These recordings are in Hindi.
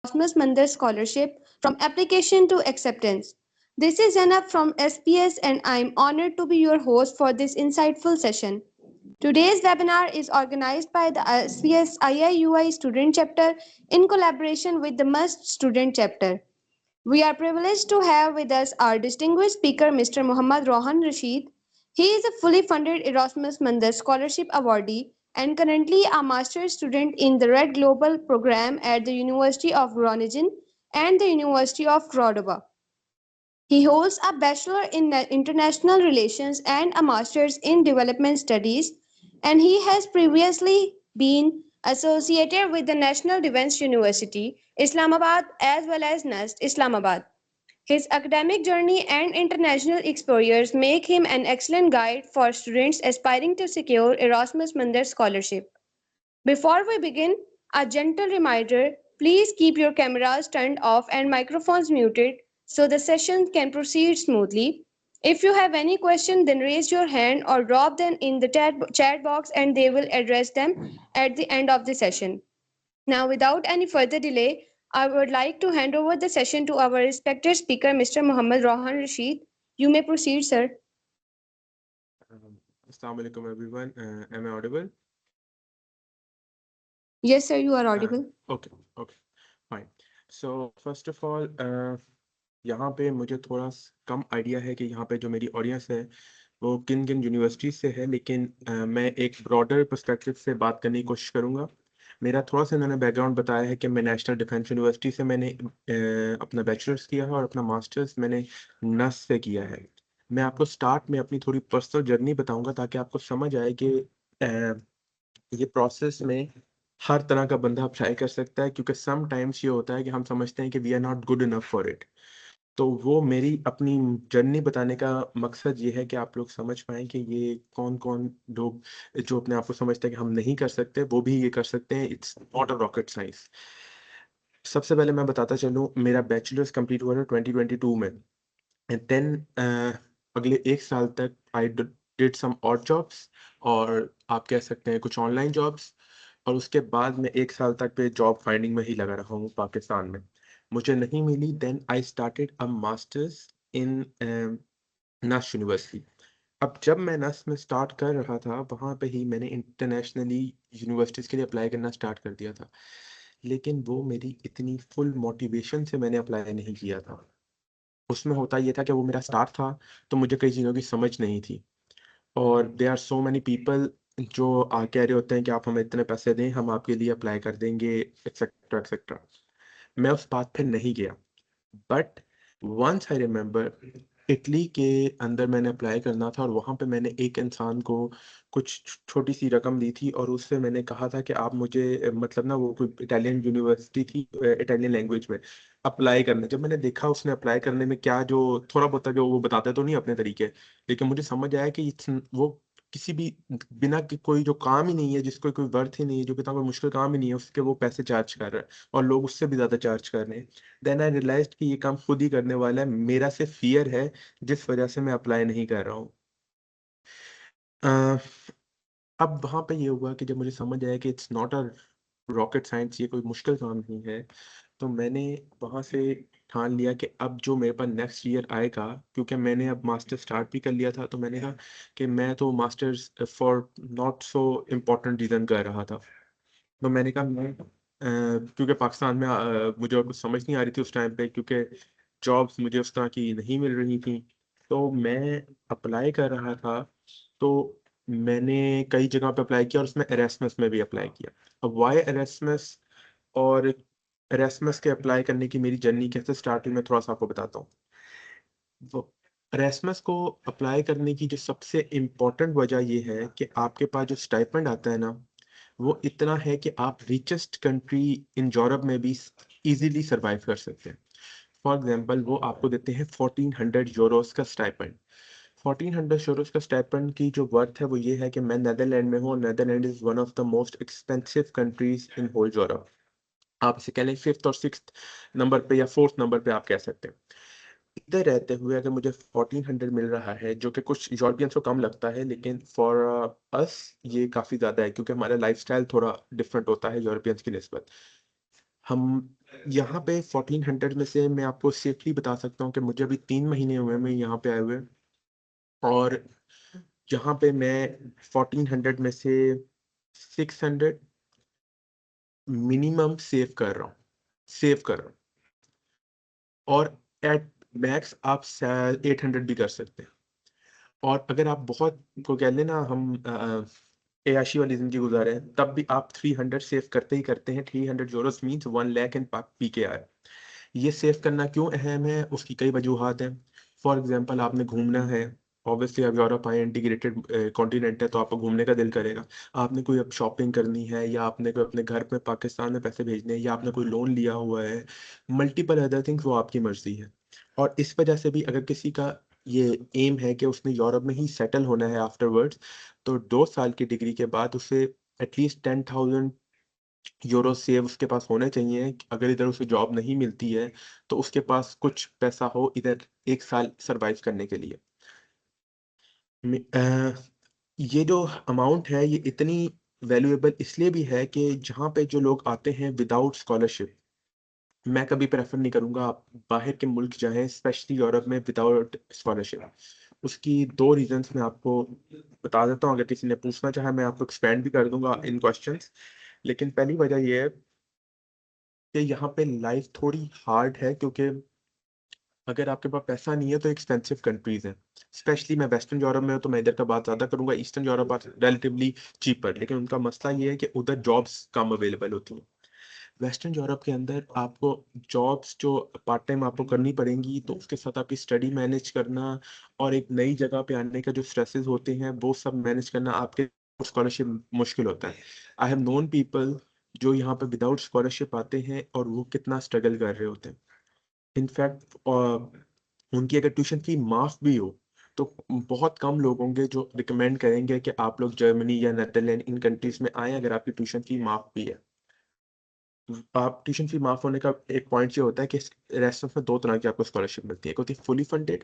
Erasmus Mandar Scholarship from application to acceptance. This is Zainab from SPS and I am honored to be your host for this insightful session. Today's webinar is organized by the SPS IIUI Student Chapter in collaboration with the MUST Student Chapter. We are privileged to have with us our distinguished speaker, Mr. Muhammad Rohan Rashid. He is a fully funded Erasmus Mandar Scholarship awardee and currently a master's student in the Red Global program at the University of Groningen and the University of Cordoba. He holds a Bachelor in International Relations and a Master's in Development Studies, and he has previously been associated with the National Defense University, Islamabad, as well as NUST, Islamabad. His academic journey and international exposures make him an excellent guide for students aspiring to secure Erasmus Mandar scholarship. Before we begin, a gentle reminder, please keep your cameras turned off and microphones muted so the session can proceed smoothly. If you have any question, then raise your hand or drop them in the chat box and they will address them at the end of the session. Now, without any further delay, I would like to hand over the session to our respected speaker, Mr. Muhammad Rohan Rashid. You may proceed, sir. Assalamu alaikum everyone. Am I audible? Yes, sir, you are audible. Okay, fine. So first of all, यहाँ पे मुझे थोड़ा कम आइडिया है कि यहाँ पे जो मेरी ऑडियंस है वो किन किन यूनिवर्सिटी से है, लेकिन मैं एक ब्रॉडर पर्सपेक्टिव से बात करने की कोशिश करूँगा। मेरा थोड़ा सा इन्होंने बैकग्राउंड बताया है कि मैं नेशनल डिफेंस यूनिवर्सिटी से मैंने अपना बैचलर्स किया है और अपना मास्टर्स मैंने नस से किया है। मैं आपको स्टार्ट में अपनी थोड़ी पर्सनल जर्नी बताऊंगा ताकि आपको समझ आए कि ये प्रोसेस में हर तरह का बंदा अप्लाई कर सकता है, क्योंकि सम टाइम्स ये होता है कि हम समझते हैं कि we are not good enough for it. तो वो मेरी अपनी जर्नी बताने का मकसद ये है कि आप लोग समझ पाएँ कि ये कौन-कौन लोग जो अपने आप को समझते हैं कि हम नहीं कर सकते, वो भी ये कर सकते हैं। It's not a rocket science. सबसे पहले मैं बताता चलूँ, मेरा बैचलर्स कंप्लीट हुआ था 2022 में। एंड देन अगले 1 साल तक I did some odd jobs, और आप कह सकते हैं कुछ ऑनलाइन जॉब्स, और उसके बाद मैं 1 साल तक पे जॉब फाइंडिंग में ही लगा रहा हूँ पाकिस्तान में। मुझे नहीं मिली, then I started a masters in NUST university. अब जब मैं नस में स्टार्ट कर रहा था, वहाँ पे ही मैंने इंटरनेशनली यूनिवर्सिटीज़ के लिए अप्लाई करना स्टार्ट कर दिया था। लेकिन वो मेरी इतनी फुल मोटिवेशन से मैंने अप्लाई नहीं किया था। उसमें होता ये था कि वो मेरा स्टार्ट था, तो मुझे कई चीज़ों की समझ नहीं थी, और there are so many people जो कह रहे होते हैं कि आप हमें इतने पैसे दें, हम आपके लिए अप्लाई कर देंगे, एक्सेट्रा एक्सेट्रा। मैं उस बात पे नहीं गया, but once I remember Italy के अंदर मैंने अप्लाई करना था, और वहाँ पे मैंने एक इंसान को कुछ छोटी सी रकम दी थी, और उससे मैंने कहा था कि आप मुझे मतलब ना, वो कोई इटालियन यूनिवर्सिटी थी इटालियन लैंग्वेज में अप्लाई करने। जब मैंने देखा उसने अप्लाई करने में क्या जो थोड़ा बहुत जो वो बताते तो नहीं अपने तरीके, लेकिन मुझे समझ आया कि वो किसी भी बिना कोई जो काम ही नहीं है, जिसको कोई वर्थ ही नहीं है, जो कितना कोई मुश्किल काम ही नहीं है, उसके वो पैसे चार्ज कर रहा है, और लोग उससे भी ज़्यादा चार्ज कर रहे हैं। देन आई रियलाइज्ड कि ये काम खुद ही करने वाला है, मेरा सिर्फ फ़ियर है जिस वजह से मैं अप्लाई नहीं कर रहा हूँ। अ, अब वहाँ पे ये हुआ कि जब मुझे समझ आया कि it's not a rocket science, ये कोई मुश्किल काम नहीं है, तो मैंने वहाँ से ठान लिया कि अब जो मेरे पास नेक्स्ट ईयर आएगा, क्योंकि मैंने अब मास्टर स्टार्ट भी कर लिया था, तो मैंने कहा कि मैं तो masters for not so important reason कर रहा था। तो मैंने कहा मैं क्योंकि पाकिस्तान में मुझे और कुछ समझ नहीं आ रही थी उस टाइम पे, क्योंकि जॉब्स मुझे उस तरह की नहीं मिल रही थी, तो मैं अप्लाई कर रहा था। तो मैंने कई जगह पे अप्लाई किया, और उसमें एरास्मस में भी अप्लाई किया। अब वाई एरास्मस, और एरास्मस के अप्लाई करने की मेरी जर्नी कैसे स्टार्ट हुई, मैं थोड़ा सा आपको बताता हूँ। वो एरास्मस को अप्लाई करने की जो सबसे इम्पोर्टेंट वजह ये है कि आपके पास जो स्टाइपेंड आता है ना, वो इतना है कि आप रिचेस्ट कंट्री इन यूरोप में भी इजीली सरवाइव कर सकते हैं। फॉर एग्जांपल, वो आपको देते हैं 1400 यूरोस का स्टाइपेंड। 1400 यूरोस का स्टाइपेंड की जो वर्थ है वो ये है कि मैं नेदरलैंड में हूँ, और Netherland is one of the most expensive countries in whole Europe. आप इसे कह लें 5th और 6th नंबर पे या 4th नंबर पे आप कह सकते हैं। इधर रहते हुए अगर मुझे 1400 मिल रहा है, जो कि कुछ यूरोपियंस को कम लगता है, लेकिन फॉर अस ये काफ़ी ज़्यादा है, क्योंकि हमारा लाइफस्टाइल थोड़ा डिफरेंट होता है यूरोपियंस की निस्बत। हम यहाँ पे 1400 में से मैं आपको सेफली बता सकता हूँ कि मुझे अभी 3 महीने हुए मैं यहाँ पे आए हुए, और यहाँ पे मैं 1400 में से 600 मिनिमम सेव कर रहा हूँ, और एट मैक्स आप 800 भी कर सकते हैं। और अगर आप बहुत को कह लेना हम एयाशी वाली जिंदगी गुजारे हैं, तब भी आप 300 सेव करते ही करते हैं। 300 यूरोस मीन्स 1 लाख इन PKR। ये सेव करना क्यों अहम है, उसकी कई वजूहात हैं। फॉर एग्जांपल, आपने घूमना है, ऑब्वियसली आप यूरोप आए, इंटीग्रेटेड कॉन्टिनेंट है, तो आपको घूमने का दिल करेगा। आपने कोई अब शॉपिंग करनी है, या आपने कोई अपने घर में पाकिस्तान में पैसे भेजने हैं, या आपने कोई लोन लिया हुआ है, मल्टीपल अदर थिंग्स, वो आपकी मर्जी है। और इस वजह से भी अगर किसी का ये एम है कि उसने यूरोप में ही सेटल होना है आफ्टरवर्ड्स, तो 2 साल की डिग्री के बाद उसे एटलीस्ट 10,000 यूरो सेव उसके पास होने चाहिए। अगर इधर उसे जॉब नहीं मिलती है, तो उसके पास कुछ पैसा हो इधर 1 साल सरवाइव करने के लिए। ये जो अमाउंट है, ये इतनी वैल्यूएबल इसलिए भी है कि जहाँ पे जो लोग आते हैं विदाउट स्कॉलरशिप, मैं कभी प्रेफर नहीं करूंगा आप बाहर के मुल्क जाएं, स्पेशली यूरोप में, विदाउट स्कॉलरशिप। उसकी 2 रीजंस मैं आपको बता देता हूँ, अगर किसी ने पूछना चाहे मैं आपको एक्सपेंड भी कर दूंगा इन क्वेश्चंस। लेकिन पहली वजह यह है कि यहाँ पे लाइफ थोड़ी हार्ड है, क्योंकि अगर आपके पास पैसा नहीं है तो एक्सपेंसिव कंट्रीज हैं। स्पेशली मैं वेस्टर्न यूरोप में हूँ तो मैं इधर का बात ज़्यादा करूंगा। Eastern Europe are relatively cheaper, लेकिन उनका मसला ये है कि उधर जॉब्स कम अवेलेबल होती हैं। वेस्टर्न यूरोप के अंदर आपको जॉब्स जो पार्ट टाइम आपको करनी पड़ेंगी, तो उसके साथ आपकी स्टडी मैनेज करना और एक नई जगह पे आने का जो स्ट्रेसेस होते हैं वो सब मैनेज करना आपके स्कॉलरशिप मुश्किल होता है। आई हैव नोन पीपल जो यहाँ पे विदाउट स्कॉलरशिप आते हैं और वो कितना स्ट्रगल कर रहे होते हैं। इनफैक्ट उनकी अगर ट्यूशन फी माफ भी हो, तो बहुत कम लोग होंगे जो रिकमेंड करेंगे कि आप लोग जर्मनी या नेदरलैंड इन कंट्रीज में आए अगर आपकी ट्यूशन फी माफ भी है। आप ट्यूशन फी माफ होने का एक पॉइंट ये होता है कि एरास्मस में 2 तरह की आपको स्कॉलरशिप मिलती है। एक होती है फुली फंडेड,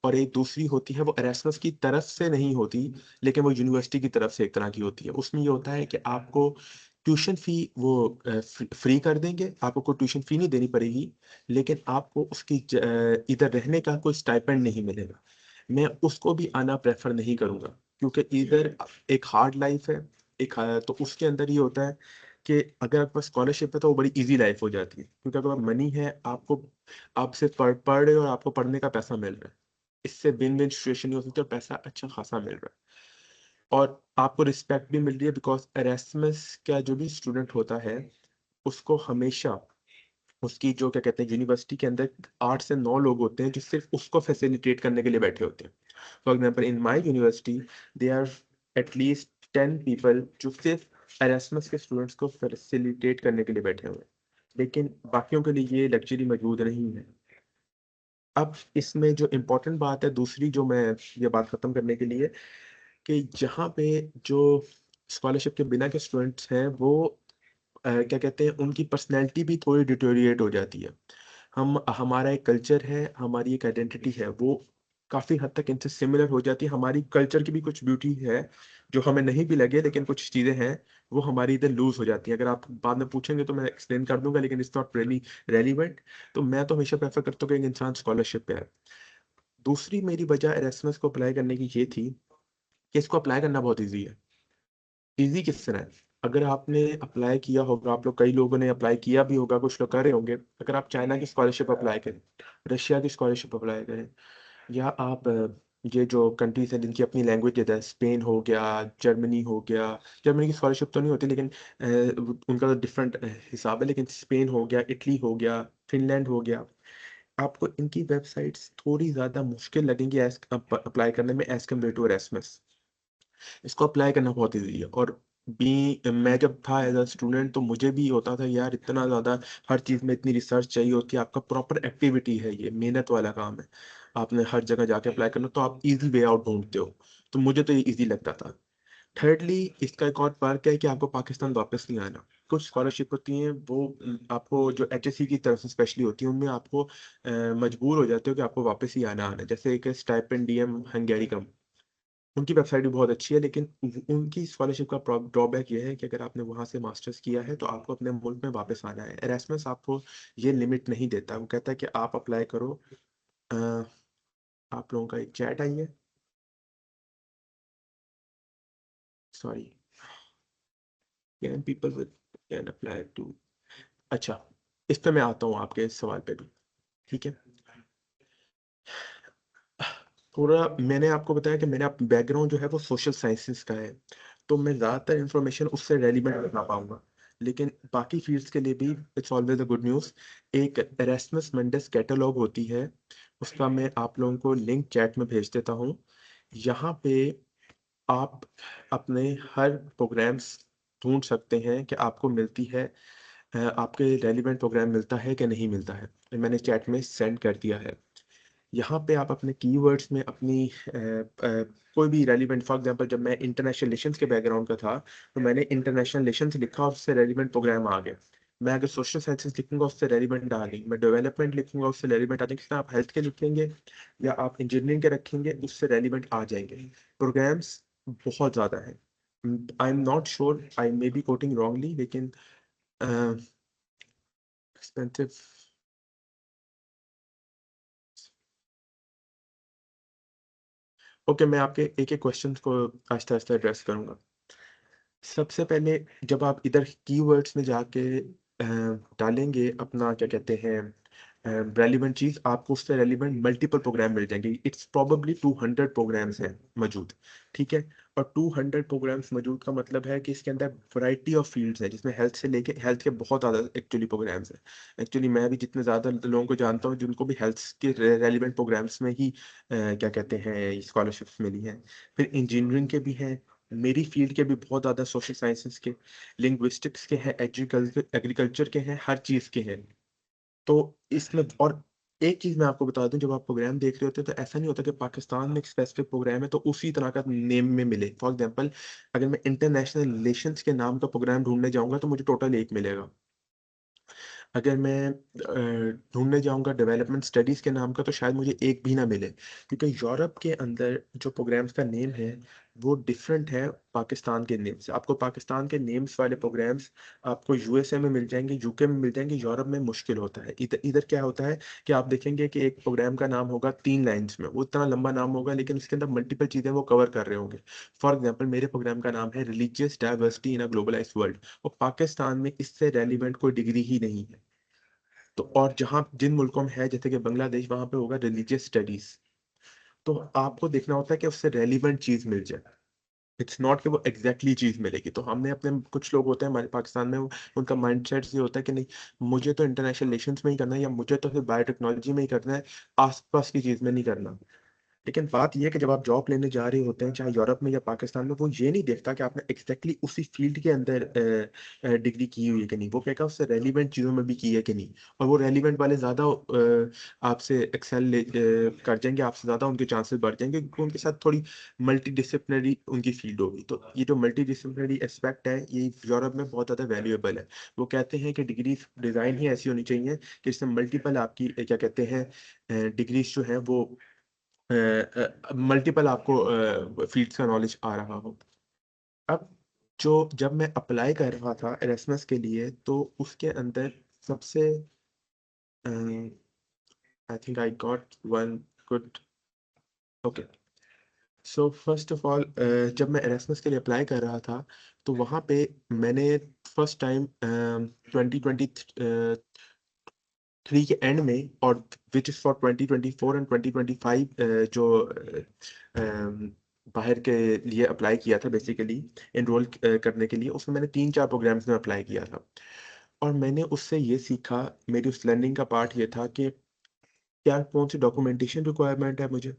और एक दूसरी होती है वो एरास्मस की तरफ से नहीं होती, लेकिन वो यूनिवर्सिटी की तरफ से एक तरह की होती है। उसमें ये होता है कि आपको ट्यूशन फी वो फ्री कर देंगे, आपको कोई ट्यूशन फी नहीं देनी पड़ेगी, लेकिन आपको उसकी इधर रहने का कोई स्टाइपेंड नहीं मिलेगा। मैं उसको भी आना प्रेफर नहीं करूंगा, क्योंकि इधर एक हार्ड लाइफ है। तो उसके अंदर ये होता है कि अगर आपके पास स्कॉलरशिप है तो वो बड़ी इजी लाइफ हो जाती है, क्योंकि अगर मनी है आपको, आप सिर्फ पढ़ रहे हो और आपको पढ़ने का पैसा मिल रहा है। इससे विन विन सिचुएशन हो सकती है, और पैसा अच्छा खासा मिल रहा है, और आपको रिस्पेक्ट भी मिल रही है। बिकॉज एरास्मस का जो भी स्टूडेंट होता है, उसको हमेशा उसकी जो क्या कहते हैं, यूनिवर्सिटी के अंदर 8 से 9 लोग होते हैं जो सिर्फ उसको फैसिलिटेट करने के लिए बैठे होते हैं। For example, in my university they are at least 10 people जो सिर्फ एरास्मस के स्टूडेंट्स को फैसिलिटेट करने के लिए बैठे हुए हैं, लेकिन बाकियों के लिए ये लग्जरी मौजूद नहीं है। अब इसमें जो इम्पोर्टेंट बात है दूसरी, जो मैं ये बात खत्म करने के लिए, कि जहाँ पे जो स्कॉलरशिप के बिना के स्टूडेंट्स हैं वो क्या कहते हैं, उनकी पर्सनैलिटी भी थोड़ी डिटोरिएट हो जाती है। हमारा एक कल्चर है, हमारी एक आइडेंटिटी है, वो काफ़ी हद तक इनसे सिमिलर हो जाती है। हमारी कल्चर की भी कुछ ब्यूटी है जो हमें नहीं भी लगे, लेकिन कुछ चीज़ें हैं वो हमारी इधर लूज हो जाती हैं। अगर आप बाद में पूछेंगे तो मैं एक्सप्लेन कर दूंगा, लेकिन इट्स नॉट रियली रेलिवेंट। तो मैं तो हमेशा प्रेफर करता हूँ कि एक इंसान स्कॉलरशिप पे आए। दूसरी मेरी वजह एरेस्मस को अप्लाई करने की ये थी कि इसको अप्लाई करना बहुत ईजी है। ईजी किस तरह है? अगर आपने अप्लाई किया होगा, आप लोग कई लोगों ने अप्लाई किया भी होगा, कुछ लोग कर रहे होंगे। अगर आप चाइना की स्कॉलरशिप अप्लाई करें, रशिया की स्कॉलरशिप अप्लाई करें, या आप ये जो कंट्रीज हैं जिनकी अपनी लैंग्वेज है, स्पेन हो गया, जर्मनी हो गया। जर्मनी की स्कॉलरशिप तो नहीं होती, लेकिन उनका तो डिफरेंट हिसाब है। लेकिन स्पेन हो गया, इटली हो गया, फिनलैंड हो गया, आपको इनकी वेबसाइट्स थोड़ी ज़्यादा मुश्किल लगेंगी अप्लाई करने में एज कम्पेयर टू एरास्मस। इसको अप्लाई करना बहुत ईजी है। और बी मैं जब था एज अ स्टूडेंट, तो मुझे भी होता था यार, इतना ज़्यादा हर चीज़ में इतनी रिसर्च चाहिए होती है, आपका प्रॉपर एक्टिविटी है, ये मेहनत वाला काम है, आपने हर जगह जाके अप्लाई करना, तो आप इजी वे आउट ढूंढते हो। तो मुझे तो ये इजी लगता था। थर्डली, इसका एक और पर्क है कि आपको पाकिस्तान वापस नहीं आना। कुछ स्कॉलरशिप होती हैं वो आपको जो HSC की तरफ से स्पेशली होती है, उनमें आपको मजबूर हो जाते हो कि आपको वापस ही आना आना है। जैसे एक स्टाइपेंडियम हंगेरिकम, उनकी वेबसाइट भी बहुत अच्छी है, लेकिन उनकी स्कॉलरशिप का ड्रॉबैक ये है कि अगर आपने वहां से मास्टर्स किया है तो आपको अपने मुल्क में वापस आना है। एरास्मस आपको ये लिमिट नहीं देता, वो कहता है कि आप अप्लाई करो। अ, आप लोगों का एक चैट आई है, sorry, can people with can apply to, अच्छा, इस पे मैं आता हूँ आपके इस सवाल पे भी, ठीक है। थोड़ा मैंने आपको बताया कि मेरा बैकग्राउंड जो है वो सोशल साइंसेस का है, तो मैं ज़्यादातर इंफॉर्मेशन उससे रेलिवेंट बता पाऊंगा, लेकिन बाकी फील्ड्स के लिए भी it's always a good news. एक एरास्मस मंडस कैटलॉग होती है, उसका मैं आप लोगों को लिंक चैट में भेज देता हूँ। यहाँ पे आप अपने हर प्रोग्राम्स ढूंढ सकते हैं कि आपको मिलती है, आपके रेलिवेंट प्रोग्राम मिलता है कि नहीं मिलता है, मैंने चैट में सेंड कर दिया है। यहाँ पे आप अपने कीवर्ड्स में अपनी कोई भी रेलिवेंट, फॉर एग्जांपल जब मैं इंटरनेशनल रिलेशंस के बैकग्राउंड का था तो मैंने इंटरनेशनल रिलेशंस लिखा और उससे रेलिवेंट प्रोग्राम आ गए। मैं अगर सोशल साइंसेस लिखूंगा उससे रेलिवेंट आ गई, मैं डेवलपमेंट लिखूंगा उससे रेलिवेंट आ जाएंगे, जिसमें आप हेल्थ के लिखेंगे या आप इंजीनियरिंग के रखेंगे उससे रेलिवेंट आ जाएंगे। प्रोग्राम्स बहुत ज़्यादा है, I am not sure, I may be coating wrongly, लेकिन एक्सपेंसिव। ओके, मैं आपके एक एक क्वेश्चन को आहिस्ता आहिस्ता एड्रेस करूंगा। सबसे पहले जब आप इधर कीवर्ड्स में जाके डालेंगे अपना क्या कहते हैं रेलिवेंट चीज, आपको उससे रेलिवेंट मल्टीपल प्रोग्राम मिल जाएंगे। इट्स प्रोबेबली 200 प्रोग्राम्स हैं मौजूद, ठीक है। और 200 प्रोग्राम्स मौजूद का मतलब है कि इसके अंदर वैरायटी ऑफ फील्ड्स हैं, जिसमें हेल्थ से लेके हेल्थ के बहुत ज़्यादा एक्चुअली प्रोग्राम्स हैं। एक्चुअली मैं भी जितने ज़्यादा लोगों को जानता हूँ जिनको भी हेल्थ के रेलिवेंट प्रोग्राम्स में ही क्या कहते हैं स्कॉलरशिप्स मिली हैं। फिर इंजीनियरिंग के भी हैं, मेरी फील्ड के भी बहुत ज़्यादा, सोशल साइंसेस के, लिंग्विस्टिक्स के हैं, एग्रीकल्चर एग्रीकल्चर के हैं, हर चीज़ के हैं। तो इसमें और एक चीज़ मैं आपको बता दूं, जब आप प्रोग्राम देख रहे होते हैं तो ऐसा नहीं होता कि पाकिस्तान में एक स्पेसिफिक प्रोग्राम है तो उसी तरह का नेम में मिले। फॉर एग्जांपल अगर मैं इंटरनेशनल रिलेशंस के नाम का प्रोग्राम ढूंढने जाऊंगा तो मुझे टोटल एक मिलेगा। अगर मैं ढूंढने जाऊंगा डेवलपमेंट स्टडीज के नाम का तो शायद मुझे एक भी ना मिले, क्योंकि यूरोप के अंदर जो प्रोग्राम्स का नेम है वो डिफरेंट है पाकिस्तान के नेम से। आपको पाकिस्तान के नेम्स वाले प्रोग्राम्स आपको यूएसए में मिल जाएंगे, यूके में मिल जाएंगे, यूरोप में मुश्किल होता है। इधर इधर क्या होता है कि आप देखेंगे कि एक प्रोग्राम का नाम होगा 3 लाइन्स में, वो इतना लंबा नाम होगा लेकिन उसके अंदर मल्टीपल चीजें वो कवर कर रहे होंगे। फॉर एग्जाम्पल मेरे प्रोग्राम का नाम है religious diversity in a globalised world, और पाकिस्तान में इससे रेलिवेंट कोई डिग्री ही नहीं है। तो और जहाँ जिन मुल्कों में है जैसे कि बांग्लादेश, वहां पे होगा रिलीजियस स्टडीज। तो आपको देखना होता है कि उससे रेलिवेंट चीज मिल जाए, इट्स नॉट कि वो एग्जैक्टली चीज मिलेगी। तो हमने अपने कुछ लोग होते हैं हमारे पाकिस्तान में, उनका माइंडसेट ये होता है कि नहीं, मुझे तो इंटरनेशनल रिलेशंस में ही करना है या मुझे तो सिर्फ बायोटेक्नोलॉजी में ही करना है, आसपास की चीज में नहीं करना। लेकिन बात यह है कि जब आप जॉब लेने जा रहे होते हैं चाहे यूरोप में या पाकिस्तान में, वो ये नहीं देखता कि आपने एग्जैक्टली उसी फील्ड के अंदर डिग्री की हुई है कि नहीं, वो कहेगा उससे रेलिवेंट चीज़ों में भी की है कि नहीं। और वो रेलिवेंट वाले ज़्यादा आपसे कर जाएंगे, आपसे ज़्यादा उनके चांसेस बढ़ जाएंगे, क्योंकि उनके साथ थोड़ी मल्टी डिसिप्लिनरी उनकी फील्ड होगी। तो ये जो मल्टी डिसिप्लिनरी एस्पेक्ट है ये यूरोप में बहुत ज़्यादा वैल्यूएबल है। वो कहते हैं कि डिग्री डिज़ाइन ही ऐसी होनी चाहिए कि इसमें मल्टीपल आपकी क्या कहते हैं डिग्रीज जो है वो मल्टीपल आपको फील्ड्स का नॉलेज आ रहा हो। अब जो जब मैं अप्लाई कर रहा था एरेस्मस के लिए तो उसके अंदर सबसे I think I got one good, okay. So first of all जब मैं एरेस्मस के लिए अप्लाई कर रहा था तो वहाँ पे मैंने फर्स्ट टाइम 2023 के एंड में, और विच इज़ फॉर 2024 एंड 2025 जो बाहर के लिए अप्लाई किया था बेसिकली एनरोल करने के लिए, उसमें मैंने 3-4 प्रोग्राम्स में अप्लाई किया था। और मैंने उससे ये सीखा, मेरी उस लर्निंग का पार्ट ये था कि क्या कौन सी डॉक्यूमेंटेशन रिक्वायरमेंट है मुझे,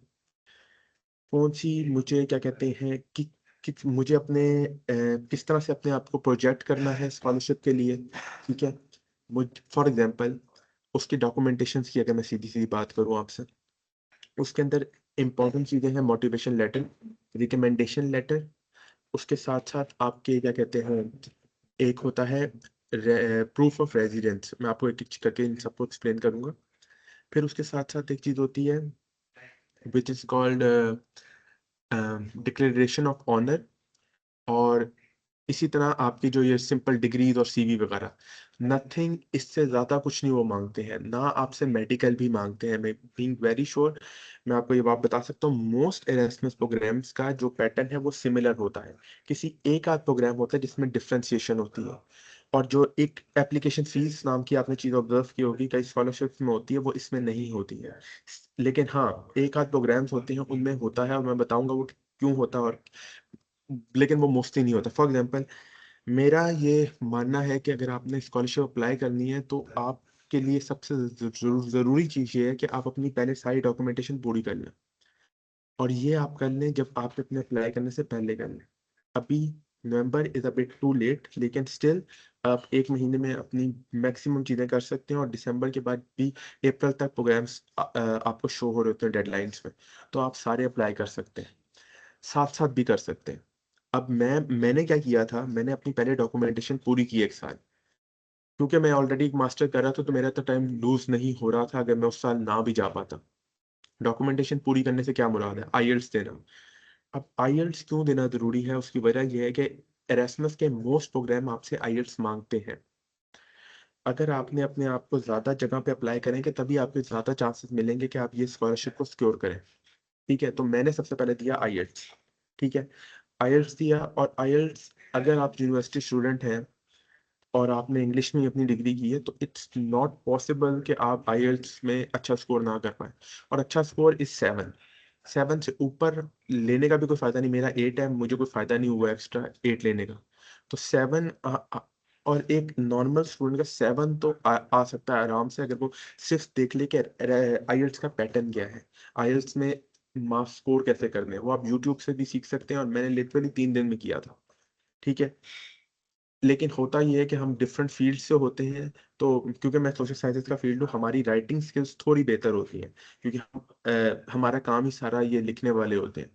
कौन सी मुझे क्या कहते हैं कि मुझे अपने किस तरह से अपने आप को प्रोजेक्ट करना है स्कॉलरशिप के लिए, ठीक है। मुझ फॉर एग्जांपल उसकी डॉक्यूमेंटेशंस की अगर मैं सीधी सीधी बात करूँ आपसे, उसके अंदर इंपॉर्टेंट चीज़ें हैं मोटिवेशन लेटर, रिकमेंडेशन लेटर, उसके साथ साथ आपके क्या कहते हैं एक होता है प्रूफ ऑफ रेजिडेंस। मैं आपको एक एक करके इन सबको एक्सप्लेन करूंगा। फिर उसके साथ साथ एक चीज़ होती है which is called declaration of honour, और इसी तरह आपकी जो ये सिंपल डिग्रीज और सीवी वगैरह, नथिंग, इससे ज़्यादा कुछ नहीं वो मांगते हैं। ना आपसे मेडिकल भी मांगते हैं। मैं बीइंग वेरी श्योर, मैं आपको ये बात बता सकता हूँ, मोस्ट एरास्मस प्रोग्राम्स का जो पैटर्न है वो सिमिलर होता है। किसी एक आध प्रोग्राम होता है जिसमें डिफ्रेंसिएशन होती है, और जो एक एप्लीकेशन फीस नाम की आपने चीज़ ऑब्जर्व की होगी कई स्कॉलरशिप में होती है, वो इसमें नहीं होती है। लेकिन हाँ, एक आध प्रोग्राम्स होते हैं उनमें होता है, और मैं बताऊंगा वो क्यों होता है, और लेकिन वो मोस्टली नहीं होता। फॉर एग्जाम्पल, मेरा ये मानना है कि अगर आपने स्कॉलरशिप अप्लाई करनी है तो आपके लिए सबसे जरूरी चीज़ ये है कि आप अपनी पहले सारी डॉक्यूमेंटेशन पूरी कर लें, और ये आप कर लें जब आप अपने अप्लाई करने से पहले कर लें। अभी November is a bit too late, लेकिन स्टिल आप एक महीने में अपनी मैक्सिमम चीज़ें कर सकते हैं, और दिसंबर के बाद भी अप्रैल तक प्रोग्राम्स आपको शो हो रहे होते हैं डेडलाइंस में, तो आप सारे अप्लाई कर सकते हैं, साथ साथ भी कर सकते हैं। अब मैंने क्या किया था, मैंने अपनी पहले डॉक्यूमेंटेशन पूरी की एक साल, क्योंकि मैं ऑलरेडी एक मास्टर कर रहा था, तो मेरा तो टाइम लूज नहीं हो रहा था अगर मैं उस साल ना भी जा पाता। डॉक्यूमेंटेशन पूरी करने से क्या मुराद है, आईएल्ट्स देना। अब आईएल्ट्स क्यों देना जरूरी है, उसकी वजह यह है कि एरास्मस के मोस्ट प्रोग्राम आपसे आईएल्ट्स मांगते हैं। अगर आपने अपने आप को ज्यादा जगह पे अप्लाई करेंगे तभी आपके ज्यादा चांसेस मिलेंगे कि आप ये स्कॉलरशिप को सिक्योर करें। ठीक है, तो मैंने सबसे पहले दिया आईएल्ट्स। ठीक है, आईएल्ट्स दिया, और आईएल्ट्स अगर आप यूनिवर्सिटी स्टूडेंट हैं और आपने इंग्लिश में अपनी डिग्री की है, तो इट्स नॉट पॉसिबल कि आप आईएल्ट्स में अच्छा स्कोर ना कर पाए। और अच्छा स्कोर इज 7। 7 से ऊपर लेने का भी कोई फायदा नहीं। मेरा 8 है, मुझे कोई फायदा नहीं हुआ एक्स्ट्रा 8 लेने का। तो 7, और एक नॉर्मल स्टूडेंट का 7 तो आ सकता है आराम से, अगर वो सिर्फ देख ले कि आईएल्ट्स का पैटर्न क्या है, आईएल्ट्स में मार्क्स स्कोर कैसे करने हैं। वो आप यूट्यूब से भी सीख सकते हैं, और मैंने लिटरली 3 दिन में किया था। ठीक है, लेकिन होता ये है कि हम डिफरेंट फील्ड से होते हैं, तो क्योंकि मैं सोशल साइंसेज का फील्ड हूँ, हमारी राइटिंग स्किल्स थोड़ी बेहतर होती है, क्योंकि हमारा काम ही सारा ये लिखने वाले होते हैं।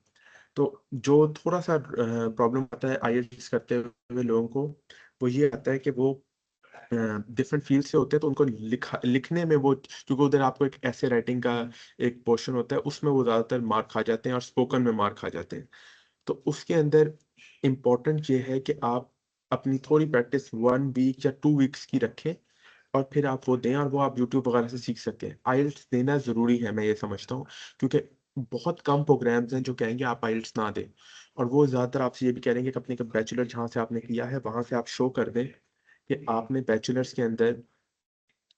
तो जो थोड़ा सा प्रॉब्लम आता है आईएलटीएस करते हुए लोगों को, वो ये आता है कि वो डिफरेंट फील्ड से होते हैं, तो उनको लिखने में वो, क्योंकि उधर आपको एक ऐसे राइटिंग का एक पोर्शन होता है, उसमें वो ज़्यादातर मार्क खा जाते हैं, और स्पोकन में मार्क खा जाते हैं। तो उसके अंदर इम्पोर्टेंट ये है कि आप अपनी थोड़ी प्रैक्टिस 1 वीक या 2 वीक्स की रखें, और फिर आप वो दें, और वो आप यूट्यूब वगैरह से सीख सकते हैं। आइल्स देना ज़रूरी है, मैं ये समझता हूँ, क्योंकि बहुत कम प्रोग्राम्स हैं जो कहेंगे आप आइल्स ना दें, और वो ज़्यादातर आपसे ये भी कह रहे हैं कि अपने बैचलर जहाँ से आपने किया है वहाँ से आप शो कर दें कि आपने बैचलर्स के अंदर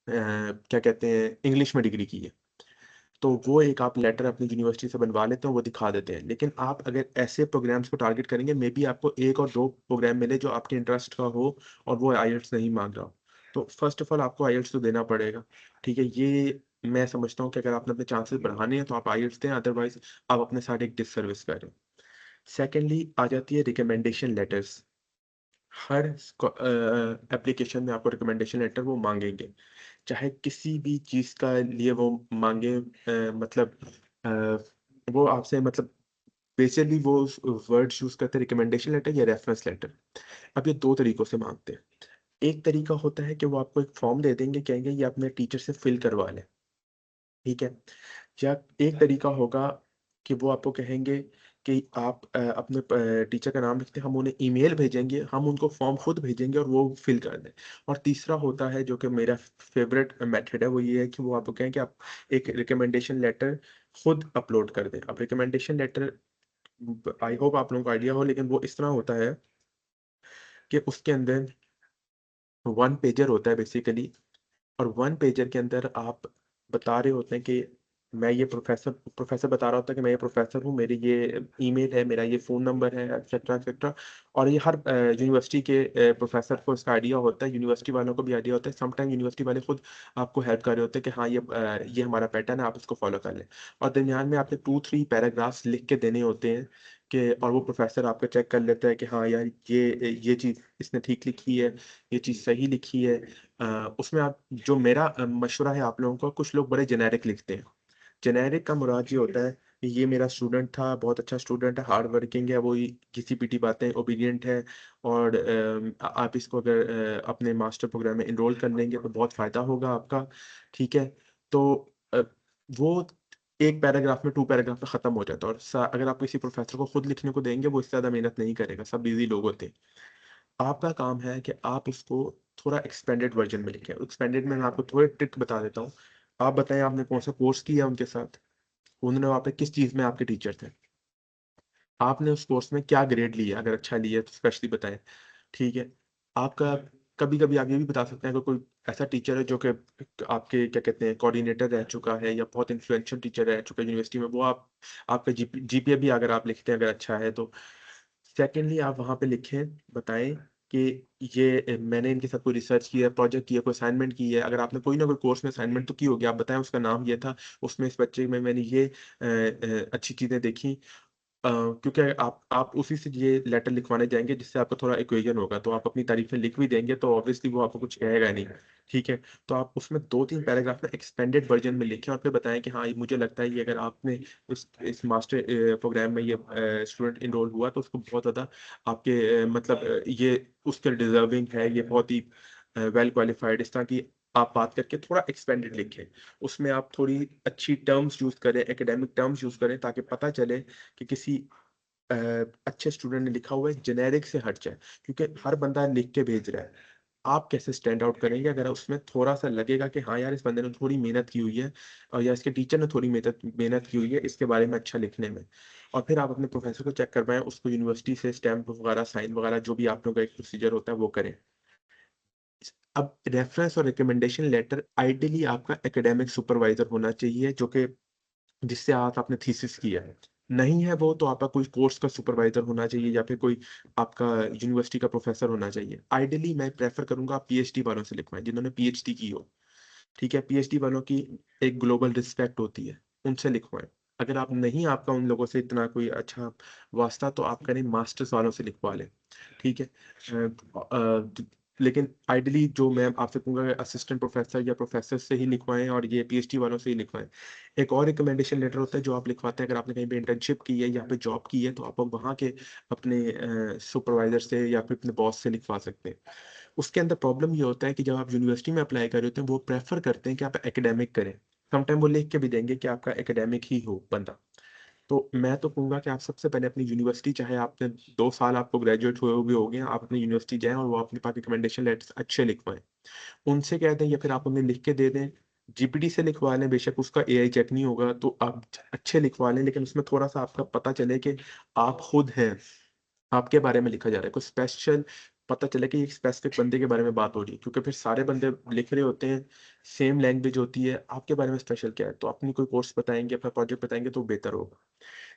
क्या कहते हैं, इंग्लिश में डिग्री की है। तो वो एक आप लेटर अपनी यूनिवर्सिटी से बनवा लेते हैं, वो दिखा देते हैं। लेकिन आप अगर ऐसे प्रोग्राम्स को टारगेट करेंगे, मे बी आपको 1 और 2 प्रोग्राम मिले जो आपके इंटरेस्ट का हो, और वो आईएल्ट्स नहीं मांग रहा हो। तो फर्स्ट ऑफ ऑल आपको आईएल्ट्स तो देना पड़ेगा। ठीक है, ये मैं समझता हूँ कि अगर आपने अपने चांसेस बढ़ाने हैं तो आप आईएल्ट्स दें, अदरवाइज आप अपने साथ एक डिससर्विस करें। सेकेंडली आ जाती है रिकमेंडेशन लेटर्स। हर एप्लीकेशन में आपको रिकमेंडेशन लेटर वो मांगेंगे, चाहे किसी भी चीज का लिए वो मांगे। मतलब वो आपसे, मतलब बेसिकली वो वर्ड यूज करते हैं रिकमेंडेशन लेटर या रेफरेंस लेटर। अब ये 2 तरीकों से मांगते हैं। एक तरीका होता है कि वो आपको एक फॉर्म दे देंगे, कहेंगे ये अपने टीचर से फिल करवा लें। ठीक है, या एक तरीका होगा कि वो आपको कहेंगे कि आप अपने टीचर का नाम लिखते हैं, हम उन्हें ईमेल भेजेंगे, हम उनको फॉर्म खुद भेजेंगे और वो फिल कर दें। और तीसरा होता है जो कि मेरा फेवरेट मेथड है, वो ये है कि वो आपको कहें कि आप एक रिकमेंडेशन लेटर खुद अपलोड कर दें। अब रिकमेंडेशन लेटर, आई होप आप लोगों को आइडिया हो, लेकिन वो इस तरह होता है कि उसके अंदर 1 पेजर होता है बेसिकली, और 1 पेजर के अंदर आप बता रहे होते हैं कि मैं ये प्रोफेसर प्रोफेसर बता रहा होता है कि मैं ये प्रोफेसर हूँ, मेरी ये ईमेल है, मेरा ये फ़ोन नंबर है, एक्सेट्रा एक्सेट्रा। और ये हर यूनिवर्सिटी के प्रोफेसर को इसका आइडिया होता है, यूनिवर्सिटी वालों को भी आइडिया होता है। समटाइम यूनिवर्सिटी वाले खुद आपको हेल्प कर रहे होते हैं कि हाँ ये हमारा पैटर्न है, आप इसको फॉलो कर लें। और दरमियान में आपने 2-3 पैराग्राफ्स लिख के देने होते हैं कि, और वो प्रोफेसर आपका चेक कर लेता है कि हाँ यार ये चीज़ इसने ठीक लिखी है, ये चीज़ सही लिखी है। उसमें आप, जो मेरा मशवरा है आप लोगों को, कुछ लोग बड़े जेनेरिक लिखते हैं। जेनेरिक का मुराद ये होता है कि ये मेरा स्टूडेंट था, बहुत अच्छा स्टूडेंट है, हार्ड वर्किंग है, वो घिसी पिटी बातें, ओबीडियंट है, और आप इसको अगर अपने मास्टर प्रोग्राम में इनरोल कर लेंगे तो बहुत फ़ायदा होगा आपका। ठीक है, तो वो एक पैराग्राफ में 2 पैराग्राफ में खत्म हो जाता है। और अगर आप किसी प्रोफेसर को खुद लिखने को देंगे, वो इससे ज्यादा मेहनत नहीं करेगा, सब बिजी लोग होते हैं। आपका काम है कि आप इसको थोड़ा एक्सपेंडेड वर्जन में लिखें। एक्सपेंडेड में मैं आपको थोड़े ट्रिक बता देता हूँ। आप बताएं, आपने कौन सा कोर्स किया उनके साथ, उन्होंने वहाँ पे किस चीज में आपके टीचर थे, आपने उस कोर्स में क्या ग्रेड लिया, अगर अच्छा लिया तो स्पेशली बताएं। ठीक है। आपका कभी कभी आप ये भी बता सकते हैं अगर कोई ऐसा टीचर है जो कि आपके क्या कहते हैं कोऑर्डिनेटर रह चुका है या बहुत इन्फ्लुएंशियल टीचर रह चुका है यूनिवर्सिटी में, वो आप आपका जीपीए भी अगर आप लिखते हैं अगर अच्छा है तो। सेकेंडली आप वहाँ पे लिखें, बताएं कि ये मैंने इनके साथ कोई रिसर्च किया, प्रोजेक्ट किया, कोई असाइनमेंट की है। अगर आपने कोई ना कोई कोर्स में असाइनमेंट तो की होगी, आप बताएं उसका नाम ये था, उसमें इस बच्चे में मैंने ये अच्छी चीजें देखी। क्योंकि आप उसी से ये लेटर लिखवाने जाएंगे जिससे आपका थोड़ा इक्वेशन होगा, तो आप अपनी तारीफें लिख भी देंगे तो ऑब्वियसली वो आपको कुछ कहेगा नहीं। ठीक है। तो आप उसमें 2-3 पैराग्राफ में एक्सपेंडेड वर्जन में लिखें और फिर बताएं कि हाँ, ये मुझे लगता है कि अगर आपने इस मास्टर प्रोग्राम में ये स्टूडेंट इनरोल हुआ तो उसको बहुत ज़्यादा आपके मतलब ये उसके डिजर्विंग है, ये बहुत ही वेल क्वालिफाइड, इस तरह की आप बात करके थोड़ा एक्सपेंडेड लिखें। उसमें आप थोड़ी अच्छी टर्म्स यूज करें, एकेडमिक टर्म्स यूज करें, ताकि पता चले कि किसी अ, अच्छे स्टूडेंट ने लिखा हुआ है, जेनेरिक से हट जाए। क्योंकि हर बंदा लिख के भेज रहा है, आप कैसे स्टैंड आउट करेंगे अगर उसमें थोड़ा सा लगेगा कि हाँ यार, इस बंदे ने थोड़ी मेहनत की हुई है, और या इसके टीचर ने थोड़ी मेहनत मेहनत की हुई है इसके बारे में अच्छा लिखने में। और फिर आप अपने प्रोफेसर को चेक करवाएं, उसको यूनिवर्सिटी से स्टैम्प वगैरह, साइन वगैरह, जो भी आप लोगों का एक प्रोसीजर होता है वो करें। अब रेफरेंस और रिकमेंडेशन लेटर आइडियली आपका एकेडमिक सुपरवाइजर होना चाहिए, जो कि जिससे आप आपने थीसिस किया है। नहीं है वो, तो आपका कोई कोर्स का सुपरवाइजर होना चाहिए या फिर कोई आपका यूनिवर्सिटी का प्रोफेसर होना चाहिए। आइडियली मैं प्रेफर करूंगा आप पीएचडी वालों से लिखवाएं, जिन्होंने पीएचडी की हो। ठीक है। पीएचडी वालों की एक ग्लोबल रिस्पेक्ट होती है, उनसे लिखवाएं। अगर आप नहीं, आपका उन लोगों से इतना कोई अच्छा वास्ता, तो आप करें मास्टर्स वालों से लिखवा लें। ठीक है। लेकिन आइडियली जो मैं आपसे कहूँगा, असिस्टेंट प्रोफेसर या प्रोफेसर से ही लिखवाएं, और ये पीएचडी वालों से ही लिखवाएं। एक और रिकमेंडेशन लेटर होता है जो आप लिखवाते हैं अगर आपने कहीं पे इंटर्नशिप की है या पे जॉब की है, तो आप वहाँ के अपने सुपरवाइजर से या फिर अपने बॉस से लिखवा सकते हैं। उसके अंदर प्रॉब्लम ये होता है कि जब आप यूनिवर्सिटी में अप्लाई कर रहे होते हैं, वो प्रेफर करते हैं कि आप एकेडमिक करें। समटाइम वो लिख के भी देंगे कि आपका एकेडमिक ही हो बंदा। तो मैं तो कहूंगा कि आप सबसे पहले अपनी यूनिवर्सिटी, चाहे आपने 2 साल आपको ग्रेजुएट हुए भी हो गए, आप अपनी यूनिवर्सिटी जाएं और वो अपने पास रिकमेंडेशन लेटर्स अच्छे लिखवाएं। उनसे कह दें या फिर आप उन्हें लिख के दे दें। जीपीटी से लिखवा लें, बेशक उसका एआई चेक नहीं होगा, तो आप अच्छे लिखवा लें, लेकिन उसमें थोड़ा सा आपका पता चले कि आप खुद हैं, आपके बारे में लिखा जा रहा है, कुछ स्पेशल पता चले कि एक स्पेसिफिक बंदे के बारे में बात हो रही है। क्योंकि फिर सारे बंदे लिख रहे होते हैं, सेम लैंग्वेज होती है, आपके बारे में स्पेशल क्या है, तो अपनी कोई कोर्स बताएंगे, अपना प्रोजेक्ट बताएंगे तो बेहतर होगा।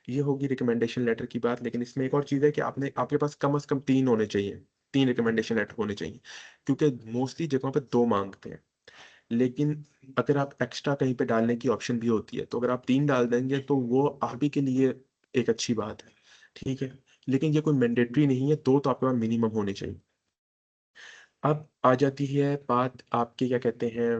ये होगी रिकमेंडेशन लेटर की बात। लेकिन इसमें एक और चीज़ है कि आपने आपके पास कम से कम 3 होने चाहिए, 3 रिकमेंडेशन लेटर होने चाहिए। क्योंकि मोस्टली जगहों पे 2 मांगते हैं, लेकिन अगर आप एक्स्ट्रा कहीं पे डालने की ऑप्शन भी होती है, तो अगर आप 3 डाल देंगे तो वो आप ही के लिए एक अच्छी बात है। ठीक है। लेकिन ये कोई मैंडेटरी नहीं है, 2 तो आपके पास मिनिमम होने चाहिए। अब आ जाती है बात आपके क्या कहते हैं,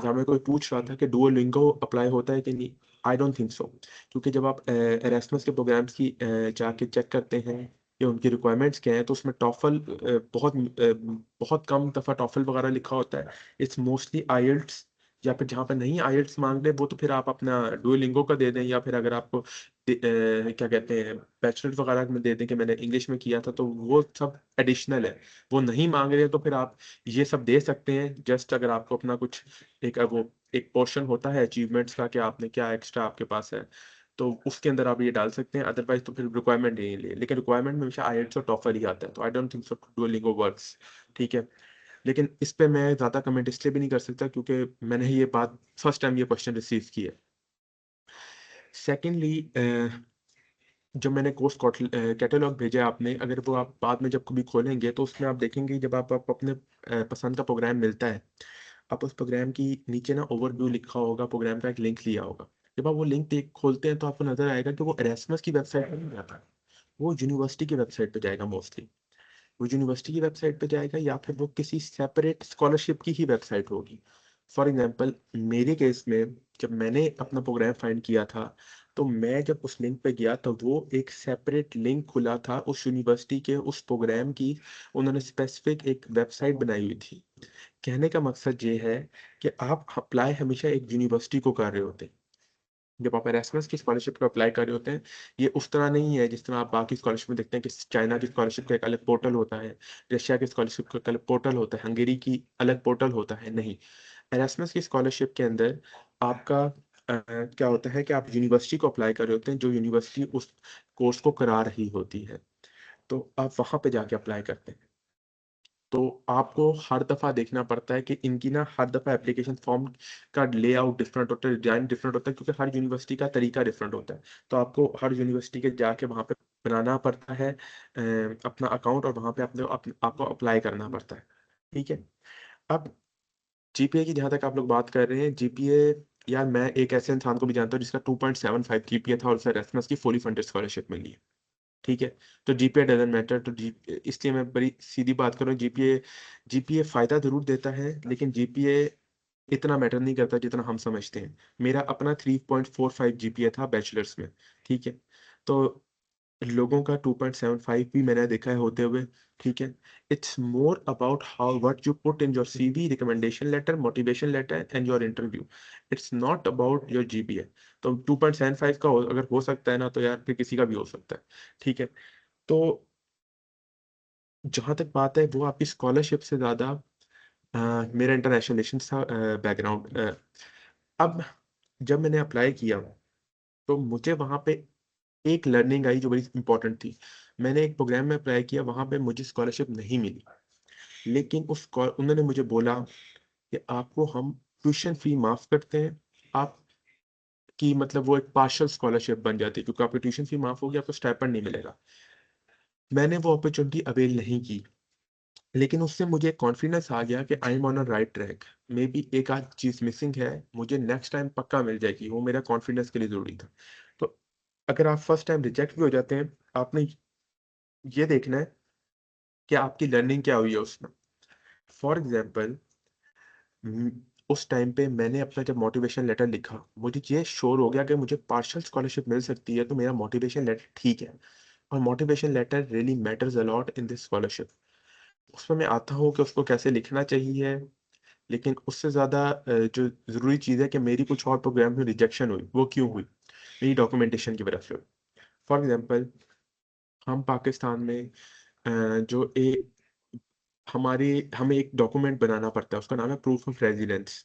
हमें कोई पूछ रहा था कि डुओलिंगो अप्लाई होता है कि नहीं। I don't think so. क्योंकि जब आप एरास्मस के प्रोग्राम्स की जाके चेक करते हैं कि उनकी रिक्वायरमेंट्स क्या है, तो उसमें टॉफल बहुत कम दफ़ा टॉफल वगैरह लिखा होता है। इट्स मोस्टली आइल्ट्स, या फिर जहाँ पर नहीं आइल्ट्स मांग रहे वो तो फिर आप अपना डुओलिंगो का दे दें, या फिर अगर आपको क्या कहते हैं बैचलर वगैरह में दे दें कि मैंने इंग्लिश में किया था, तो वो सब एडिशनल है। वो नहीं मांग रहे हैं तो फिर आप ये सब दे सकते हैं। जस्ट अगर आपको अपना कुछ वो एक पोर्शन होता है अचीवमेंट्स का कि आपने क्या एक्स्ट्रा आपके पास है, तो उसके अंदर आप ये डाल सकते हैं। अदरवाइज तो फिर रिक्वायरमेंट नहीं है, लेकिन रिक्वायरमेंट में हमेशा आईएलटीएस और टॉफल ही आता है, तो I don't think so Duolingo works. ठीक है। लेकिन इस पे मैं ज्यादा कमेंट इसलिए भी नहीं कर सकता क्योंकि मैंने ये बात फर्स्ट टाइम ये क्वेश्चन रिसीव की है। सेकेंडली, जो मैंने कोर्स कैटलॉग भेजा है आपने, अगर वो आप बाद में जब कभी खोलेंगे तो उसमें आप देखेंगे, जब आप अपने पसंद का प्रोग्राम मिलता है, आप उस प्रोग्राम की नीचे ना ओवरव्यू लिखा होगा, प्रोग्राम का एक लिंक लिया होगा। जब आप वो लिंक देख खोलते हैं तो आपको नजर आएगा कि वो एरास्मस की वेबसाइट पर नहीं जाता, वो यूनिवर्सिटी की वेबसाइट पे जाएगा मोस्टली। वो यूनिवर्सिटी की वेबसाइट पे जाएगा या फिर वो किसी सेपरेट स्कॉलरशिप की ही वेबसाइट होगी। फॉर एग्जांपल, मेरे केस में जब मैंने अपना प्रोग्राम फाइंड किया था, तो मैं जब उस लिंक पे गया तो वो एक सेपरेट लिंक खुला था उस यूनिवर्सिटी के उस प्रोग्राम की। उन्होंने स्पेसिफिक एक वेबसाइट बनाई हुई थी। कहने का मकसद ये है कि आप अप्लाई हमेशा एक यूनिवर्सिटी को कर रहे होते हैं। जब आप एरास्मस की स्कॉलरशिप को अप्लाई कर रहे होते हैं, ये उस तरह नहीं है जिस तरह आप बाकी स्कॉलरशिप में देखते हैं कि चाइना की स्कॉलरशिप का एक अलग पोर्टल होता है, रशिया की स्कॉलरशिप का एक अलग पोर्टल होता है, हंगेरी की अलग पोर्टल होता है। नहीं, एरास्मस की स्कॉलरशिप के अंदर आपका क्या होता है कि आप यूनिवर्सिटी को अप्लाई कर रहे होते हैं, जो यूनिवर्सिटी उस कोर्स को करा रही होती है, तो आप वहां पे जाके अप्लाई करते हैं। तो आपको हर दफा देखना पड़ता है कि इनकी ना हर दफा एप्लीकेशन फॉर्म का लेआउट डिफरेंट होता है, डिजाइन डिफरेंट होता है, क्योंकि हर यूनिवर्सिटी का तरीका डिफरेंट होता है। तो आपको हर यूनिवर्सिटी के जाके वहां पे बनाना पड़ता है अपना अकाउंट, और वहां पे आपको अप्लाई करना पड़ता है। ठीक है। अब जीपीए की जहां तक आप लोग बात कर रहे हैं, जीपीए, यार मैं एक ऐसे इंसान को भी जानता हूँ जिसका 2.75 जीपीए था और उसे एरास्मस की फुली फंडेड स्कॉलरशिप मिली है। ठीक है। तो जीपीए डजंट मैटर। तो जी इसलिए मैं बड़ी सीधी बात करूँ, जीपीए जीपीए फायदा जरूर देता है, लेकिन जीपीए इतना मैटर नहीं करता जितना हम समझते हैं। मेरा अपना 3.45 जीपीए था बैचलर्स में। ठीक है। तो लोगों का 2.75 भी मैंने देखा है होते हुए। ठीक है। It's more about how what you put in your CV, recommendation letter, motivation letter and your interview. It's not about your GPA. तो 2.75 का अगर हो सकता है ना, तो यार फिर किसी का भी हो सकता है। ठीक है। तो जहां तक बात है वो आपकी स्कॉलरशिप से ज्यादा मेरा इंटरनेशनल रिलेशंस था बैकग्राउंड। अब जब मैंने अप्लाई किया, तो मुझे वहां पे एक लर्निंग आई जो बड़ी इंपॉर्टेंट थी। मैंने एक प्रोग्राम में अप्लाई किया, वहां पे मुझे स्कॉलरशिप नहीं मिली, लेकिन उन्होंने मुझे बोला कि आपको हम ट्यूशन फी माफ करते हैं, आपकी मतलब वो एक पार्शियल स्कॉलरशिप बन जाती है, क्योंकि आपकी ट्यूशन फी माफ होगी, आपको स्टाइपेंड नहीं मिलेगा। मैंने वो अपॉर्चुनिटी अवेल नहीं की, लेकिन उससे मुझे कॉन्फिडेंस आ गया कि I am on a right track. May be एक आध चीज मिसिंग है, मुझे नेक्स्ट टाइम पक्का मिल जाएगी। वो मेरा कॉन्फिडेंस के लिए जरूरी था। तो अगर आप फर्स्ट टाइम रिजेक्ट भी हो जाते हैं, आपने ये देखना है कि आपकी लर्निंग क्या हुई है उसमें। फॉर एग्जाम्पल, उस टाइम पे मैंने अपना जब मोटिवेशन लेटर लिखा, मुझे ये श्योर हो गया कि मुझे पार्शियल स्कॉलरशिप मिल सकती है, तो मेरा मोटिवेशन लेटर ठीक है। और motivation letter really matters a lot in this scholarship. उसमें मैं आता हूँ कि उसको कैसे लिखना चाहिए, लेकिन उससे ज़्यादा जो ज़रूरी चीज़ है कि मेरी कुछ और प्रोग्राम में रिजेक्शन हुई, वो क्यों हुई? मेरी डॉक्यूमेंटेशन की वजह से हुई। फॉर एग्जांपल, हम पाकिस्तान में जो एक हमारे हमें एक डॉक्यूमेंट बनाना पड़ता है, उसका नाम है proof of residence.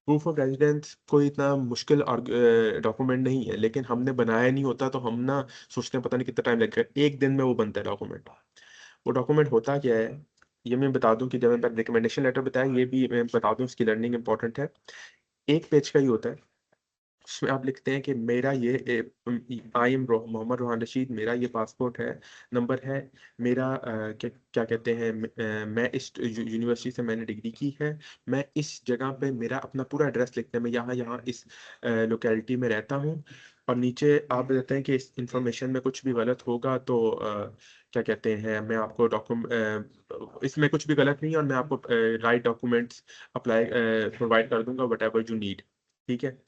Proof of residence कोई इतना मुश्किल डॉक्यूमेंट नहीं है, लेकिन हमने बनाया नहीं होता, तो हम ना सोचते हैं पता नहीं कितना टाइम लगेगा, एक दिन में वो बनता है डॉक्यूमेंट। वो डॉक्यूमेंट होता क्या है, ये मैं बता दूं कि जब मैं रिकमेंडेशन लेटर बताया, ये भी मैं बता दूं, इसकी लर्निंग इंपॉर्टेंट है। एक पेज का ही होता है। उसमें आप लिखते हैं कि मेरा ये आई एम मोहम्मद रोहान रशीद, मेरा ये पासपोर्ट है, नंबर है, मेरा क्या क्या कहते हैं, मैं इस यूनिवर्सिटी से मैंने डिग्री की है, मैं इस जगह पे, मेरा अपना पूरा एड्रेस लिखते हैं, मैं यहाँ यहाँ इस लोकेलिटी में रहता हूँ। और नीचे आप बताते हैं कि इस इंफॉर्मेशन में कुछ भी गलत होगा तो क्या कहते हैं, मैं आपको इसमें कुछ भी गलत नहीं है, और मैं आपको राइट डॉक्यूमेंट्स अप्लाई प्रोवाइड कर दूंगा, वट एवर यू नीड। ठीक है।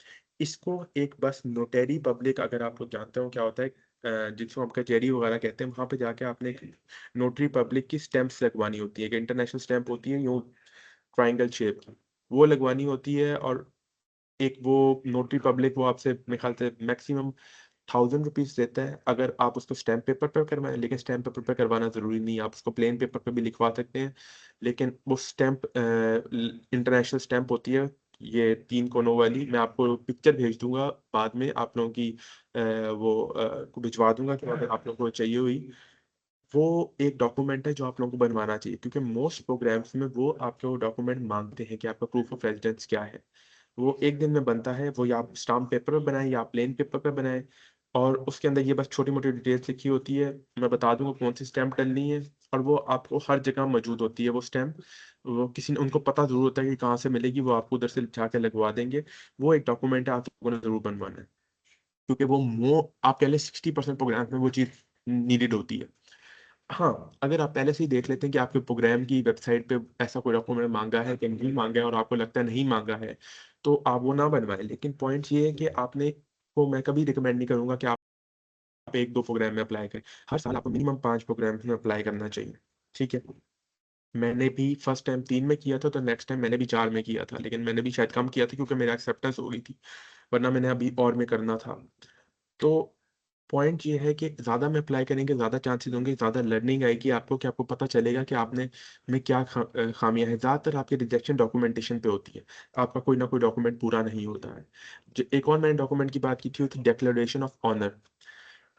इसको एक बस नोटरी पब्लिक, अगर आप लोग जानते हो क्या होता है, जिसको हम कचहरी वगैरह कहते हैं, वहां पे जाके आपने एक नोटरी पब्लिक की स्टैंप्स लगवानी होती है, एक इंटरनेशनल स्टैंप होती है यूं ट्राइंगल शेप की, वो लगवानी होती है। और एक वो नोटरी पब्लिक वो आपसे मेरे ख्याल से मैक्सिमम 1000 रुपीज देता है अगर आप उसको स्टैम्प पेपर पर करवाएं। लेकिन स्टैम्प पेपर पर करवाना जरूरी नहीं है, आप उसको प्लेन पेपर पर भी लिखवा सकते हैं। लेकिन वो स्टैम्प इंटरनेशनल स्टैम्प होती है, ये 3 कोनों वाली। मैं आपको पिक्चर भेज दूंगा बाद में, आप लोगों की वो को भिजवा दूंगा कि अगर आप लोगों को चाहिए हुई। वो एक डॉक्यूमेंट है जो आप लोगों को बनवाना चाहिए, क्योंकि मोस्ट प्रोग्राम्स में वो आपके वो डॉक्यूमेंट मांगते हैं कि आपका प्रूफ ऑफ रेजिडेंस क्या है। वो एक दिन में बनता है, वो या आप स्टाम्प पेपर पे बनाए या आप प्लेन पेपर पे बनाए। और उसके अंदर ये बस छोटी मोटी डिटेल्स लिखी होती है, मैं बता दूंगा कौन सी स्टैंप डलनी है। और वो आपको हर जगह मौजूद होती है वो स्टैंप। वो किसी ने उनको पता जरूर होता है कि कहाँ से मिलेगी, वो आपको उधर से जाके लगवा देंगे। वो एक डॉक्यूमेंट है, आप लोगों ने जरूर बनवाना है, क्योंकि वो आप कह लें 60% प्रोग्राम में वो चीज़ नीडेड होती है। हाँ, अगर आप पहले से ही देख लेते हैं कि आपके प्रोग्राम की वेबसाइट पे ऐसा कोई डॉक्यूमेंट मांगा है कि नहीं मांगा है, और आपको लगता है नहीं मांगा है, तो आप वो ना बनवाएं। लेकिन पॉइंट ये है कि आपने को मैं कभी रिकमेंड नहीं करूंगा कि आप एक दो प्रोग्राम में अप्लाई करें। हर साल आपको मिनिमम 5 प्रोग्राम में अप्लाई करना चाहिए। ठीक है। मैंने भी फर्स्ट टाइम 3 में किया था, तो नेक्स्ट टाइम मैंने भी 4 में किया था, लेकिन मैंने भी शायद कम किया था क्योंकि मेरा एक्सेप्टेंस हो गई थी। वरना मैंने अभी और में करना था। तो पॉइंट ये है कि ज़्यादा में अप्लाई करेंगे, ज़्यादा चांसेस होंगे, ज़्यादा लर्निंग आएगी आपको, कि आपको पता चलेगा कि आपने में क्या खामियां हैं। ज़्यादातर आपकी रिजेक्शन डॉक्यूमेंटेशन पे होती है, आपका कोई ना कोई डॉक्यूमेंट पूरा नहीं होता है। जो एक और मैंने डॉक्यूमेंट की बात की थी वो थी डिक्लेरेशन ऑफ ऑनर।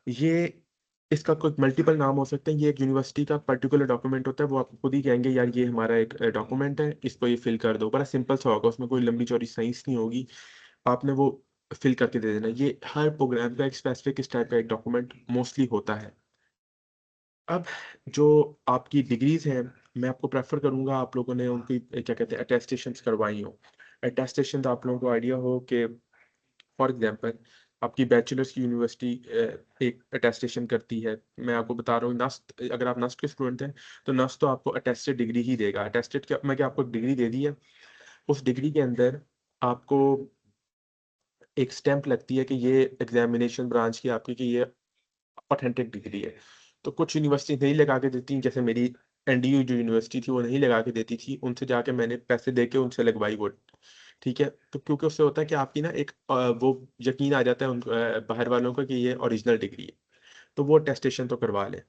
ये इसका कोई मल्टीपल नाम हो सकते हैं, ये एक यूनिवर्सिटी का पर्टिकुलर डॉक्यूमेंट होता है, वो आप खुद ही कहेंगे यार ये हमारा एक डॉक्यूमेंट है, इसको ये फिल कर दो। बड़ा सिंपल सा होगा, उसमें कोई लंबी चौड़ी साइंस नहीं होगी, आपने वो फिल करके दे देना। ये हर प्रोग्राम का एक स्पेसिफिक इस टाइप का एक डॉक्यूमेंट मोस्टली होता है। अब जो आपकी डिग्रीज हैं, मैं आपको प्रेफर करूंगा आप लोगों ने उनकी क्या कहते हैं अटेस्टेशन करवाई हो। अटेस्टेशन आप लोगों को आइडिया हो कि फॉर एग्जांपल आपकी बैचलर्स की यूनिवर्सिटी एक अटेस्टेशन करती है। मैं आपको बता रहा हूँ, नस्ट अगर आप नस्ट के स्टूडेंट हैं तो नस्ट तो आपको अटेस्टेड डिग्री ही देगा। अटेस्टेड क्या, मैं क्या आपको डिग्री दे दी है, उस डिग्री के अंदर आपको एक स्टैंप लगती है कि ये एग्जामिनेशन ब्रांच की आपकी, कि ये ऑथेंटिक डिग्री है। तो कुछ यूनिवर्सिटी नहीं लगा के देती, जैसे मेरी एनडीयू जो यूनिवर्सिटी थी वो नहीं लगा के देती थी, उनसे जाके मैंने पैसे दे के उनसे लगवाई वो। ठीक है, तो क्योंकि उससे होता है कि आपकी ना एक वो यकीन आ जाता है उन बाहर वालों को कि ये ओरिजिनल डिग्री है, तो वो अटेस्टेशन तो करवा लें।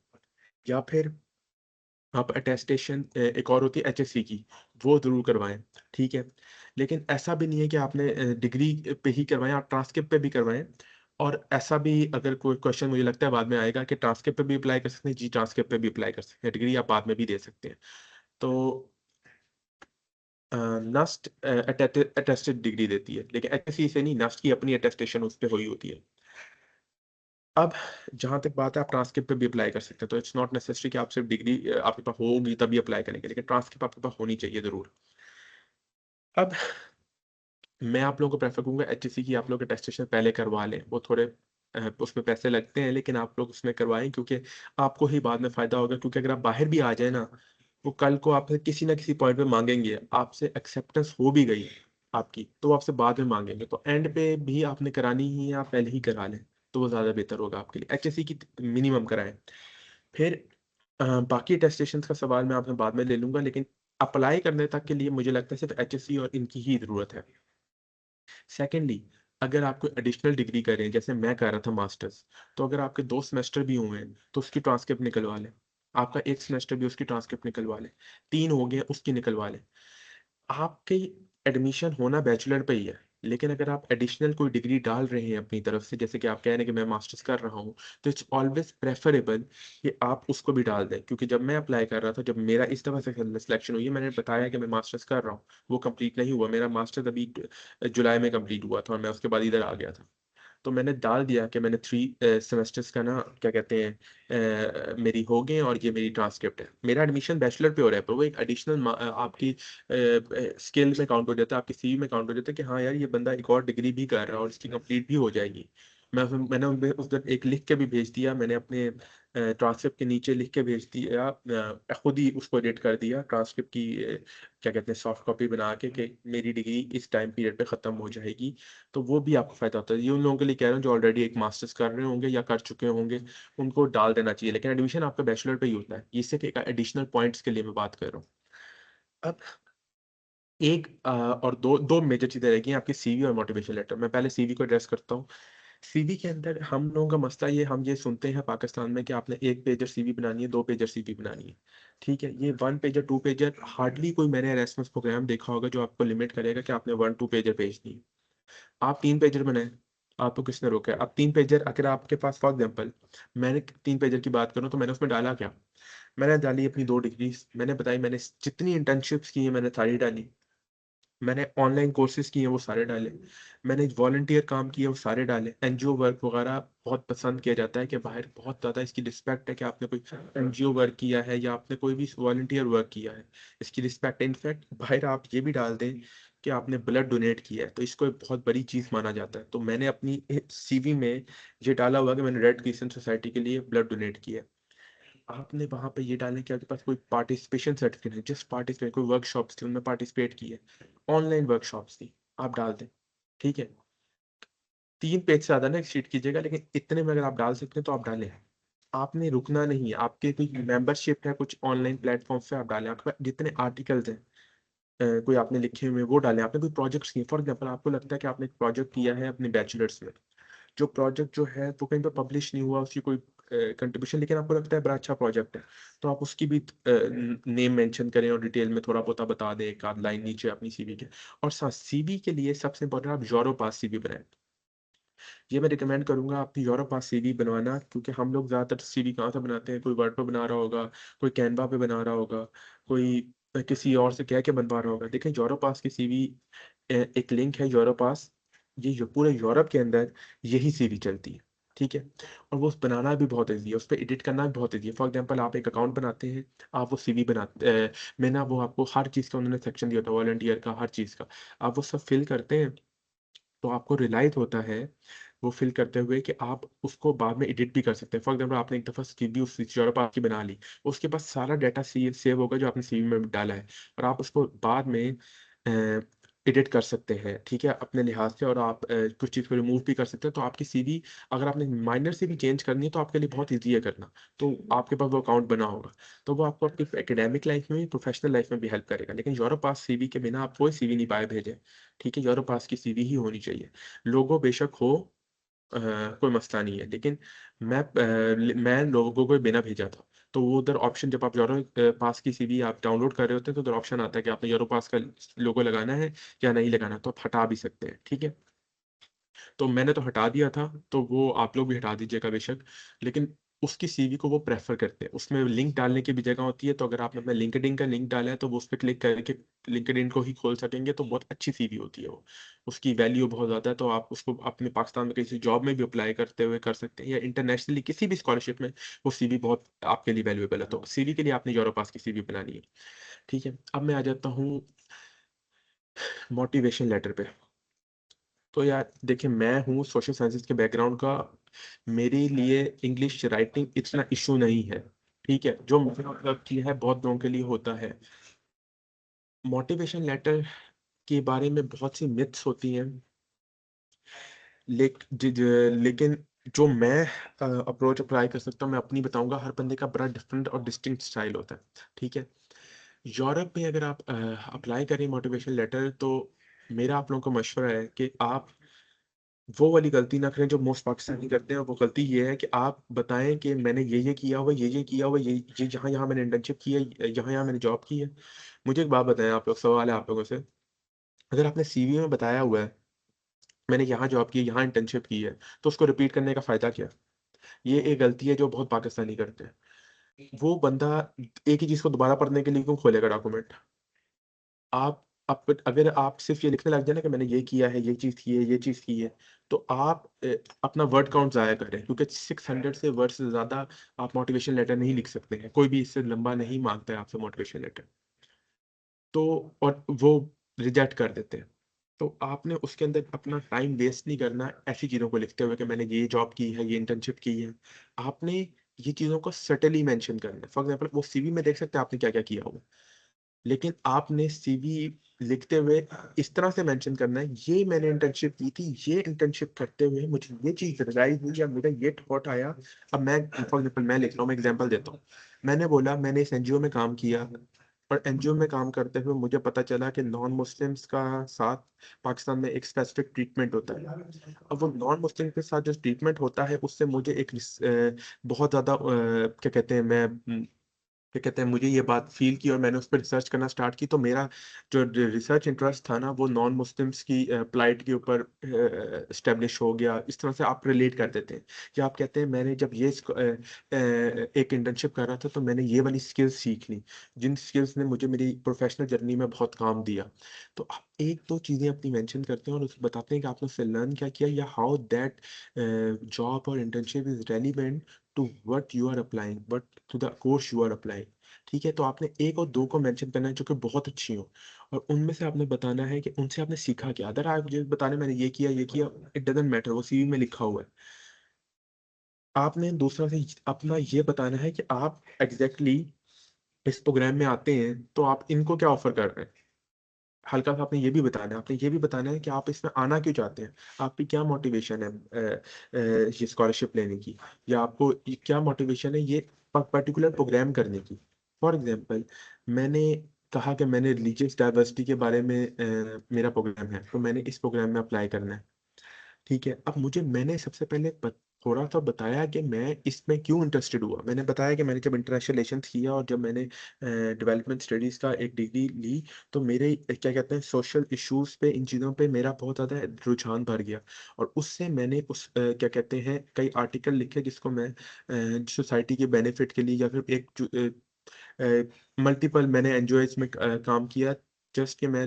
या फिर आप अटेस्टेशन एक और होती है एचएससी की, वो जरूर करवाएं। ठीक है, लेकिन ऐसा भी नहीं है कि आपने डिग्री पे ही करवाएं, आप ट्रांसक्रिप्ट पे भी करवाएं। और ऐसा भी अगर कोई क्वेश्चन मुझे लगता है बाद में आएगा कि ट्रांसक्रिप्ट पे भी अप्लाई कर सकते हैं, जी ट्रांसक्रिप्ट पे भी अप्लाई कर सकते हैं, डिग्री आप बाद में भी दे सकते हैं। तो नस्ट अटेस्टेड डिग्री देती है, लेकिन एचएससी से नहीं, नस्ट की अपनी अटेस्टेशन उस पर हुई होती है। अब जहां तक बात है, आप ट्रांसक्रिप्ट पे भी अप्लाई कर सकते हैं, तो इट्स नॉट नेसेसरी कि आप सिर्फ डिग्री आपके पास होगी तभी अप्लाई करेंगे, लेकिन ट्रांसक्रिप्ट आपके पास होनी चाहिए जरूर। अब मैं आप लोगों को प्रेफर करूंगा एचएससी की आप लोग अटेस्टेशन पहले करवा लें। वो थोड़े उसमें पैसे लगते हैं, लेकिन आप लोग उसमें करवाएं, क्योंकि आपको ही बाद में फायदा होगा। क्योंकि अगर आप बाहर भी आ जाए ना, वो कल को आपसे किसी ना किसी पॉइंट पे मांगेंगे, आपसे एक्सेप्टेंस हो भी गई आपकी तो वो आपसे बाद में मांगेंगे, तो एंड पे भी आपने करानी ही है, आप पहले ही करा लें, तो वो ज़्यादा बेहतर होगा आपके लिए। एचएससी की मिनिमम कराएं। फिर बाकी अटेस्टेशन का सवाल मैं आपसे बाद में ले लूंगा, लेकिन अप्लाई करने तक के लिए मुझे लगता है सिर्फ एचएससी और इनकी ही ज़रूरत है। सेकेंडली, अगर आप कोई एडिशनल डिग्री कर रहे हैं, जैसे मैं कर रहा था मास्टर्स, तो अगर आपके 2 सेमेस्टर भी हुए हैं तो उसकी ट्रांसक्रिप्ट निकलवा लें। आपका 1 सेमेस्टर भी, उसकी ट्रांसक्रिप्ट निकलवा लें। 3 हो गए, उसकी निकलवा लें। आपकी एडमिशन होना बैचलर पे ही है, लेकिन अगर आप एडिशनल कोई डिग्री डाल रहे हैं अपनी तरफ से, जैसे कि आप कह रहे हैं कि मैं मास्टर्स कर रहा हूँ, तो इट्स ऑलवेज प्रेफरेबल कि आप उसको भी डाल दें। क्योंकि जब मैं अप्लाई कर रहा था, जब मेरा इस दफ़ा से सिलेक्शन हुई है, मैंने बताया कि मैं मास्टर्स कर रहा हूँ, वो कंप्लीट नहीं हुआ मेरा मास्टर्स, अभी जुलाई में कंप्लीट हुआ था और मैं उसके बाद इधर आ गया था। तो मैंने डाल दिया कि मैंने 3 सेमेस्टर्स का ना क्या कहते हैं मेरी हो गए, और ये मेरी ट्रांसक्रिप्ट है। मेरा एडमिशन बैचलर पे हो रहा है, पर वो एक एडिशनल आपकी स्किल में काउंट हो जाता है, आपकी सीवी में काउंट हो जाता है कि हाँ यार ये बंदा एक और डिग्री भी कर रहा है और इसकी कंप्लीट भी हो जाएगी। मैंने उस दिन एक लिख के भी भेज दिया, मैंने अपने ट्रांसक्रिप्ट के नीचे लिख के भेज दिया, खुद ही उसको एडिट कर दिया ट्रांसक्रिप्ट की क्या कहते हैं सॉफ्ट कॉपी बना के कि मेरी डिग्री इस टाइम पीरियड पे ख़त्म हो जाएगी। तो वो भी आपको फायदा होता है। ये उन लोगों के लिए कह रहा हूँ जो ऑलरेडी एक मास्टर्स कर रहे होंगे या कर चुके होंगे, उनको डाल देना चाहिए, लेकिन एडमिशन आपका बैचलर पे ही होता है। ये सिर्फ एक एडिशनल पॉइंट्स के लिए मैं बात कर रहा हूँ। अब एक और दो दो मेजर चीजें रहेगी आपकी, सीवी और मोटिवेशन लेटर। मैं पहले सीवी को एड्रेस करता हूँ। सीवी के अंदर हम लोगों का मसला ये, हम ये सुनते हैं पाकिस्तान में कि आपने 1 पेजर सीवी बनानी है, 2 पेजर सीवी बनानी है। ठीक है, ये 1 पेजर 2 पेजर हार्डली कोई मैंने एरेस्मस प्रोग्राम देखा होगा जो आपको लिमिट करेगा कि आपने 1-2 पेजर भेजनी है। आप 3 पेजर बनाए, आपको किसने रोका है? आप 3 पेजर, अगर आपके पास फॉर एग्जाम्पल मैंने 3 पेजर की बात करूं तो मैंने उसमें डाला क्या? मैंने डाली अपनी 2 डिग्रीज, मैंने बताई, मैंने जितनी इंटर्नशिप्स की है मैंने सारी डाली, मैंने ऑनलाइन कोर्सेज किए हैं वो सारे डाले, मैंने वॉलंटियर काम किए वो सारे डाले। एनजीओ वर्क वगैरह बहुत पसंद किया जाता है कि बाहर बहुत ज़्यादा इसकी रिस्पेक्ट है कि आपने कोई एनजीओ वर्क किया है या आपने कोई भी वॉलंटियर वर्क किया है, इसकी रिस्पेक्ट है। इनफैक्ट बाहर आप ये भी डाल दें कि आपने ब्लड डोनेट किया है, तो इसको एक बहुत बड़ी चीज़ माना जाता है। तो मैंने अपनी सीवी में ये डाला हुआ कि मैंने रेड क्रिसेंट सोसाइटी के लिए ब्लड डोनेट किया है। आपने वहां पे ये डालें कि आपके पास कोई पार्टिसिपेशन सर्टिफिकेट है, जस्ट पार्टिसिपेट, कोई वर्कशॉप्स थी उनमें पार्टिसिपेट की है, ऑनलाइन वर्कशॉप्स थी, आप डाल दें। ठीक है, 3 पेज से ज्यादा ना एक्सीड कीजिएगा, लेकिन इतने में अगर आप डाल सकते हैं तो आप डालें। आपने रुकना नहीं है, आपके कोई मेंबरशिप है कुछ ऑनलाइन प्लेटफॉर्म पे, आप डालें। आपके पास जितने आर्टिकल्स हैं कोई आपने लिखे हुए वो डालें, आपने कोई प्रोजेक्ट्स किए, फॉर एग्जाम्पल आपको लगता है कि आपने एक प्रोजेक्ट किया है अपने बैचलर्स में, जो प्रोजेक्ट जो है वो कहीं पर पब्लिश नहीं हुआ, उसकी कोई कंट्रीब्यूशन, लेकिन आपको लगता है बड़ा अच्छा प्रोजेक्ट है, तो आप उसकी भी नेम मेंशन करें और डिटेल में थोड़ा बहुत बता दें, एक आध लाइन नीचे अपनी सीवी के। और साथ सीवी के लिए सबसे इंपॉर्टेंट, आप यूरोपास सीवी बनाएं। ये मैं रिकमेंड करूंगा आप यूरोपास सीवी बनवाना, क्योंकि हम लोग ज़्यादातर सीवी कहाँ से बनाते हैं, कोई वर्ड पे बना रहा होगा, कोई कैनवा पे बना रहा होगा, कोई किसी और से कह के बनवा रहा होगा। देखिए यूरोपास की सीवी, एक लिंक है यूरोपास, ये जो पूरे यूरोप के अंदर यही सीवी चलती है, ठीक है। और वो बनाना भी बहुत ईजी है, उस पर एडिट करना भी बहुत ईजी है। फॉर एग्जांपल आप एक अकाउंट बनाते हैं, आप वो सीवी बनाते में ना, वो आपको हर चीज़ का उन्होंने सेक्शन दिया था, वॉलंटियर का, हर चीज़ का, आप वो सब फिल करते हैं, तो आपको रियलाइज होता है वो फिल करते हुए कि आप उसको बाद में एडिट भी कर सकते हैं। फॉर एग्जाम्पल आपने एक दफ़ा सीवी उस यूरोप की बना ली, उसके बाद सारा डाटा सेव होगा जो आपने सीवी में डाला है, और आप उसको बाद में एडिट कर सकते हैं, ठीक है, अपने लिहाज से। और आप कुछ चीज़ को रिमूव भी कर सकते हैं। तो आपकी सीवी अगर आपने माइनर से भी चेंज करनी है तो आपके लिए बहुत ईजी है करना, तो आपके पास वो अकाउंट बना होगा, तो वो आपको आपकी एकेडमिक लाइफ में भी, प्रोफेशनल लाइफ में भी हेल्प करेगा। लेकिन यूरोप पास सीवी के बिना आप कोई सीवी नहीं पाए भेजे, ठीक है। यूरोप पास की सीवी ही होनी चाहिए, लोगो बेशक हो, कोई मसला नहीं है, लेकिन मैं लोगों को बिना भेजा था, तो वो उधर ऑप्शन, जब आप यूरो पास की सीवी आप डाउनलोड कर रहे होते हैं तो उधर ऑप्शन आता है कि आपने यूरो पास का लोगो लगाना है या नहीं लगाना, तो आप हटा भी सकते हैं, ठीक है। तो मैंने तो हटा दिया था, तो वो आप लोग भी हटा दीजिएगा बेशक। लेकिन उसकी सीवी को वो प्रेफर करते हैं, उसमें लिंक डालने की भी जगह होती है, तो अगर आपने अपना लिंक्डइन का लिंक डाला है तो वो उस पर क्लिक करके लिंक्डइन को ही खोल सकेंगे, तो बहुत अच्छी सीवी होती है वो, उसकी वैल्यू बहुत ज़्यादा है। तो आप उसको अपने पाकिस्तान में किसी जॉब में भी अप्लाई करते हुए कर सकते हैं, या इंटरनेशनली किसी भी स्कॉलरशिप में वो सीवी बहुत आपके लिए वैल्यूएबल है। तो सीवी के लिए आपने यूरोपास की सीवी बनानी है, ठीक है। अब मैं आ जाता हूँ मोटिवेशन लेटर पे। तो यार देखिए, मैं हूँ सोशल साइंसेज के बैकग्राउंड का, मेरे लिए इंग्लिश राइटिंग इतना इशू नहीं है, ठीक है। जो मुझे मतलब की है बहुत लोगों के लिए होता है। मोटिवेशन लेटर के बारे में बहुत सी मिथ्स होती हैं, लेकिन जो मैं अप्रोच अप्लाई कर सकता हूँ मैं अपनी बताऊंगा, हर बंदे का बड़ा डिफरेंट और डिस्टिंक्ट स्टाइल होता है, ठीक है। यूरोप में अगर आप अप्लाई करें मोटिवेशन लेटर, तो मेरा आप लोगों को मशवरा है कि आप वो वाली गलती ना करें जो मोस्ट पाकिस्तानी करते हैं। वो गलती ये है कि आप बताएं कि मैंने ये किया हुआ, ये किया हुआ, ये यहाँ यहाँ मैंने इंटर्नशिप की है, यहाँ यहाँ मैंने जॉब की है। मुझे एक बात बताएं, आप लोग, सवाल है आप लोगों से, अगर आपने सीवी में बताया हुआ है मैंने यहाँ जॉब की है, यहाँ इंटर्नशिप की है, तो उसको रिपीट करने का फायदा क्या? ये एक गलती है जो बहुत पाकिस्तानी करते हैं। वो बंदा एक ही चीज को दोबारा पढ़ने के लिए क्यों खोलेगा डॉक्यूमेंट? आप अगर आप सिर्फ ये लिखने लग जाए ना कि मैंने ये किया है, ये चीज की है, ये चीज की है, तो आप अपना वर्ड काउंट जाया करें, क्योंकि 600 से वर्ड से ज्यादा आप मोटिवेशन लेटर नहीं लिख सकते हैं, कोई भी इससे लंबा नहीं मांगता है आपसे मोटिवेशन लेटर, तो और वो रिजेक्ट कर देते हैं। तो आपने उसके अंदर अपना टाइम वेस्ट नहीं करना ऐसी चीज़ों को लिखते हुए कि मैंने ये जॉब की है, ये इंटर्नशिप की है। आपने ये चीज़ों को सटली मेंशन करना है। फॉर एग्जांपल वो सीवी में देख सकते हैं आपने क्या क्या किया हुआ, लेकिन आपने सीवी लिखते हुए इस तरह से मेंशन करना है, ये मैंने इंटर्नशिप की थी, ये इंटर्नशिप करते हुए मुझे ये चीज़ रियलाइज हुई या मेरा ये थॉट आया। अब मैं फॉर एग्जांपल मैं लिख रहा हूँ, मैं एग्जांपल देता हूँ। मैंने बोला मैंने इस एनजीओ में काम किया, और एनजीओ में काम करते हुए मुझे पता चला कि नॉन मुस्लिम्स का साथ पाकिस्तान में एक स्पेसिफिक ट्रीटमेंट होता है। अब वो नॉन मुस्लिम के साथ जो ट्रीटमेंट होता है उससे मुझे एक बहुत ज़्यादा क्या कहते हैं, मैं क्या कहते हैं, मुझे ये बात फील की और मैंने उस पर रिसर्च करना स्टार्ट की। तो मेरा जो रिसर्च इंटरेस्ट था ना वो नॉन मुस्लिम्स की प्लाइट के ऊपर स्टेब्लिश हो गया। इस तरह से आप रिलेट कर देते हैं, या आप कहते हैं मैंने जब ये एक इंटर्नशिप कर रहा था तो मैंने ये वाली स्किल्स सीख ली, जिन स्किल्स ने मुझे मेरी प्रोफेशनल जर्नी में बहुत काम दिया। तो आप एक दो चीज़ें अपनी मेंशन करते हैं और उसको बताते हैं कि आपने उससे लर्न क्या किया, या हाउ दैट जॉब और internship is relevant to what you are applying, but to the course you are applying, ठीक है। तो आपने एक और दो को मेंशन करना है जो कि बहुत अच्छी हो, और उनमें से आपने बताना है कि उनसे आपने सीखा क्या। अगर आप मुझे बताने मैंने ये किया, इट डजंट मैटर, वो सीवी में लिखा हुआ है। आपने दूसरा से अपना ये बताना है कि आप एग्जैक्टली इस प्रोग्राम में आते हैं तो आप इनको क्या ऑफर कर रहे हैं। हल्का सा आपने ये भी बताना है, आपने ये भी बताना है कि आप इसमें आना क्यों चाहते हैं, आपकी क्या मोटिवेशन है ये स्कॉलरशिप लेने की, या आपको क्या मोटिवेशन है ये पर्टिकुलर प्रोग्राम करने की। फॉर एग्जांपल मैंने कहा कि मैंने रिलीजियस डाइवर्सिटी के बारे में मेरा प्रोग्राम है, तो मैंने इस प्रोग्राम में अप्लाई करना है। ठीक है, अब मैंने सबसे पहले थोड़ा सा बताया कि मैं इसमें क्यों इंटरेस्टेड हुआ। मैंने बताया कि मैंने जब इंटरनेशनल रिलेशंस किया और जब मैंने डेवलपमेंट स्टडीज का एक डिग्री ली, तो मेरे क्या कहते हैं सोशल इश्यूज पे, इन चीज़ों पे मेरा बहुत ज़्यादा रुझान भर गया। और उससे मैंने क्या कहते हैं कई आर्टिकल लिखे, जिसको मैं सोसाइटी के बेनिफिट के लिए या फिर एक मल्टीपल मैंने एनजीओज में काम किया, जस्ट कि मैं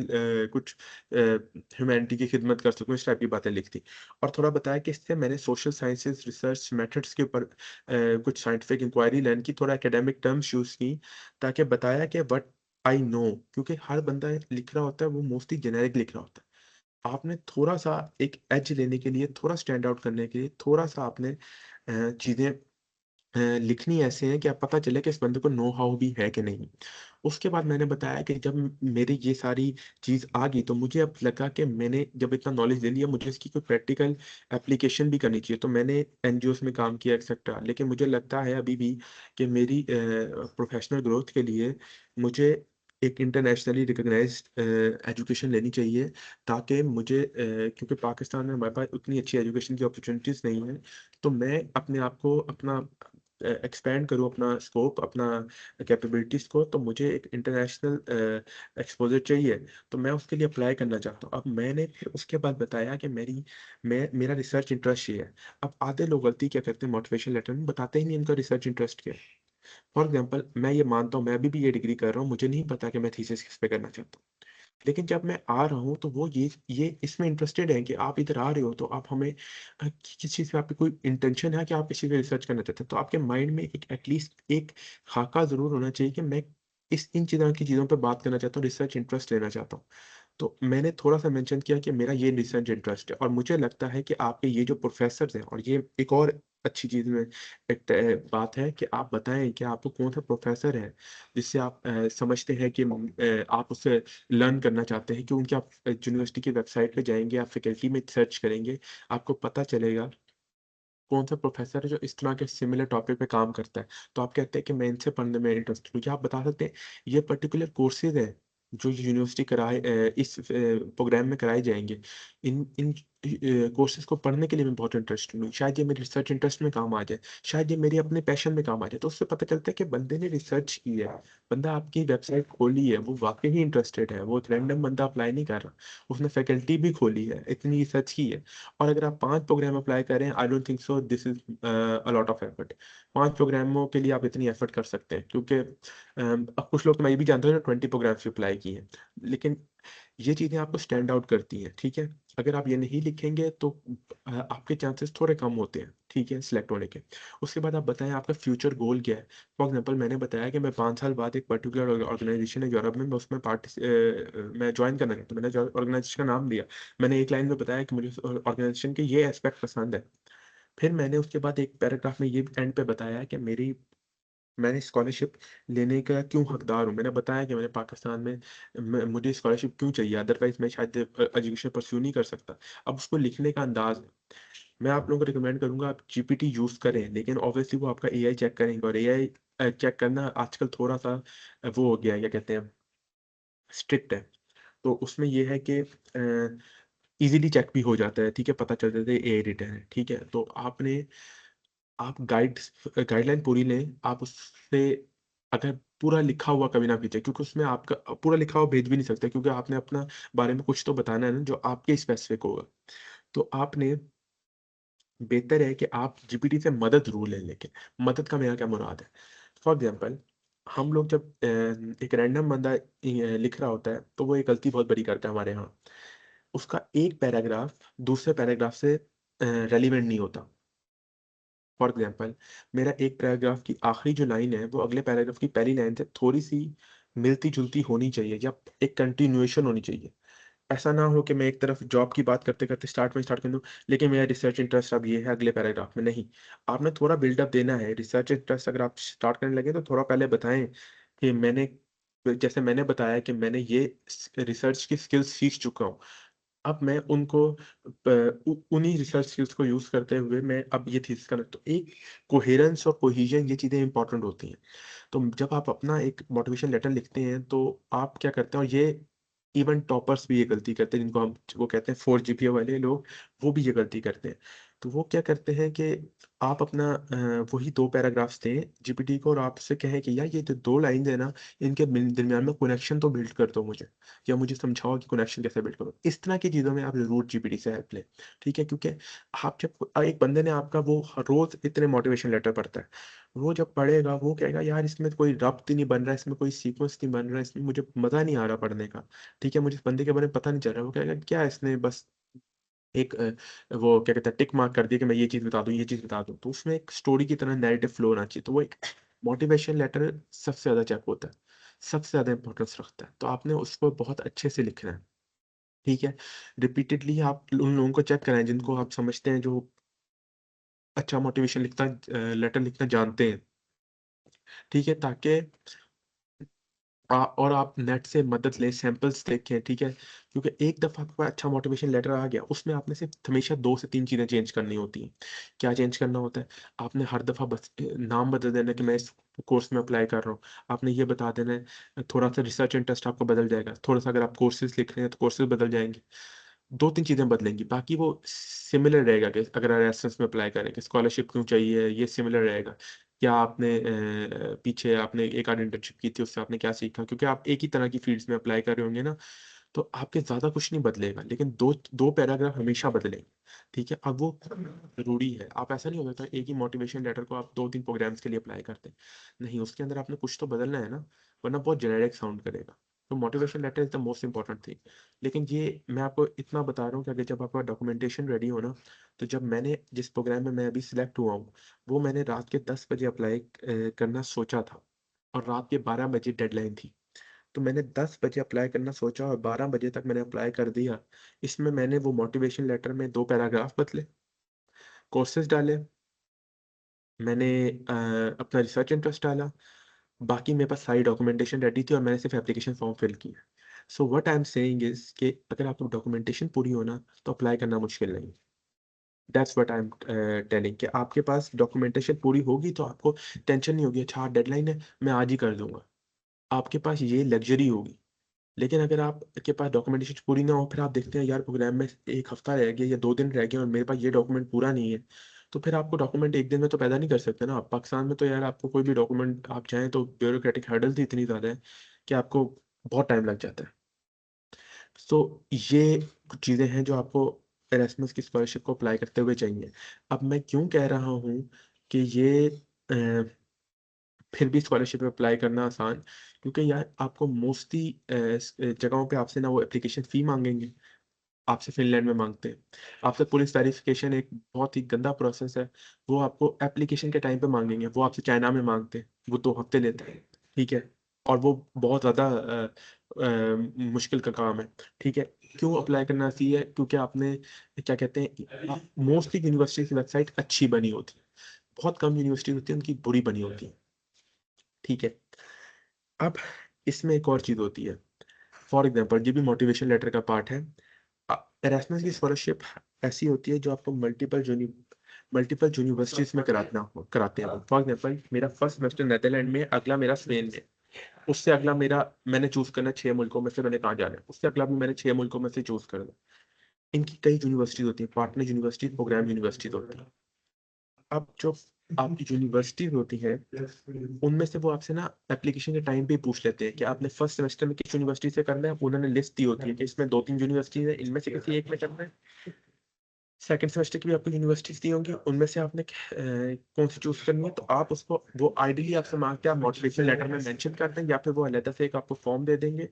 कुछ ह्यूमैनिटी की खिदमत कर सकूं, इस टाइप की बातें लिखी। और थोड़ा बताया कि इससे मैंने सोशल साइंसेज रिसर्च मेथड्स के ऊपर कुछ साइंटिफिक इंक्वायरी लर्न की, थोड़ा एकेडमिक टर्म्स यूज की, ताकि बताया कि व्हाट आई नो। क्योंकि हर बंदा लिख रहा होता है वो मोस्टली जेनेरिक लिख रहा होता है। आपने थोड़ा सा एक एज लेने के लिए, थोड़ा स्टैंड आउट करने के लिए, थोड़ा सा आपने चीजें लिखनी ऐसे है कि आप पता चले कि इस बंदे को नो हाउ भी है कि नहीं। उसके बाद मैंने बताया कि जब मेरी ये सारी चीज आ गई, तो मुझे अब लगा कि मैंने जब इतना नॉलेज ले लिया, मुझे इसकी कोई प्रैक्टिकल एप्लीकेशन भी करनी चाहिए। तो मैंने एनजीओस में काम किया एक्सेट्रा। लेकिन मुझे लगता है अभी भी कि मेरी प्रोफेशनल ग्रोथ के लिए मुझे एक इंटरनेशनली रिकग्नाइज्ड एजुकेशन लेनी चाहिए, ताकि मुझे क्योंकि पाकिस्तान में हमारे पास उतनी अच्छी एजुकेशन की अपॉर्चुनिटीज नहीं है। तो मैं अपने आप को अपना एक्सपेंड करूँ, अपना स्कोप, अपना कैपेबिलिटीज को, तो मुझे एक इंटरनेशनल एक्सपोजर चाहिए। तो मैं उसके लिए अप्लाई करना चाहता हूँ। अब मैंने फिर उसके बाद बताया कि मेरा रिसर्च इंटरेस्ट ये है। अब आधे लोग गलती क्या करते हैं, मोटिवेशन लेटर में बताते ही नहीं इनका रिसर्च इंटरेस्ट क्या है। फॉर एग्जाम्पल, मैं ये मानता हूँ, मैं अभी भी ये डिग्री कर रहा हूँ, मुझे नहीं पता कि मैं थीसिस किस पे करना चाहता हूँ। लेकिन जब मैं आ रहा हूँ तो वो ये इसमें इंटरेस्टेड है कि आप इधर आ रहे हो, तो आप हमें किस चीज़ पे आपकी कोई इंटेंशन है कि आप इसी पे रिसर्च करना चाहते हैं, तो आपके माइंड में एक एटलीस्ट एक खाका जरूर होना चाहिए कि मैं इस इन चीज़ों की चीज़ों पे बात करना चाहता हूँ, रिसर्च इंटरेस्ट लेना चाहता हूँ। तो मैंने थोड़ा सा मेंशन किया कि मेरा ये रिसर्च इंटरेस्ट है, और मुझे लगता है कि आपके ये जो प्रोफेसर हैं, और ये एक और अच्छी चीज़ में एक बात है कि आप बताएं कि आपको कौन सा प्रोफेसर है जिससे आप समझते हैं कि आप उससे लर्न करना चाहते हैं। क्योंकि आप यूनिवर्सिटी की वेबसाइट पे जाएंगे, आप फैकल्टी में सर्च करेंगे, आपको पता चलेगा कौन सा प्रोफेसर है जो इस तरह के सिमिलर टॉपिक पे काम करता है। तो आप कहते हैं कि मैं इनसे पढ़ने में इंटरेस्टेड हूँ, क्या आप बता सकते हैं ये पर्टिकुलर कोर्सेज है जो यूनिवर्सिटी कराए इस प्रोग्राम में कराए जाएंगे, इन इन कोर्सेज को पढ़ने के लिए मैं बहुत इंटरेस्टेड हूँ, शायद ये मेरे रिसर्च इंटरेस्ट में काम आ जाए, शायद ये मेरे अपने पैशन में काम आ जाए। तो उससे पता चलता है कि बंदे ने रिसर्च की है, बंदा आपकी वेबसाइट खोली है, वो वाकई ही इंटरेस्टेड है, वो रैंडम बंदा अप्लाई नहीं कर रहा, उसने फैकल्टी भी खोली है, इतनी रिसर्च की है। और अगर आप 5 प्रोग्राम अप्लाई करें, I don't think so this is a lot of effort. 5 प्रोग्रामों के लिए आप इतनी एफर्ट कर सकते हैं, क्योंकि अब कुछ लोग तो मैं ये भी जानता हूँ जो 20 प्रोग्राम्स अप्लाई किए हैं। लेकिन ये चीज़ें आपको स्टैंड आउट करती हैं, ठीक है। अगर आप ये नहीं लिखेंगे तो आपके चांसेस थोड़े कम होते हैं, ठीक है, सिलेक्ट होने के। उसके बाद आप बताएं आपका फ्यूचर गोल क्या है। फॉर एग्जांपल, मैंने बताया कि मैं 5 साल बाद एक पर्टिकुलर ऑर्गेनाइजेशन है यूरोप में, मैं उसमें मैं ज्वाइन करना चाहता हूँ। मैंने ऑर्गेनाइजेशन का नाम दिया, मैंने एक लाइन में बताया कि मुझे ऑर्गेनाइजेशन के ये एस्पेक्ट पसंद है। फिर मैंने उसके बाद एक पैराग्राफ में ये एंड पे बताया कि मैंने स्कॉलरशिप लेने का क्यों हकदार हूँ। मैंने बताया कि मैंने पाकिस्तान में मुझे स्कॉलरशिप क्यों चाहिए, अदरवाइज मैं शायद एजुकेशन परस्यू नहीं कर सकता। अब उसको लिखने का अंदाज है। मैं आप लोगों को रिकमेंड करूंगा आप जीपीटी यूज करें, लेकिन ऑब्वियसली वो आपका एआई चेक करेंगे, और एआई चेक करना आजकल थोड़ा सा वो हो गया है, क्या कहते हैं, स्ट्रिक्ट है। तो उसमें ये है कि इजीली चेक भी हो जाता है, ठीक है, पता चल जाता है एआई रिटर्न है, ठीक है। तो आप गाइडलाइन पूरी लें, आप उससे अगर पूरा लिखा हुआ कभी ना भेजें, क्योंकि उसमें आपका पूरा लिखा हुआ भेज भी नहीं सकते, क्योंकि आपने अपना बारे में कुछ तो बताना है ना जो आपके स्पेसिफिक होगा। तो आपने बेहतर है कि आप जीपीटी से मदद जरूर ले, लेके मदद का मेरा क्या मुराद है। फॉर एग्जाम्पल, हम लोग जब एक रैंडम बंदा लिख रहा होता है, तो वो एक गलती बहुत बड़ी करता है हमारे यहाँ, उसका एक पैराग्राफ दूसरे पैराग्राफ से रेलिवेंट नहीं होता। फॉर एग्जाम्पल, मेरा एक पैराग्राफ की आखिरी जो लाइन है वो अगले पैराग्राफ की पहली लाइन से थोड़ी सी मिलती जुलती होनी चाहिए, या एक कंटिन्यूएशन होनी चाहिए। ऐसा ना हो कि मैं एक तरफ जॉब की बात करते करते स्टार्ट कर दूं, लेकिन मेरा रिसर्च इंटरेस्ट अब ये है अगले पैराग्राफ में नहीं। आपने थोड़ा बिल्डअप देना है। रिसर्च इंटरेस्ट अगर आप स्टार्ट करने लगे तो थोड़ा पहले बताएं कि जैसे मैंने बताया कि मैंने ये रिसर्च की स्किल्स सीख चुका हूँ, अब मैं उनको उन्हीं रिसर्च स्किल्स को यूज करते हुए मैं अब ये थीसिस करना, तो एक कोहेरेंस और कोहेजन ये चीजें इंपॉर्टेंट होती हैं। तो जब आप अपना एक मोटिवेशन लेटर लिखते हैं तो आप क्या करते हैं, और ये इवन टॉपर्स भी ये गलती करते हैं, जिनको हम वो कहते हैं 4 GPA वाले लोग, वो भी ये गलती करते हैं। तो वो क्या करते हैं कि आप अपना वही 2 पैराग्राफ्स दें जीपीटी को और आपसे कहें कि यार ये जो 2 लाइन है ना, इनके दरमियान में कनेक्शन तो बिल्ड कर दो मुझे, या मुझे समझाओ कि कनेक्शन कैसे बिल्ड करो। इस तरह की चीज़ों में आप जरूर जीपीटी से हेल्प लें। ठीक है, क्योंकि आप जब एक बंदे ने आपका वो रोज इतने मोटिवेशन लेटर पढ़ता है, वो जब पढ़ेगा वो कहेगा यार इसमें कोई रब्त ही नहीं बन रहा, इसमें कोई सीक्वेंस नहीं बन रहा, इसमें मुझे मजा नहीं आ रहा पढ़ने का। ठीक है, मुझे इस बंदे के बारे में पता नहीं चल रहा। वो कहेगा क्या इसने बस एक वो क्या कहते हैं टिक मार्क कर दिया कि मैं ये चीज बता दूं, ये चीज बता दूं। तो उसमें एक स्टोरी की तरह नैरेटिव फ्लो होना चाहिए। तो वो एक मोटिवेशन लेटर सबसे ज्यादा चेक होता है, सबसे ज्यादा इंपॉर्टेंस रखता है। तो आपने उसको बहुत अच्छे से लिखना है। ठीक है, रिपीटेडली आप उन लोगों को चेक कराएं जिनको आप समझते हैं जो अच्छा मोटिवेशन लिखना लेटर लिखना जानते हैं। ठीक है, ताकि और आप नेट से मदद लें, सैंपल्स देखें। ठीक है, क्योंकि एक दफा आपके पास अच्छा मोटिवेशन लेटर आ गया, उसमें आपने सिर्फ हमेशा 2 से 3 चीजें चेंज करनी होती हैं। क्या चेंज करना होता है? आपने हर दफा बस नाम बदल देना कि मैं इस कोर्स में अप्लाई कर रहा हूँ। आपने ये बता देना है, थोड़ा सा रिसर्च इंटरेस्ट आपको बदल जाएगा, थोड़ा सा अगर आप कोर्सेज लिख रहे हैं तो कोर्सेज बदल जाएंगे। 2 3 चीजें बदलेंगी, बाकी वो सिमिलर रहेगा। कि अगर एसएस में अप्लाई करें कि स्कॉलरशिप क्यों चाहिए, ये सिमिलर रहेगा। क्या आपने पीछे आपने एक आध इंटर्नशिप की थी, उससे आपने क्या सीखा, क्योंकि आप एक ही तरह की फील्ड्स में अप्लाई कर रहे होंगे ना। तो आपके ज्यादा कुछ नहीं बदलेगा, लेकिन दो दो पैराग्राफ हमेशा बदलेंगे। ठीक है, अब वो जरूरी है। आप ऐसा नहीं हो सकता एक ही मोटिवेशन लेटर को आप 2 3 प्रोग्राम्स के लिए अप्लाई करते हैं। नहीं, उसके अंदर आपने कुछ तो बदलना है ना, वरना बहुत जेनेरिक साउंड करेगा। तो motivation letter is the most important thing. लेकिन ये मैं आपको इतना बता रहा हूँ कि अगर जब आपका डॉक्यूमेंटेशन रेडी हो ना, तो जब मैंने जिस प्रोग्राम में मैं अभी सिलेक्ट हुआ हूँ, वो मैंने रात के 10 बजे अप्लाई करना सोचा था, और रात के 12 बजे डेडलाइन थी। तो मैंने 10 बजे अप्लाई करना सोचा और 12 बजे तक मैंने अप्लाई कर दिया। इसमें मैंने वो मोटिवेशन लेटर में 2 पैराग्राफ बदले, कोर्सेज डाले, मैंने अपना रिसर्च इंटरेस्ट डाला, बाकी मेरे पास सारी डॉक्यूमेंटेशन रेडी थी और मैंने सिर्फ एप्लीकेशन फॉर्म फिल किया। So what I am saying is कि अगर आपको डॉक्यूमेंटेशन पूरी हो ना, तो अप्लाई करना मुश्किल नहीं। That's what I am telling कि आपके पास डॉक्यूमेंटेशन पूरी होगी तो आपको टेंशन नहीं होगी, अच्छा डेडलाइन है मैं आज ही कर दूंगा। आपके पास ये लग्जरी होगी। लेकिन अगर आपके पास डॉक्यूमेंटेशन पूरी ना हो, फिर आप देखते हैं यार प्रोग्राम में 1 हफ्ता रह गया या 2 दिन रह गए और मेरे पास ये डॉक्यूमेंट पूरा नहीं है, तो फिर आपको डॉक्यूमेंट एक दिन में तो पैदा नहीं कर सकते ना आप। पाकिस्तान में तो यार आपको कोई भी डॉक्यूमेंट आप चाहें तो ब्यूरोक्रेटिक हर्डल्स ही इतनी ज़्यादा है कि आपको बहुत टाइम लग जाता है। तो ये कुछ चीज़ें हैं जो आपको एरास्मस की स्कॉलरशिप को अप्लाई करते हुए चाहिए। अब मैं क्यों कह रहा हूँ कि ये फिर भी स्कॉलरशिप में अप्लाई करना आसान, क्योंकि यार आपको मोस्टली जगहों पे आपसे ना वो एप्लीकेशन फ़ी मांगेंगे। आपसे फिनलैंड में मांगते हैं, आपसे पुलिस वेरिफिकेशन एक बहुत ही गंदा प्रोसेस है, वो आपको एप्लीकेशन के टाइम पे मांगेंगे। वो आपसे चाइना में मांगते हैं, वो 2 हफ्ते लेते हैं। ठीक है, और वो बहुत ज़्यादा मुश्किल का काम है। ठीक है, क्यों अप्लाई करना चाहिए? क्योंकि आपने क्या कहते हैं, मोस्टली यूनिवर्सिटी की वेबसाइट अच्छी बनी होती है, बहुत कम यूनिवर्सिटी होती है उनकी बुरी बनी होती है। ठीक है, अब इसमें एक और चीज़ होती है। फॉर एग्जाम्पल, ये भी मोटिवेशन लेटर का पार्ट है। एरास्मस की स्कॉलरशिप ऐसी होती है जो आपको मल्टीपल यूनिवर्सिटीज में कराते हैं। फॉर एग्जाम्पल, मेरा फर्स्ट सेमेस्टर नेदरलैंड में, अगला मेरा स्पेन में, उससे अगला मेरा मैंने चूज करना है 6 मुल्कों में से मैंने कहाँ जाना है, उससे अगला भी मैंने 6 मुल्कों में से चूज करना। इनकी कई यूनिवर्सिटीज होती है, पार्टनर यूनिवर्सिटी, प्रोग्राम यूनिवर्सिटीज होती है। अब जो आपकी यूनिवर्सिटीज होती है, उनमें से वो आपसे ना एप्लीकेशन के टाइम पे ही पूछ लेते हैं कि आपने फर्स्ट सेमेस्टर में किस यूनिवर्सिटी से करना है। उन्होंने लिस्ट दी होती है कि इसमें 2 3 यूनिवर्सिटीज है, इनमें से किसी एक में करना है। सेकंड सेमेस्टर की भी आपको यूनिवर्सिटीज दी होंगी, उनमें से आपने कौन सी चूज करनी है। तो आप उसको वो आइडियली आपसे मांगते हैं, आप मोटिवेशन लेटर में मेंशन कर दें, या फिर वो अलग से एक आपको फॉर्म दे देंगे,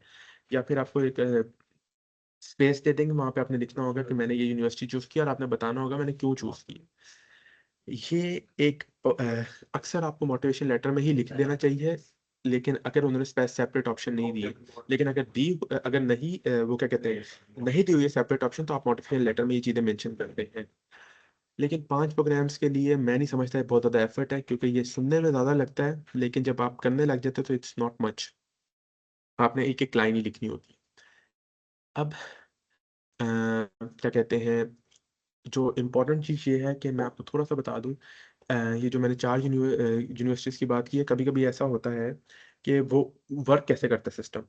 या फिर आपको एक स्पेस दे देंगे। वहां पे आपने लिखना होगा कि मैंने ये यूनिवर्सिटी चूज किया, और आपने बताना होगा मैंने क्यों चूज की। ये एक अक्सर आपको मोटिवेशन लेटर में ही लिख देना चाहिए, लेकिन अगर उन्होंने सेपरेट ऑप्शन नहीं दिए। लेकिन अगर नहीं वो क्या कहते हैं, नहीं दी हुई है सेपरेट ऑप्शन, तो आप मोटिवेशन लेटर में ये चीजें मेंशन करते हैं। लेकिन 5 प्रोग्राम्स के लिए मैं नहीं समझता है बहुत ज़्यादा एफर्ट है, क्योंकि ये सुनने में ज़्यादा लगता है, लेकिन जब आप करने लग जाते हो तो इट्स नॉट मच। आपने एक एक लाइन ही लिखनी होती है। अब क्या कहते हैं, जो इम्पोर्टेंट चीज़ ये है कि मैं आपको थोड़ा सा बता दूं, ये जो मैंने 4 यूनिवर्सिटीज़ की बात की है, कभी कभी ऐसा होता है कि वो वर्क कैसे करता है सिस्टम,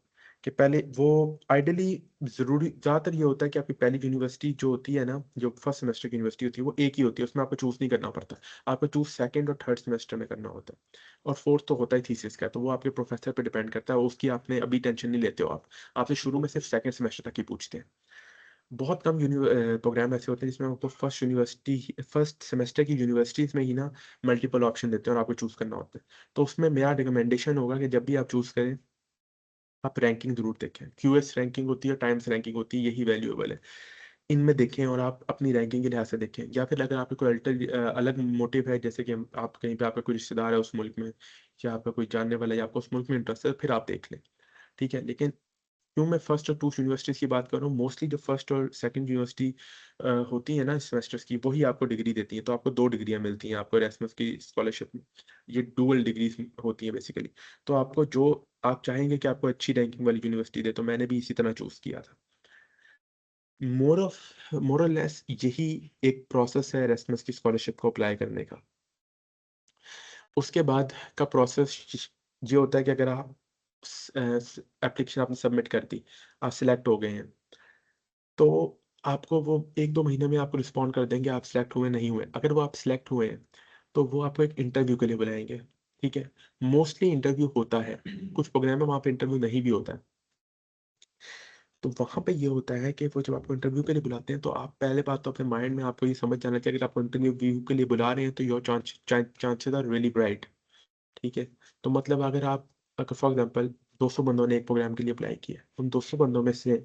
कि पहले वो आइडियली ज़रूरी ज़्यादातर ये होता है कि आपकी पहली यूनिवर्सिटी जो होती है ना, जो फर्स्ट सेमेस्टर की यूनिवर्सिटी होती है वो एक ही होती है, उसमें आपको चूज़ नहीं करना पड़ता, आपको चूज़ सेकंड और थर्ड सेमेस्टर में करना होता है, और फोर्थ तो होता ही थीसिस का, तो वो आपके प्रोफेसर पे डिपेंड करता है, उसकी आपने अभी टेंशन नहीं लेते हो आप, आपसे शुरू में सिर्फ सेकंड सेमेस्टर तक ही पूछते हैं। बहुत कम प्रोग्राम ऐसे होते हैं जिसमें आपको फर्स्ट सेमेस्टर की यूनिवर्सिटीज में ही ना मल्टीपल ऑप्शन देते हैं और आपको चूज करना होता है। तो उसमें मेरा रिकमेंडेशन होगा कि जब भी आप चूज करें, आप रैंकिंग जरूर देखें, क्यूएस रैंकिंग होती है, टाइम्स रैंकिंग होती है, यही वैल्यूएबल है, इनमें देखें और आप अपनी रैंकिंग के लिहाज से देखें, या फिर अगर आपको कोई अलग मोटिव है, जैसे कि आप कहीं पे आपका कोई रिश्तेदार है उस मुल्क में, या आपका कोई जानने वाला है, या आपको उस मुल्क में इंटरेस्ट है, फिर आप देख लें, ठीक है। लेकिन क्यों मैं फर्स्ट और टू यूनिवर्सिटीज की बात कर रहा हूँ, मोस्टली जो फर्स्ट और सेकंड यूनिवर्सिटी होती है ना सेमेस्टर्स की, वही आपको डिग्री देती है, तो आपको 2 डिग्रियां मिलती हैं आपको एरास्मस की स्कॉलरशिप में, ये डुअल डिग्रीज होती है बेसिकली। तो आपको जो आप चाहेंगे कि आपको अच्छी रैंकिंग वाली यूनिवर्सिटी दे, तो मैंने भी इसी तरह चूज किया था। मोर और लेस यही एक प्रोसेस है एरास्मस की स्कॉलरशिप को अप्लाई करने का। उसके बाद का प्रोसेस ये होता है कि अगर आप एप्लीकेशन आपने सबमिट कर दी, आप सिलेक्ट हो गए हैं, तो आपको वो 1-2 महीने में आपको रिस्पॉन्ड कर देंगे आप सिलेक्ट हुए नहीं हुए। अगर वो आप सिलेक्ट हुए हैं तो वो आपको एक इंटरव्यू के लिए बुलाएंगे, ठीक है। मोस्टली इंटरव्यू होता है, कुछ प्रोग्राम में वहाँ पे इंटरव्यू नहीं भी होता है। तो वहाँ पे ये होता है कि वो जब आपको इंटरव्यू के लिए बुलाते हैं, तो आप पहले बात तो अपने माइंड में आपको ये समझ जाना चाहिए, अगर आपको इंटरव्यू के लिए बुला रहे हैं तो your chances are really bright, ठीक है। तो मतलब अगर आप, अगर फॉर एग्जाम्पल 200 बंदों ने एक प्रोग्राम के लिए अप्लाई किया, उन 200 बंदों में से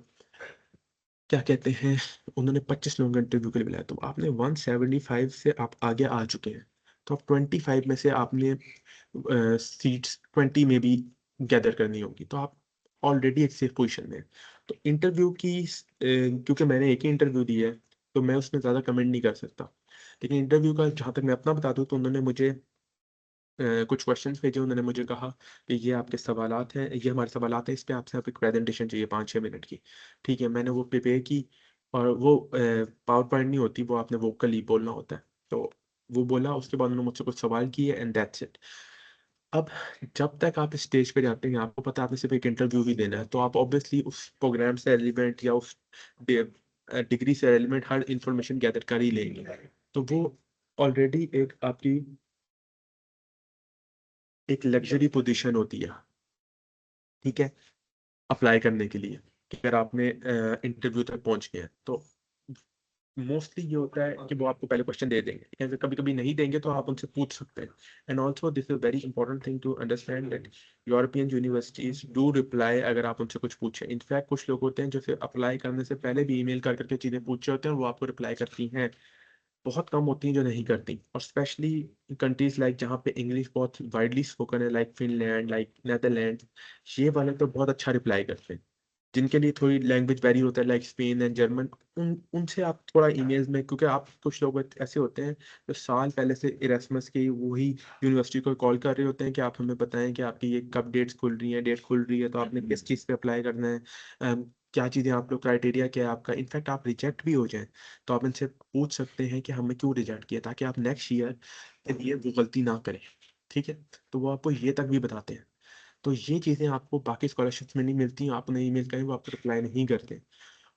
क्या कहते हैं, उन्होंने 25 लोगों का इंटरव्यू के लिए बुलाया, तो आपने 175 से आप आगे आ चुके हैं, तो आप 25 में से आपने सीट्स 20 में भी गैदर करनी होगी, तो आप ऑलरेडी एक सेफ पोजीशन में हैं। तो इंटरव्यू की क्योंकि मैंने एक ही इंटरव्यू दिया है, तो मैं उसमें ज़्यादा कमेंट नहीं कर सकता, लेकिन इंटरव्यू का जहाँ तक मैं अपना बता दूँ, तो उन्होंने मुझे कुछ क्वेश्चंस भेजे, उन्होंने मुझे कहा कि ये आपके सवालात हैं, ये हमारे सवालात हैं, इस पे आपसे आपकी प्रेजेंटेशन चाहिए 5-6 मिनट की, ठीक है। मैंने वो प्रिपेयर की, और वो पावर पॉइंट नहीं होती, वो आपने वोकली बोलना होता है, तो वो बोला, उसके बाद उन्होंने मुझसे कुछ सवाल किए एंड दैट्स इट। अब जब तक आप स्टेज पे जाते हैं, आपको पता है आपने सिर्फ एक इंटरव्यू ही देना है, तो आप ऑब्वियसली उस प्रोग्राम से एलिमेंट या उस डिग्री से एलिमेंट हर इंफॉर्मेशन गैदर कर ही लेंगे, तो वो ऑलरेडी एक लग्जरी पोजीशन होती है, ठीक है, अप्लाई करने के लिए, कि अगर आपने इंटरव्यू तक पहुंच गए हैं, तो मोस्टली ये होता है कि वो आपको पहले क्वेश्चन दे देंगे, या फिर कभी कभी नहीं देंगे तो आप उनसे पूछ सकते हैं। And also this is very important thing to understand that European universities do reply अगर आप उनसे कुछ पूछें। इनफैक्ट कुछ लोग होते हैं जो सिर्फ अप्लाई करने से पहले भी ईमेल कर करके चीज़ें पूछ रहे होते हैं और वो आपको रिप्लाई करती हैं, बहुत कम होती हैं जो नहीं करती, और स्पेशली कंट्रीज लाइक जहाँ पे इंग्लिश बहुत वाइडली स्पोकन है, लाइक फिनलैंड, लाइक नेदरलैंड, ये वाले तो बहुत अच्छा रिप्लाई करते हैं। जिनके लिए थोड़ी लैंग्वेज बैरियर होता है, लाइक स्पेन एंड जर्मन, उनसे आप थोड़ा ईमेल्स में, क्योंकि आप कुछ लोग ऐसे होते हैं जो साल पहले से इरेस्मस की वही यूनिवर्सिटी को कॉल कर रहे होते हैं कि आप हमें बताएं कि आपकी ये कब डेट्स खुल रही हैं, डेट खुल रही है, तो आपने किस चीज़ पे अप्लाई करना है, क्या चीज़ें आप लोग, क्राइटेरिया क्या है आपका। इनफैक्ट आप रिजेक्ट भी हो जाएं तो आप इनसे पूछ सकते हैं कि हमें क्यों रिजेक्ट किया, ताकि आप नेक्स्ट ईयर के लिए वो गलती ना करें, ठीक है। तो वो आपको ये तक भी बताते हैं। तो ये चीज़ें आपको बाकी स्कॉलरशिप्स में नहीं मिलती, आप उन्हें ईमेल करें वो आपको रिप्लाई नहीं करते।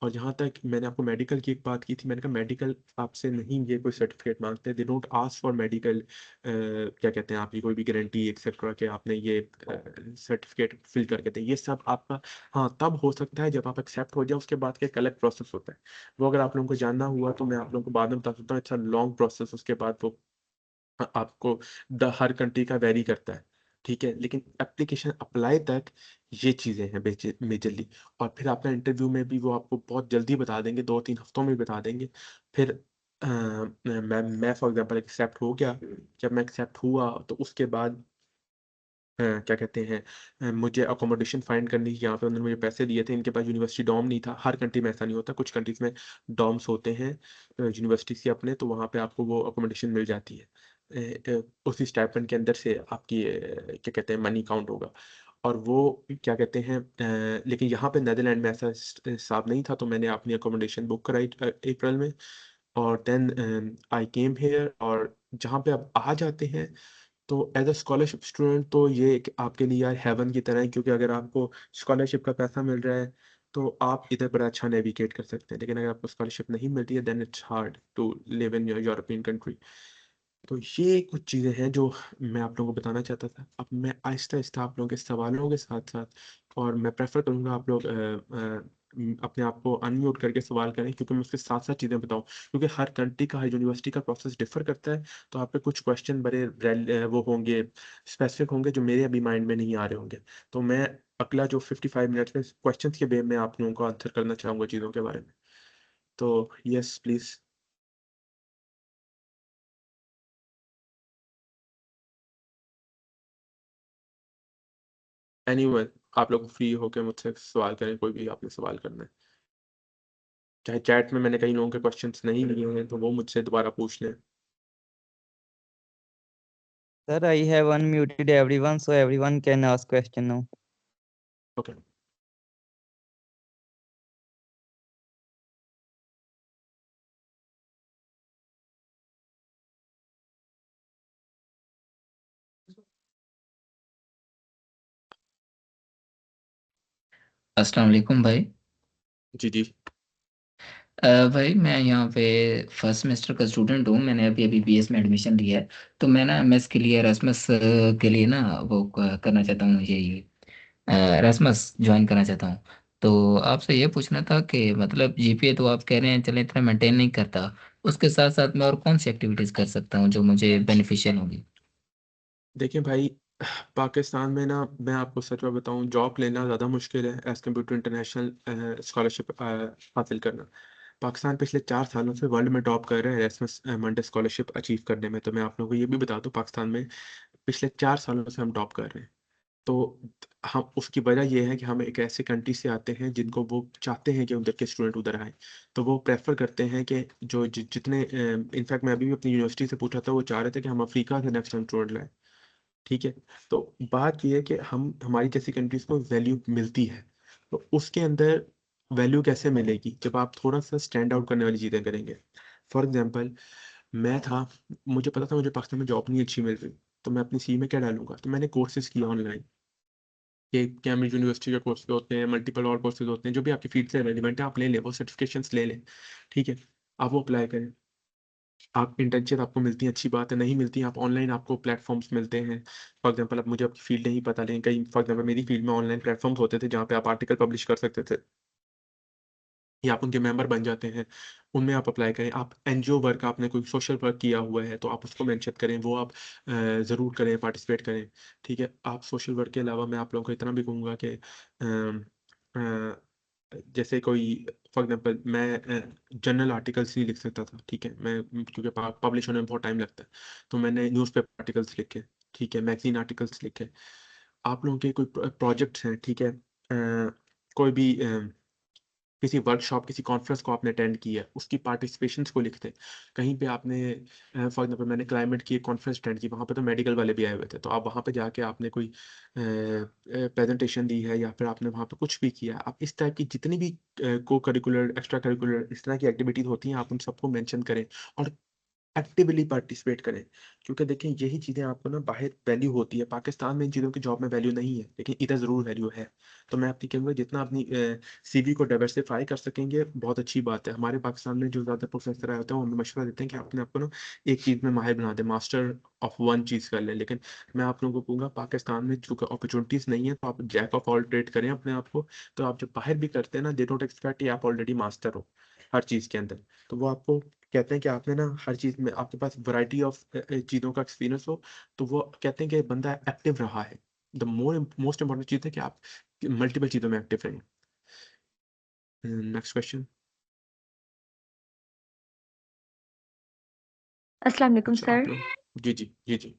और जहाँ तक मैंने आपको मेडिकल की एक बात की थी, मैंने कहा मेडिकल आपसे नहीं ये कोई सर्टिफिकेट मांगते, they don't ask for medical, क्या कहते हैं, आपकी कोई भी गारंटी एक्सेट्रा कि आपने ये सर्टिफिकेट फिल करके दें, ये सब आपका हाँ तब हो सकता है जब आप एक्सेप्ट हो जाए, उसके बाद का एक अलग प्रोसेस होता है। वो अगर आप लोगों को जानना हुआ तो मैं आप लोगों को बाद में बता सकता हूँ, इट्स लॉन्ग प्रोसेस, उसके बाद वो आपको हर कंट्री का वेरी करता है, ठीक है। लेकिन एप्लीकेशन अप्लाई तक ये चीज़ें हैं मेजरली, और फिर आपका इंटरव्यू में भी वो आपको बहुत जल्दी बता देंगे, 2-3 हफ्तों में बता देंगे। फिर मैं फॉर एग्जांपल एक्सेप्ट हो गया, जब मैं एक्सेप्ट हुआ तो उसके बाद क्या कहते हैं, मुझे अकोमोडेशन फाइंड करनी थी, यहाँ पे उन्होंने मुझे पैसे दिए थे, इनके पास यूनिवर्सिटी डॉम नहीं था, हर कंट्री में ऐसा नहीं होता, कुछ कंट्रीज में डॉम्स होते हैं यूनिवर्सिटी के अपने, तो वहाँ पे आपको वो अकोमोडेशन मिल जाती है, उसी स्टाइपेंड के अंदर से आपकी क्या कहते हैं मनी काउंट होगा। और वो क्या कहते हैं लेकिन यहाँ पे नेदरलैंड में ऐसा हिसाब नहीं था, तो मैंने अपनी अकोमोडेशन बुक कराई अप्रैल में, और देन आई केम हेयर। और जहाँ पे आप आ जाते हैं तो एज अ स्कॉलरशिप स्टूडेंट तो ये आपके लिए यार हेवन की तरह है, क्योंकि अगर आपको स्कॉलरशिप का पैसा मिल रहा है तो आप इधर बड़ा अच्छा नेविगेट कर सकते हैं, लेकिन अगर आपको स्कॉलरशिप नहीं मिलती है then it's hard to live in your European country. तो ये कुछ चीज़ें हैं जो मैं आप लोगों को बताना चाहता था। अब मैं आहिस्ता आहिस्ता आप लोगों के सवालों के साथ साथ, और मैं प्रेफर करूँगा आप लोग अपने आप को अनम्यूट करके सवाल करें, क्योंकि मैं उसके साथ साथ चीज़ें बताऊँ, क्योंकि हर कंट्री का, हर यूनिवर्सिटी का प्रोसेस डिफर करता है। तो आप पे कुछ क्वेश्चन बड़े वो होंगे, स्पेसिफिक होंगे, जो मेरे अभी माइंड में नहीं आ रहे होंगे। तो मैं अगला जो 55 मिनट्स में क्वेश्चन के वे में आप लोगों को आंसर करना चाहूँगा चीज़ों के बारे में। तो यस प्लीज़। एनीवन, आप लोग फ्री होकर मुझसे सवाल करें, कोई भी आपने सवाल करना है। चाहे चैट में मैंने कई लोगों के क्वेश्चंस नहीं लिए हैं तो वो मुझसे दोबारा पूछ लें। Sir, I have unmuted everyone, so everyone can ask question now. Okay. अस्सलाम वालेकुम भाई। जी जी। भाई मैं यहाँ पे फर्स्ट सेमेस्टर का स्टूडेंट हूँ। मैंने अभी अभी बीएस में एडमिशन लिया है। तो मैं ना एमएस के लिए एरास्मस के लिए ना वो करना चाहता हूँ, ये एरास्मस ज्वाइन करना चाहता हूँ। तो आपसे ये पूछना था कि मतलब जीपीए तो आप कह रहे हैं चले इतना मेंटेन नहीं करता, उसके साथ साथ मैं और कौन सी एक्टिविटीज़ कर सकता हूँ जो मुझे बेनिफिशियल होगी। देखिए भाई, पाकिस्तान में ना मैं आपको सच में बताऊं, जॉब लेना ज़्यादा मुश्किल है as compare to international scholarship हासिल करना। पाकिस्तान पिछले 4 सालों से वर्ल्ड में टॉप कर रहा है एरास्मस मंडे स्कॉलरशिप अचीव करने में। तो मैं आप लोगों को ये भी बता दूं, पाकिस्तान में पिछले 4 सालों से हम टॉप कर रहे हैं। तो हम उसकी वजह ये है कि हम एक ऐसे कंट्री से आते हैं जिनको वो चाहते हैं कि उधर के स्टूडेंट उधर आए। तो वो प्रेफर करते हैं कि जो जितने इनफैक्ट मैं अभी भी अपनी यूनिवर्सिटी से पूछा था, वो चाह रहे थे कि हम अफ्रीका से नेक्स्ट टाइम स्टूडेंट लाएं। ठीक है। तो बात ये है कि हम हमारी जैसी कंट्रीज को वैल्यू मिलती है, तो उसके अंदर वैल्यू कैसे मिलेगी जब आप थोड़ा सा स्टैंड आउट करने वाली चीज़ें करेंगे। फॉर एग्जाम्पल, मैं था, मुझे पता था मुझे पाकिस्तान में जॉब नहीं अच्छी मिल रही, तो मैं अपनी सी में क्या डालूंगा, तो मैंने कोर्सेज किया ऑनलाइन। कि कैम्ब्रिज यूनिवर्सिटी के कोर्स होते हैं, मल्टीपल और कोर्सेज होते हैं, जो भी आपकी फील्ड से रेलिवेंट है आप ले लें, वो सर्टिफिकेशंस ले लें। ठीक है। आप वो अप्लाई करें। आप इंटर्नशिप आपको मिलती है, अच्छी बात है। नहीं मिलती, आप ऑनलाइन आपको प्लेटफॉर्म्स मिलते हैं। फॉर एग्जांपल, अब मुझे आपकी फील्ड नहीं पता, लेकिन कई फॉर एग्जांपल मेरी फील्ड में ऑनलाइन प्लेटफॉर्म्स होते थे जहाँ पे आप आर्टिकल पब्लिश कर सकते थे, या आप उनके मेंबर बन जाते हैं। उनमें आप अप्लाई करें। आप एनजीओ वर्क, आपने कोई सोशल वर्क किया हुआ है तो आप उसको मेंशन करें, वो आप ज़रूर करें, पार्टिसिपेट करें। ठीक है। आप सोशल वर्क के अलावा मैं आप लोगों को इतना भी कहूँगा कि जैसे कोई फॉर एग्जांपल मैं जर्नल आर्टिकल्स ही लिख सकता था। ठीक है। मैं क्योंकि पब्लिश होने में बहुत टाइम लगता है, तो मैंने न्यूज़पेपर आर्टिकल्स लिखे। ठीक है। मैगजीन आर्टिकल्स लिखे। आप लोगों के कोई प्रोजेक्ट्स हैं, ठीक है, कोई भी किसी वर्कशॉप, किसी कॉन्फ्रेंस को आपने अटेंड किया है, उसकी पार्टिसिपेशंस को लिखते हैं। कहीं पे आपने फॉर एग्जांपल मैंने क्लाइमेट की एक कॉन्फ्रेंस अटेंड की, वहाँ पे तो मेडिकल वाले भी आए हुए थे, तो आप वहाँ पे जाके आपने कोई प्रेजेंटेशन दी है या फिर आपने वहाँ पे कुछ भी किया, आप इस टाइप की जितनी भी को करिकुलर, एक्स्ट्रा करिकुलर, इस तरह की एक्टिविटीज होती हैं, आप उन सबको मेंशन करें और एक्टिवली पार्टिसिपेट करें। क्योंकि देखिए, यही चीज़ें आपको ना बाहर वैल्यू होती है। पाकिस्तान में इन चीज़ों की जॉब में वैल्यू नहीं है, लेकिन इधर ज़रूर वैल्यू है। तो मैं आपकी कहूँगा, जितना अपनी सीवी को डाइवर्सिफाई कर सकेंगे बहुत अच्छी बात है। हमारे पाकिस्तान में जो ज़्यादा प्रोफेसर आए होते हैं वो हमें मशवरा देते हैं कि अपने आप को ना एक चीज़ में माहिर बना दें, मास्टर ऑफ वन चीज़ कर लें। लेकिन मैं आप लोगों को कहूँगा, पाकिस्तान में चूँकि अपॉर्चुनिटीज़ नहीं है, तो आप जैक ऑफ ऑल ट्रेड करें अपने आप को। तो आप जब बाहर भी करते हैं ना, दे डोंट एक्सपेक्ट आप ऑलरेडी मास्टर हो हर चीज़ के अंदर। तो वो आपको कहते हैं कि आपने ना हर चीज़ में आपके पास वैरायटी ऑफ चीज़ों का एक्सपीरियंस हो। तो वो कहते हैं कि बंदा एक्टिव रहा है। द मोस्ट इंपॉर्टेंट चीज़ है कि आप मल्टीपल चीज़ों में एक्टिव रहें। Next question. Assalamu alaikum, अच्छा, sir. आप लोग जी जी जी जी।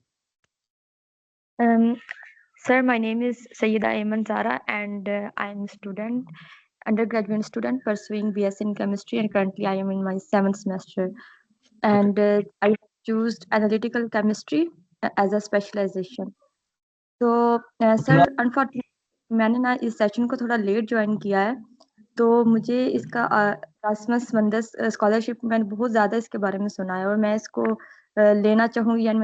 Sir, my name is Sayyida Ayman Zara, and I am a student, undergraduate student pursuing BS in chemistry, and currently I am in my 7th semester. And I choose analytical chemistry as a specialization. So, sir, unfortunately, मैंने ना इस सेशन को थोड़ा लेट ज्वाइन किया है, तो मुझे इसका रासमस मंदस स्कॉलरशिप मैंने बहुत ज़्यादा इसके बारे में सुना है और मैं इसको लेना चाहूँगी, यानी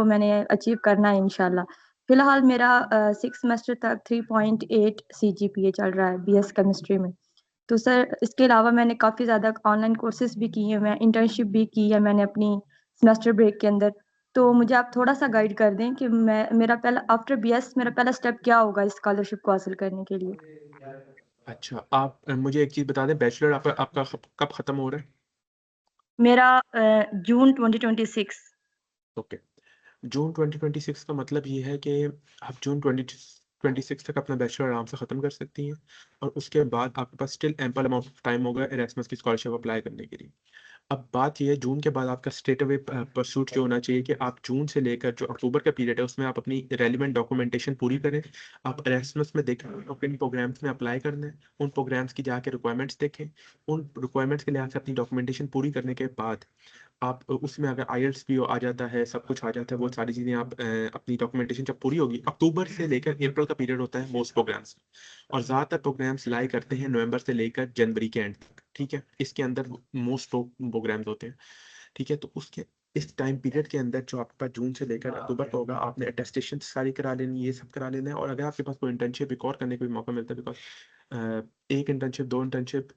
मैंने अचीव करना है इंशाल्लाह। फिलहाल मेरा 6 सेमेस्टर तक 3.8 CGPA चल रहा है BS केमिस्ट्री में। तो सर इसके अलावा मैंने काफ़ी ज़्यादा ऑनलाइन कोर्सेज भी किए हैं, मैं इंटर्नशिप भी की है मैंने अपनी सेमेस्टर ब्रेक के अंदर। तो मुझे आप थोड़ा सा गाइड कर दें कि मेरा पहला आफ्टर BS मेरा पहला स्टेप क्या होगा इस स्कॉलरशिप को हासिल करने के लिए। अच्छा, आप मुझे एक चीज़ बता दें, बैचलर आपका कब ख़त्म हो रहा है? मेरा जून 2026। ओके, जून 2026 का मतलब ये है कि आप जून 2026 तक अपना बैचलर आराम से ख़त्म कर सकती हैं और उसके बाद आपके पास still ample amount of time होगा एरास्मस की स्कॉलरशिप अप्लाई करने के लिए। अब बात ये है, जून के बाद आपका स्ट्रेट अवे परसूट जो होना चाहिए कि आप जून से लेकर जो अक्टूबर का पीरियड है उसमें आप अपनी रेलिवेंट डॉक्यूमेंटेशन पूरी करें। आप एरास्मस में देखें तो किन प्रोग्राम्स में अप्लाई करना है, उन प्रोग्राम्स की जाके रिक्वायरमेंट्स देखें। उन रिक्वायरमेंट्स के लिहाज से अपनी डॉक्यूमेंटेशन पूरी करने के बाद आप उसमें अगर आईएलटीएस भी आ जाता है, सब कुछ आ जाता है, वो सारी चीज़ें आप अपनी डॉक्यूमेंटेशन जब पूरी होगी, अक्टूबर से लेकर अप्रैल का पीरियड होता है मोस्ट प्रोग्राम्स, और ज़्यादातर प्रोग्राम्स लाई करते हैं नवंबर से लेकर जनवरी के एंड तक। ठीक है, इसके अंदर मोस्ट प्रोग्राम्स होते हैं। ठीक है, तो उसके इस टाइम पीरियड के अंदर जो आपके पास जून से लेकर अक्टूबर का होगा, आपने अटेस्टेशन सारी करा लेनी, ये सब करा लेना है। और अगर आपके पास कोई इंटर्नशिप एक और करने का भी मौका मिलता है, बिकॉज एक इंटर्नशिप, दो इंटर्नशिप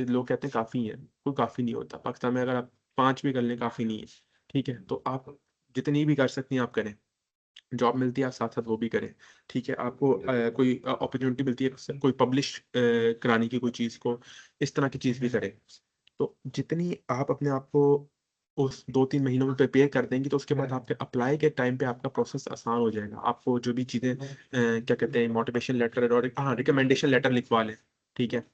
लोग कहते हैं काफ़ी है, कोई काफ़ी नहीं होता पाकिस्तान में। अगर आप 5 भी कर लें काफ़ी नहीं है। ठीक है, तो आप जितनी भी कर सकती हैं आप करें, जॉब मिलती है आप साथ साथ वो भी करें। ठीक है, आपको कोई अपॉर्चुनिटी मिलती है कोई पब्लिश कराने की कोई चीज़ को, इस तरह की चीज़ भी करें। तो जितनी आप अपने आप को उस 2-3 महीनों में प्रिपेयर कर देंगी, तो उसके बाद आपके अप्लाई के टाइम पे आपका प्रोसेस आसान हो जाएगा। आपको जो भी चीज़ें क्या कहते हैं, मोटिवेशन लेटर और हाँ रिकमेंडेशन लेटर लिखवा लें। ठीक है,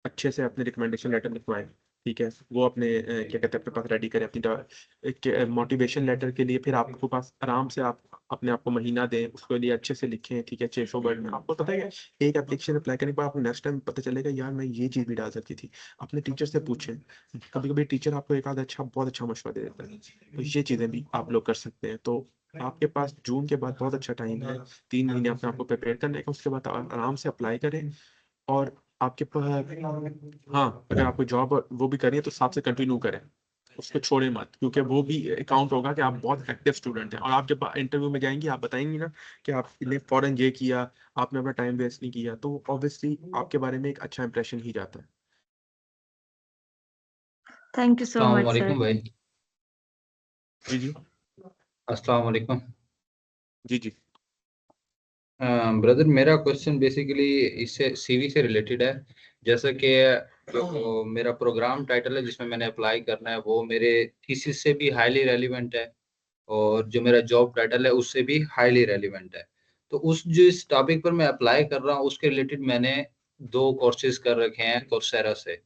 अच्छे से अपने रिकमेंडेशन लेटर लिखवाएं। ठीक है, वो अपने क्या कहते हैं अपने पास रेडी करें अपनी मोटिवेशन लेटर के लिए। फिर आपको पास आराम से आप अपने आप को महीना दें, उसके लिए अच्छे से लिखें। ठीक है, 600 वर्ड में आपको पता है कि एक एप्लीकेशन अप्लाई करने के बाद आपको नेक्स्ट टाइम पता चलेगा यार मैं ये चीज़ भी डाल सकती थी। अपने टीचर से पूछें, कभी कभी टीचर आपको एक आध बहुत अच्छा मशवरा दे देता है। तो ये चीज़ें भी आप लोग कर सकते हैं। तो आपके पास जून के बाद बहुत अच्छा टाइम है, 3 महीने अपने आपको प्रिपेयर करने का, उसके बाद आराम से अप्लाई करें। और आपके पास हाँ, अगर आपको जॉब वो भी करिए तो साथ से कंटिन्यू करें, उसको छोड़े मत, क्योंकि वो भी काउंट होगा कि आप बहुत एक्टिव स्टूडेंट हैं। और आप जब इंटरव्यू में जाएंगी आप बताएंगी ना कि आपने फॉरन ये किया, आपने अपना टाइम वेस्ट नहीं किया, तो ऑब्वियसली आपके बारे में एक अच्छा इंप्रेशन ही जाता है। थैंक यू सो अस्सलाम मच सर। वालेकुम भाई। जी जी अस्सलाम वालेकुम। जी जी ब्रदर, मेरा क्वेश्चन बेसिकली इससे सीवी से रिलेटेड है। जैसा कि जो मेरा प्रोग्राम टाइटल है जिसमें मैंने अप्लाई करना है वो मेरे थीसिस से भी हाईली रेलिवेंट है और जो मेरा जॉब टाइटल है उससे भी हाईली रेलिवेंट है। तो उस जिस टॉपिक पर मैं अप्लाई कर रहा हूँ उसके रिलेटेड मैंने 2 कोर्सेज कर रखे हैं कोर्सेरा से।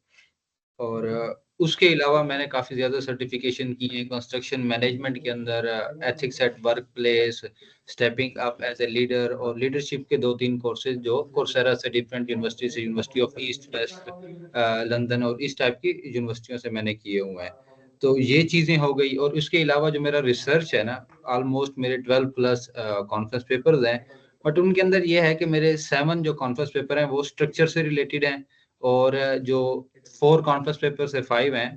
और उसके अलावा मैंने काफ़ी ज़्यादा सर्टिफिकेशन की है कंस्ट्रक्शन मैनेजमेंट के अंदर, ethics at work place, stepping up as a leader और लीडरशिप के 2-3 कोर्सेज जो कोर्सेरा से डिफरेंट यूनिवर्सिटी से, university of East West London और इस टाइप की यूनिवर्सिटियों से मैंने किए हुए हैं। तो ये चीज़ें हो गई और उसके अलावा जो मेरा रिसर्च है ना, ऑलमोस्ट मेरे 12 प्लस कॉन्फ्रेंस पेपर्स हैं। बट उनके अंदर ये है कि मेरे 7 जो कॉन्फ्रेंस पेपर हैं वो स्ट्रक्चर से रिलेटेड हैं और जो 4 कॉन्फ्रेंस पेपर से 5 हैं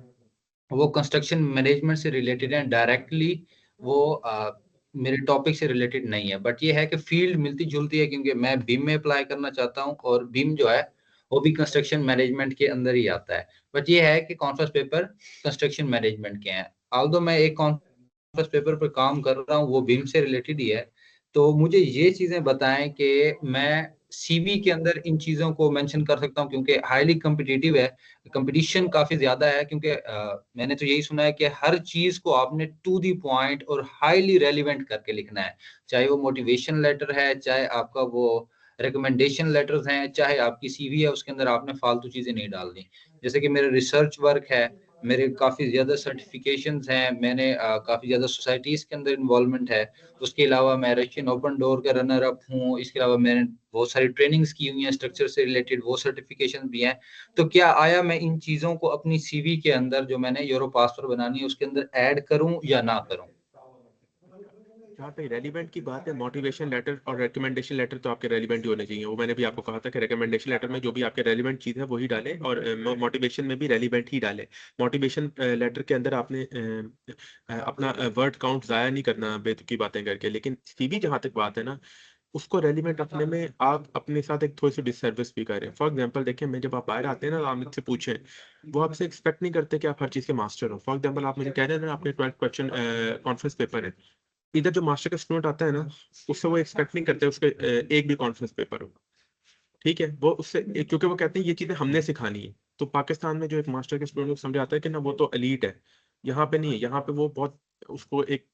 वो कंस्ट्रक्शन मैनेजमेंट से रिलेटेड हैं डायरेक्टली। वो मेरे टॉपिक से रिलेटेड नहीं है, बट ये है कि फील्ड मिलती जुलती है क्योंकि मैं बीम में अप्लाई करना चाहता हूँ और बीम जो है वो भी कंस्ट्रक्शन मैनेजमेंट के अंदर ही आता है। बट ये है कि कॉन्फ्रेंस पेपर कंस्ट्रक्शन मैनेजमेंट के हैं। ऑल्दो मैं एक कॉन्फ्रेंस पेपर पर काम कर रहा हूँ वो बीम से रिलेटेड ही है। तो मुझे ये चीजें बताएं कि मैं सीवी के अंदर इन चीजों को मेंशन कर सकता हूँ क्योंकि हाईली कॉम्पिटिटिव है, कंपटीशन काफी ज्यादा है। क्योंकि मैंने तो यही सुना है कि हर चीज को आपने टू दी पॉइंट और हाईली रेलिवेंट करके लिखना है, चाहे वो मोटिवेशन लेटर है, चाहे आपका वो रिकमेंडेशन लेटर्स हैं, चाहे आपकी सीवी है उसके अंदर आपने फालतू चीजें नहीं डालनी। जैसे कि मेरा रिसर्च वर्क है, मेरे काफी ज्यादा सर्टिफिकेशंस हैं, मैंने काफी ज्यादा सोसाइटीज के अंदर इन्वॉल्वमेंट है। उसके अलावा मैं रशियन ओपन डोर का रनर अप हूँ। इसके अलावा मैंने बहुत सारी ट्रेनिंग्स की हुई हैं स्ट्रक्चर से रिलेटेड, वो सर्टिफिकेशन भी हैं। तो क्या आया मैं इन चीजों को अपनी सीवी के अंदर जो मैंने यूरो पास पर बनानी है उसके अंदर ऐड करूं या ना करूं? जहाँ तक रेलिवेंट की बात है, मोटिवेशन लेटर और रिकमेंडेशन लेटर तो आपके रेलिवेंट ही होने चाहिए। वो मैंने भी आपको कहा था कि रिकमेंडेशन लेटर में जो भी आपके रेलिवेंट चीज़ है वही डालें, और मोटिवेशन में भी रेलिवेंट ही डालें। मोटिवेशन लेटर के अंदर आपने अपना वर्ड काउंट ज़ाया नहीं करना बेतुकी बातें करके। लेकिन सीवी जहाँ तक बात है ना, उसको रेलिवेंट रखने में आप अपने साथ एक थोड़ी सी डिससर्विस भी करें। फॉर एग्जांपल देखिए, मैं जब आप बाहर आते हैं ना, आप मुझसे पूछें, वो आपसे एक्सपेक्ट नहीं करते कि आप हर चीज़ के मास्टर हो। फॉर एग्जांपल आप मुझे कह रहे हैं ना, आपने 12 क्वेश्चन कॉन्फ्रेंस पेपर है, इधर जो मास्टर का स्टूडेंट आता है ना, उससे वो एक्सपेक्ट नहीं करते उसके एक भी कॉन्फ्रेंस पेपर हो। ठीक है, वो उससे क्योंकि वो कहते हैं ये चीजें हमने सिखानी है। तो पाकिस्तान में जो एक मास्टर के स्टूडेंट को समझ आता है कि ना वो तो एलीट है, यहाँ पे नहीं है। यहाँ पे वो बहुत उसको एक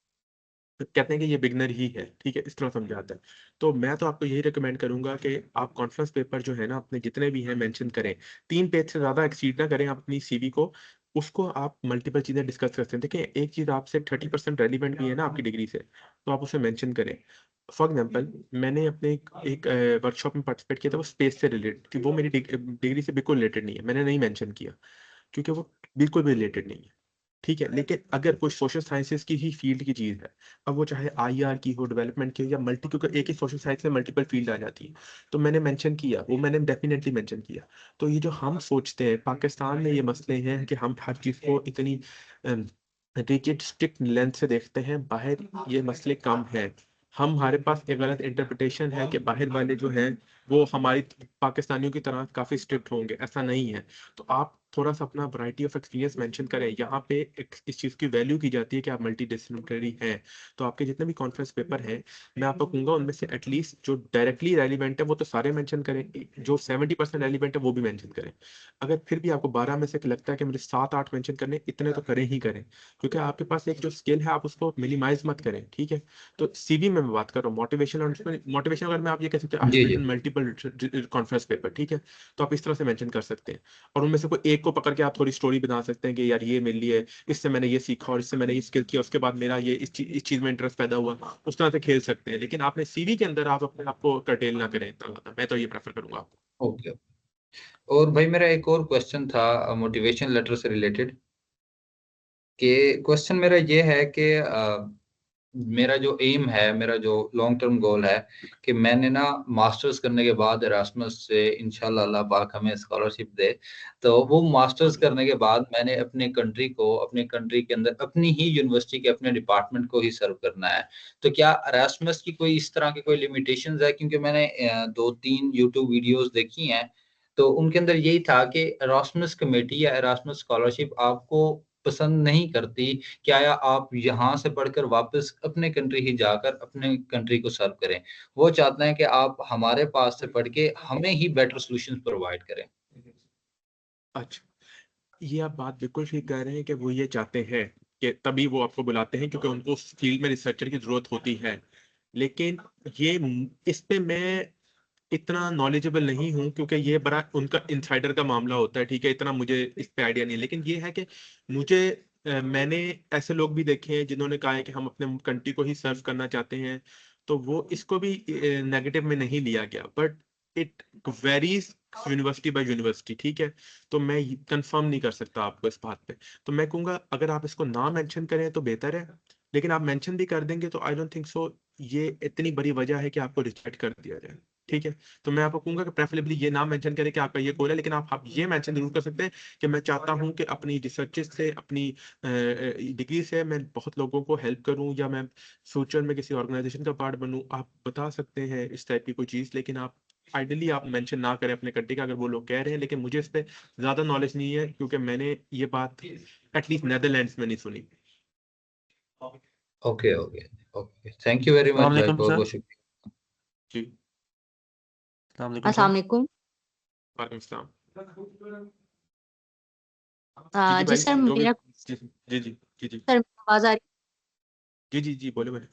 कहते हैं कि ये बिगनर ही है। ठीक है, इस तरह समझाता है। तो मैं तो आपको यही रिकमेंड करूंगा कि आप कॉन्फ्रेंस पेपर जो है ना, अपने जितने भी हैं मेंशन करें। 3 पेज से ज्यादा एक्सीड ना करें आप अपनी सीवी को। उसको आप मल्टीपल चीजें डिस्कस कर सकते हैं। देखिए, एक चीज आपसे 30% रेलिवेंट भी है ना आपकी डिग्री से, तो आप उसे मेंशन करें। फॉर एग्जाम्पल, मैंने अपने एक वर्कशॉप में पार्टिसिपेट किया था, वो स्पेस से रिलेटेड थी। वो मेरी डिग्री से बिल्कुल रिलेटेड नहीं है, मैंने नहीं मेंशन किया क्योंकि वो बिल्कुल भी रिलेटेड नहीं है। ठीक है, लेकिन अगर कोई सोशल साइंसेज की ही फील्ड की चीज है, अब वो चाहे आईआर की हो, डेवलपमेंट की हो, या मल्टी, क्योंकि एक ही सोशल साइंस में मल्टीपल फील्ड आ जाती है, तो मैंने मेंशन किया, वो मैंने डेफिनेटली मेंशन किया। तो ये जो हम सोचते हैं पाकिस्तान में, ये मसले हैं कि हम हर चीज को इतनी रिजिड स्ट्रिक्ट लेंथ से देखते हैं। बाहर ये मसले कम हैं। हमारे पास एक गलत इंटरप्रिटेशन है कि बाहर वाले जो हैं वो हमारी पाकिस्तानियों की तरह काफी स्ट्रिक्ट होंगे, ऐसा नहीं है। तो आप थोड़ा सा अपना वैरायटी ऑफ एक्सपीरियंस मेंशन करें। यहाँ पे इस चीज़ की वैल्यू की जाती है कि आप मल्टी डिसिप्लिनरी हैं। तो आपके जितने भी कॉन्फ्रेंस पेपर हैं, मैं आपको कहूँगा उनमें से एटलीस्ट जो डायरेक्टली रेलिवेंट है वो तो सारे मेंशन करें, जो 70% रेलिवेंट है वो भी मेंशन करें। अगर फिर भी आपको 12 में से लगता है कि मुझे 7-8 मेंशन करने, इतने तो करें ही करें, क्योंकि आपके पास एक जो स्किल है आप उसको मिनिमाइज मत करें। ठीक है, तो सीवी में मैं बात कर रहा हूँ मोटिवेशन। और मोटिवेशन अगर मैं आप ये कह सकते हैं आई जी हैव जी रिटन मल्टीपल कॉन्फ्रेंस पेपर, ठीक है, तो आप इस तरह से मेंशन कर सकते हैं। और उनमें से कोई एक को पकड़ के आप थोड़ी स्टोरी बना सकते हैं कि यार ये मेरे लिए, इससे मैंने ये सीखा और इससे मैंने ये स्किल किया, उसके बाद मेरा ये इस चीज में इंटरेस्ट पैदा हुआ। उस तरह से खेल सकते हैं, लेकिन आपने सीवी के अंदर आप अपने आप को कर्टेल ना करें इतना ज्यादा। मैं तो ये प्रेफर करूंगा आपको। ओके। और भाई मेरा एक और क्वेश्चन था मोटिवेशन लेटर से रिलेटेड, कि क्वेश्चन मेरा ये है कि मेरा जो एम है, मेरा जो लॉन्ग टर्म गोल है, कि मैंने ना मास्टर्स करने के बाद एरास्मस से इंशाल्लाह अल्लाह पाक हमें स्कॉलरशिप दे, तो वो मास्टर्स करने के बाद मैंने अपने कंट्री को, अपने कंट्री के अंदर अपनी ही यूनिवर्सिटी के अपने डिपार्टमेंट को ही सर्व करना है। तो क्या एरास्मस की कोई इस तरह की कोई लिमिटेशंस है? क्योंकि मैंने 2-3 यूट्यूब वीडियोस देखी हैं, तो उनके अंदर यही था कि एरास्मस कमेटी या एरास्मस स्कॉलरशिप आपको पसंद नहीं करती, क्या या आप यहाँ से पढ़कर वापस अपने कंट्री ही जाकर अपने कंट्री को सर्व करें। वो चाहते हैं कि आप हमारे पास से पढ़ के हमें ही बेटर सॉल्यूशंस प्रोवाइड करें। अच्छा, ये आप बात बिल्कुल ठीक कह रहे हैं कि वो ये चाहते हैं कि तभी वो आपको बुलाते हैं, क्योंकि उनको उस फील्ड में रिसर्चर की जरूरत होती है। लेकिन ये इस पे मैं इतना नॉलेजेबल नहीं हूँ, क्योंकि ये बड़ा उनका इनसाइडर का मामला होता है। ठीक है, इतना मुझे इस पे आइडिया नहीं है। लेकिन ये है कि मुझे मैंने ऐसे लोग भी देखे हैं जिन्होंने कहा है कि हम अपने कंट्री को ही सर्व करना चाहते हैं, तो वो इसको भी नेगेटिव में नहीं लिया गया। But it varies university by university. ठीक है, तो मैं कंफर्म नहीं कर सकता आपको इस बात पे। तो मैं कहूँगा अगर आप इसको ना मेंशन करें तो बेहतर है, लेकिन आप मेंशन भी कर देंगे तो आई डोंट थिंक सो ये इतनी बड़ी वजह है कि आपको रिजेक्ट कर दिया जाए। ठीक है, तो मैं आपको कहूंगा कि प्रेफरेबली ये ना मेंशन करें कि आपका ये गोल है, लेकिन आप ये मेंशन जरूर कर सकते हैं कि मैं चाहता हूं कि अपनी रिसर्च से, अपनी डिग्री से मैं बहुत लोगों को हेल्प करूं, या मैं फ्यूचर में किसी ऑर्गेनाइजेशन का पार्ट बनूं। आप बता सकते हैं इस टाइप की कोई चीज़, लेकिन आप आइडियली आप मेंशन ना करें अपने कंट्री का, अगर वो लोग कह रहे हैं। लेकिन मुझे इस पर ज़्यादा नॉलेज नहीं है, क्योंकि मैंने ये बात एटलीस्ट नेदरलैंड्स में नहीं सुनी। Okay okay okay, thank you very much भाई, अस्सलाम बहुत सर। बहुत शुक्रिया। जी, अस्सलाम अस्सलाम वालेकुम सलाम। जी जी वालेकुम। जी भाई, सर, जो भी। मेरा जी जी जी जी जी सर आवाज आ रही? जी जी जी बोले बोले।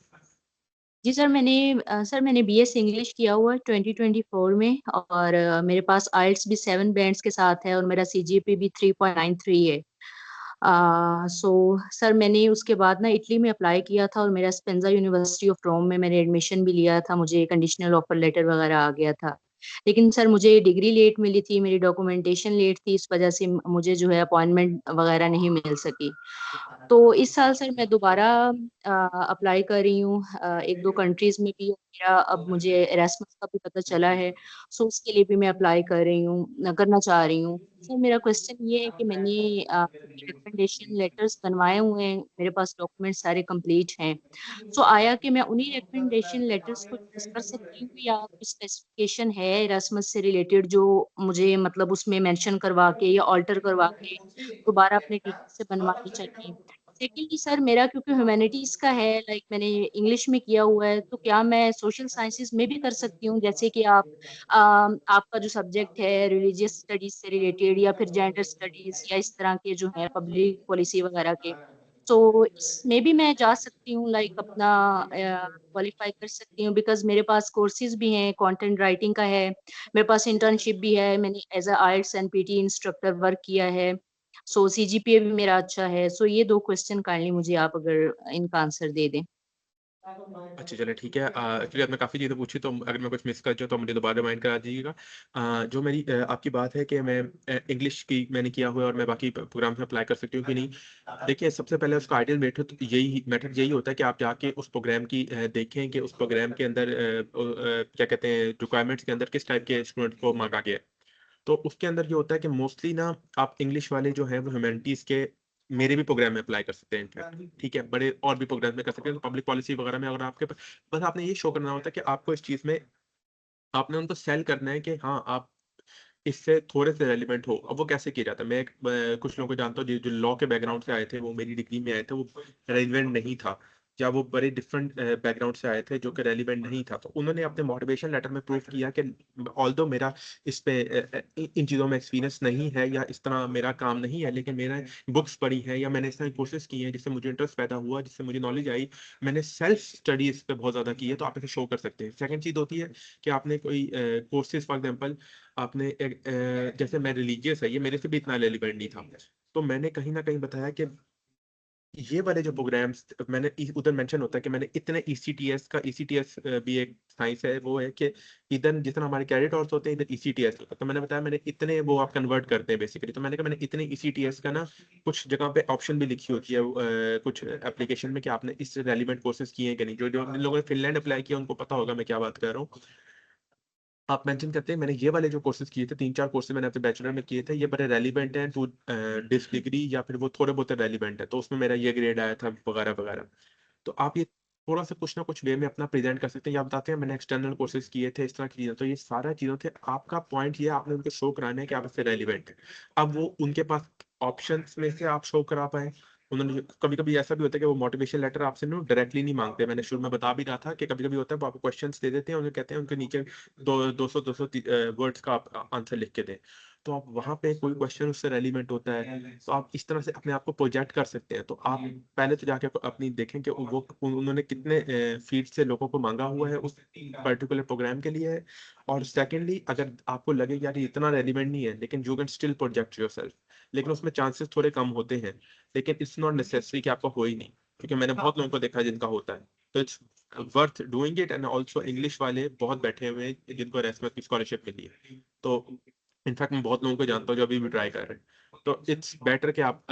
जी सर, मैंने बीएस इंग्लिश किया हुआ है 2024 में, और मेरे पास आइल्स भी 7 बैंड्स के साथ है, और मेरा सीजीपी भी 3.93 है। सो सर, मैंने उसके बाद ना इटली में अप्लाई किया था, और मेरा स्पेंजा यूनिवर्सिटी ऑफ रोम में मैंने एडमिशन भी लिया था। मुझे कंडीशनल ऑफर लेटर वगैरह आ गया था, लेकिन सर मुझे डिग्री लेट मिली थी, मेरी डॉक्यूमेंटेशन लेट थी, इस वजह से मुझे जो है अपॉइंटमेंट वगैरह नहीं मिल सकी। तो इस साल सर मैं दोबारा अप्लाई कर रही हूँ एक दो कंट्रीज में भी। मेरा अब मुझे एरास्मस का भी पता चला है, सो उसके लिए भी मैं अप्लाई कर रही हूँ, करना चाह रही हूँ। सर मेरा क्वेश्चन ये है कि मैंने रिकमेंडेशन लेटर्स बनवाए हुए हैं, मेरे पास डॉक्यूमेंट सारे कंप्लीट हैं। सो आया कि मैं उन्हीं रिकमेंडेशन लेटर्स को यूज कर सकती हूँ, या कुछ स्पेसिफिकेशन है एरास्मस से रिलेटेड जो मुझे मतलब उसमें मेंशन करवा के या ऑल्टर करवा के दोबारा अपने टीचर से बनवानी चाहिए? सेकेंडली सर, मेरा क्योंकि ह्यूमैनिटीज का है, लाइक मैंने इंग्लिश में किया हुआ है, तो क्या मैं सोशल साइंसेज में भी कर सकती हूँ? जैसे कि आपका जो सब्जेक्ट है रिलीजियस स्टडीज से रिलेटेड, या फिर जेंडर स्टडीज, या इस तरह के जो है पब्लिक पॉलिसी वगैरह के, तो इसमें भी मैं जा सकती हूँ, लाइक अपना क्वालिफाई कर सकती हूँ? बिकॉज मेरे पास कोर्सेज भी हैं, कंटेंट राइटिंग का है, मेरे पास इंटर्नशिप भी है, मैंने as a IELTS and PT instructor work किया है, सो CGPA भी मेरा अच्छा है। सो ये दो क्वेश्चन काइंडली मुझे आप अगर इनका आंसर दे दें। अच्छा चलो ठीक है। एक्चुअली आपने काफ़ी चीज़ें पूछी, तो अगर मैं कुछ मिस कर जाऊँ तो मुझे दोबारा रिमाइंड करा दीजिएगा। जो मेरी आपकी बात है कि मैं इंग्लिश की मैंने किया हुआ है और मैं बाकी प्रोग्राम में अप्लाई कर सकती हूँ कि नहीं। देखिए सबसे पहले उसका आइडियल मेथड यही होता है कि आप जाके उस प्रोग्राम की देखें कि उस प्रोग्राम के अंदर क्या कहते हैं रिक्वायरमेंट्स के अंदर किस टाइप के स्टूडेंट को मांगा गया है। तो उसके अंदर ये होता है कि मोस्टली ना आप इंग्लिश वाले जो है वो ह्यूमैनिटीज के मेरे भी प्रोग्राम में अप्लाई कर सकते हैं इनफैक्ट, ठीक है, बड़े और भी प्रोग्राम में कर सकते हैं। तो पब्लिक पॉलिसी वगैरह में अगर आपके बस आपने ये शो करना होता है कि आपको इस चीज में आपने उनको सेल करना है कि हाँ आप इससे थोड़े से रेलिवेंट हो। अब वो कैसे किया जाता है, मैं कुछ लोगों को जानता हूँ जो लॉ के बैकग्राउंड से आए थे, वो मेरी डिग्री में आए थे, वो रेलिवेंट नहीं था, या वो बड़े डिफरेंट बैकग्राउंड से आए थे जो कि रेलिवेंट नहीं था। तो उन्होंने अपने मोटिवेशन लेटर में प्रूव किया कि ऑल्दो मेरा इस पे इन चीज़ों में एक्सपीरियंस नहीं है या इस तरह मेरा काम नहीं है, लेकिन मैंने बुक्स पढ़ी है या मैंने इस तरह कोर्सेज की हैं जिससे मुझे इंटरेस्ट पैदा हुआ, जिससे मुझे नॉलेज आई, मैंने सेल्फ स्टडी इस पे बहुत ज़्यादा की है, तो आप इसे शो कर सकते हैं। सेकंड चीज़ होती है कि आपने कोई कोर्सेज फॉर एग्जाम्पल आपने जैसे मैं रिलीजियस है, ये मेरे से भी इतना रेलिवेंट नहीं था, तो मैंने कहीं ना कहीं बताया कि ये वाले जो प्रोग्राम्स मैंने उधर मेंशन होता है कि मैंने इतने ECTS भी एक साइंस है, वो है कि इधर जितना हमारे क्रेडिट आवर्स होते हैं इधर ECTS होता है। तो मैंने बताया मैंने इतने वो आप कन्वर्ट करते हैं बेसिकली, तो मैंने कहा मैंने इतने ECTS का ना कुछ जगह पे ऑप्शन भी लिखी होती है कुछ एप्लीकेशन में कि आपने इस रेलिवेंट कोर्सेज किए हैं कि नहीं। जो जो जिन लोगों ने फिनलैंड अप्लाई किया उनको पता होगा मैं क्या बात कर रहा हूँ। आप मेंशन करते हैं मैंने ये वाले जो कोर्सेज किए थे, 3-4 कोर्सेज मैंने अपने बैचलर में किए थे, ये बड़े रेलिवेंट हैं टू दिस डिग्री, या फिर वो थोड़े बहुत रेलिवेंट है, तो उसमें मेरा ये ग्रेड आया था वगैरह वगैरह। तो आप ये थोड़ा सा कुछ ना कुछ वे में अपना प्रेजेंट कर सकते हैं, या बताते हैं मैंने एक्सटर्नल कोर्सेज किए थे, इस तरह की चीजें। तो ये सारा चीजों थे, आपका पॉइंट ये आपने उनको शो कराना है कि आप इससे रेलिवेंट है। अब वो उनके पास ऑप्शंस में से आप शो करा पाए। उन्होंने कभी कभी ऐसा भी होता है कि वो मोटिवेशन लेटर आपसे ना डायरेक्टली नहीं मांगते, मैंने शुरू में बता भी रहा था कि कभी कभी होता है वो आपको क्वेश्चंस दे देते हैं, उन्हें कहते हैं उनके नीचे 200 वर्ड्स का आप आंसर लिख के दें। तो आप वहां पे कोई क्वेश्चन उससे रेलिवेंट होता है, तो आप इस तरह से अपने आप को प्रोजेक्ट कर सकते हैं। तो आप पहले तो जाके अपनी देखें कि वो उन्होंने कितने फील्ड से लोगों को मांगा हुआ है उस पर्टिकुलर प्रोग्राम के लिए है। और सेकेंडली अगर आपको लगे यार ये इतना रेलिवेंट नहीं है, लेकिन you can still project yourself, लेकिन उसमें चांसेस थोड़े कम होते हैं, लेकिन इट्स नॉट नेसेसरी कि आपका हो ही नहीं, क्योंकि मैंने बहुत लोगों को देखा है जिनका होता है। तो it's worth doing it. And also English वाले बहुत बैठे हुए हैं जिनको एरास्मस की स्कॉलरशिप मिली है, तो इनफैक्ट मैं बहुत लोगों को जानता हूँ जो अभी भी ट्राई कर रहे हैं। तो इट्स बेटर कि आप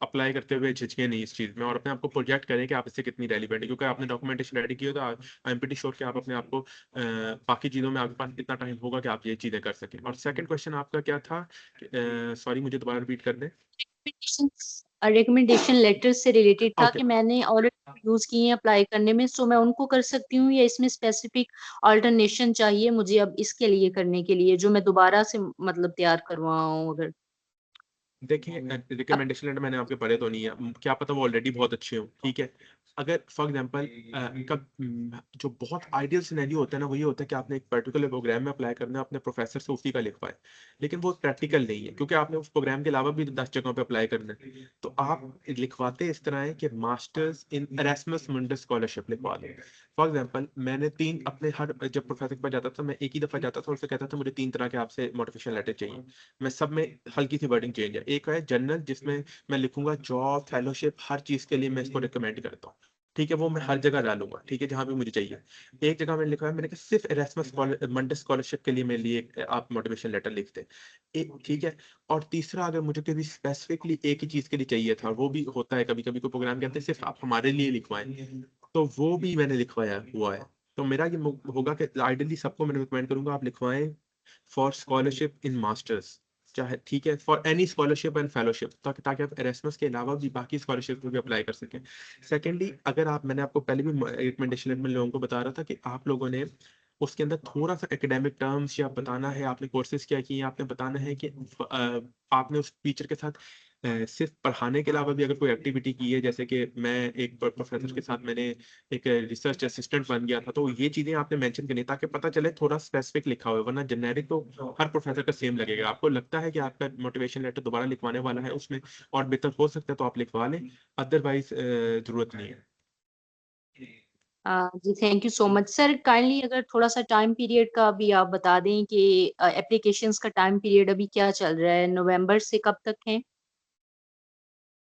अप्लाई करते हुए झिझके नहीं इस चीज़ में, और अपने आप को प्रोजेक्ट करें कि आप इससे कितनी रेलिवेंट है, क्योंकि आपने डॉक्यूमेंटेशन रेडी की हो तो आई एम प्रीटी श्योर कि आप अपने आप को बाकी चीज़ों में आपके पास इतना टाइम होगा कि आप ये चीज़ें कर सकें। और सेकंड क्वेश्चन आपका क्या था, सॉरी मुझे दोबारा रिपीट कर दें। रिकमेंडेशन लेटर से रिलेटेड था ओके कि मैंने ऑलरेडी यूज किए हैं अप्लाई करने में, सो मैं उनको कर सकती हूँ, या इसमें स्पेसिफिक ऑल्टरनेशन चाहिए मुझे अब इसके लिए करने के लिए, जो मैं दोबारा से मतलब तैयार करवाऊँ अगर? देखिए रिकमेंडेशन लेटर मैंने आपके पढ़े तो नहीं है, क्या पता वो ऑलरेडी बहुत अच्छे हो, ठीक है। अगर फॉर एग्जांपल जो बहुत आइडियल सिनेरियो होता है ना, वो ये होता है कि आपने एक पर्टिकुलर प्रोग्राम में अप्लाई करना है, अपने प्रोफेसर से उसी का लिख पाए, लेकिन वो प्रैक्टिकल नहीं है क्योंकि आपने उस प्रोग्राम के अलावा भी 10 जगहों पे अप्लाई करना है। तो आप लिखवाते इस तरह है कि मास्टर्स इन एरास्मस मुंडस स्कॉलरशिप लिखवा दें। फॉर एग्जाम्पल मैंने तीन अपने हर जब प्रोफेसर के पास जाता था, मैं एक ही दफा जाता था और उससे कहता था मुझे 3 तरह के आपसे मोटिवेशन लेटर चाहिए। मैं सब में हल्की सी वर्डिंग चेंज है। एक है जनरल जिसमें मैं लिखूंगा जॉब फेलोशिप हर चीज के लिए मैं इसको रिकमेंड करता हूँ, ठीक है, वो मैं हर जगह डालूंगा, ठीक है, जहां भी मुझे चाहिए। एक जगह मैंने लिखा है, मैंने कहा सिर्फ एरास्मस मंडे स्कॉलरशिप के लिए मेरे लिए आप मोटिवेशन लेटर लिखते ठीक है। और तीसरा, अगर मुझे कभी स्पेसिफिकली एक ही चीज के लिए चाहिए था, वो भी होता है कभी कभी, कोई प्रोग्राम कहते हैं सिर्फ आप हमारे लिए लिखवाएं, तो वो भी मैंने लिखवाया हुआ है। तो मेरा ये होगा कि आइडियली सबको मैं रिकमेंड करूंगा आप लिखवाएं फॉर स्कॉलरशिप इन मास्टर्स, चाहे, ठीक है, for any scholarship and fellowship, ताकि आप एरास्मस के अलावा भी बाकी स्कॉलरशिप को भी अप्लाई कर सकें। सेकेंडली, अगर आप, मैंने आपको पहले भी रिकमेंडेशन में लोगों को बता रहा था कि आप लोगों ने उसके अंदर थोड़ा सा एकेडमिक टर्म्स या बताना है, आपने कोर्सेज क्या किए, आपने बताना है कि आपने उस टीचर के साथ सिर्फ पढ़ाने के अलावा भी अगर कोई एक्टिविटी की है, जैसे कि मैं एक प्रोफेसर के साथ मैंने एक रिसर्च असिस्टेंट बन गया था, तो ये चीजें आपने मेंशन करनी, ताकि पता चले थोड़ा स्पेसिफिक लिखा हुआ है, वरना जेनेरिक तो हर प्रोफेसर का सेम लगेगा। आपको लगता है कि आपका मोटिवेशन लेटर दोबारा लिखवाने वाला है, उसमें और बेहतर हो सकता है तो आप लिखवा लें, अदरवाइज जरूरत नहीं है। जी, thank you so much sir. Kindly अगर थोड़ा सा टाइम पीरियड का भी आप बता दें कि एप्लीकेशंस का टाइम पीरियड अभी क्या चल रहा है, नवंबर से कब तक है?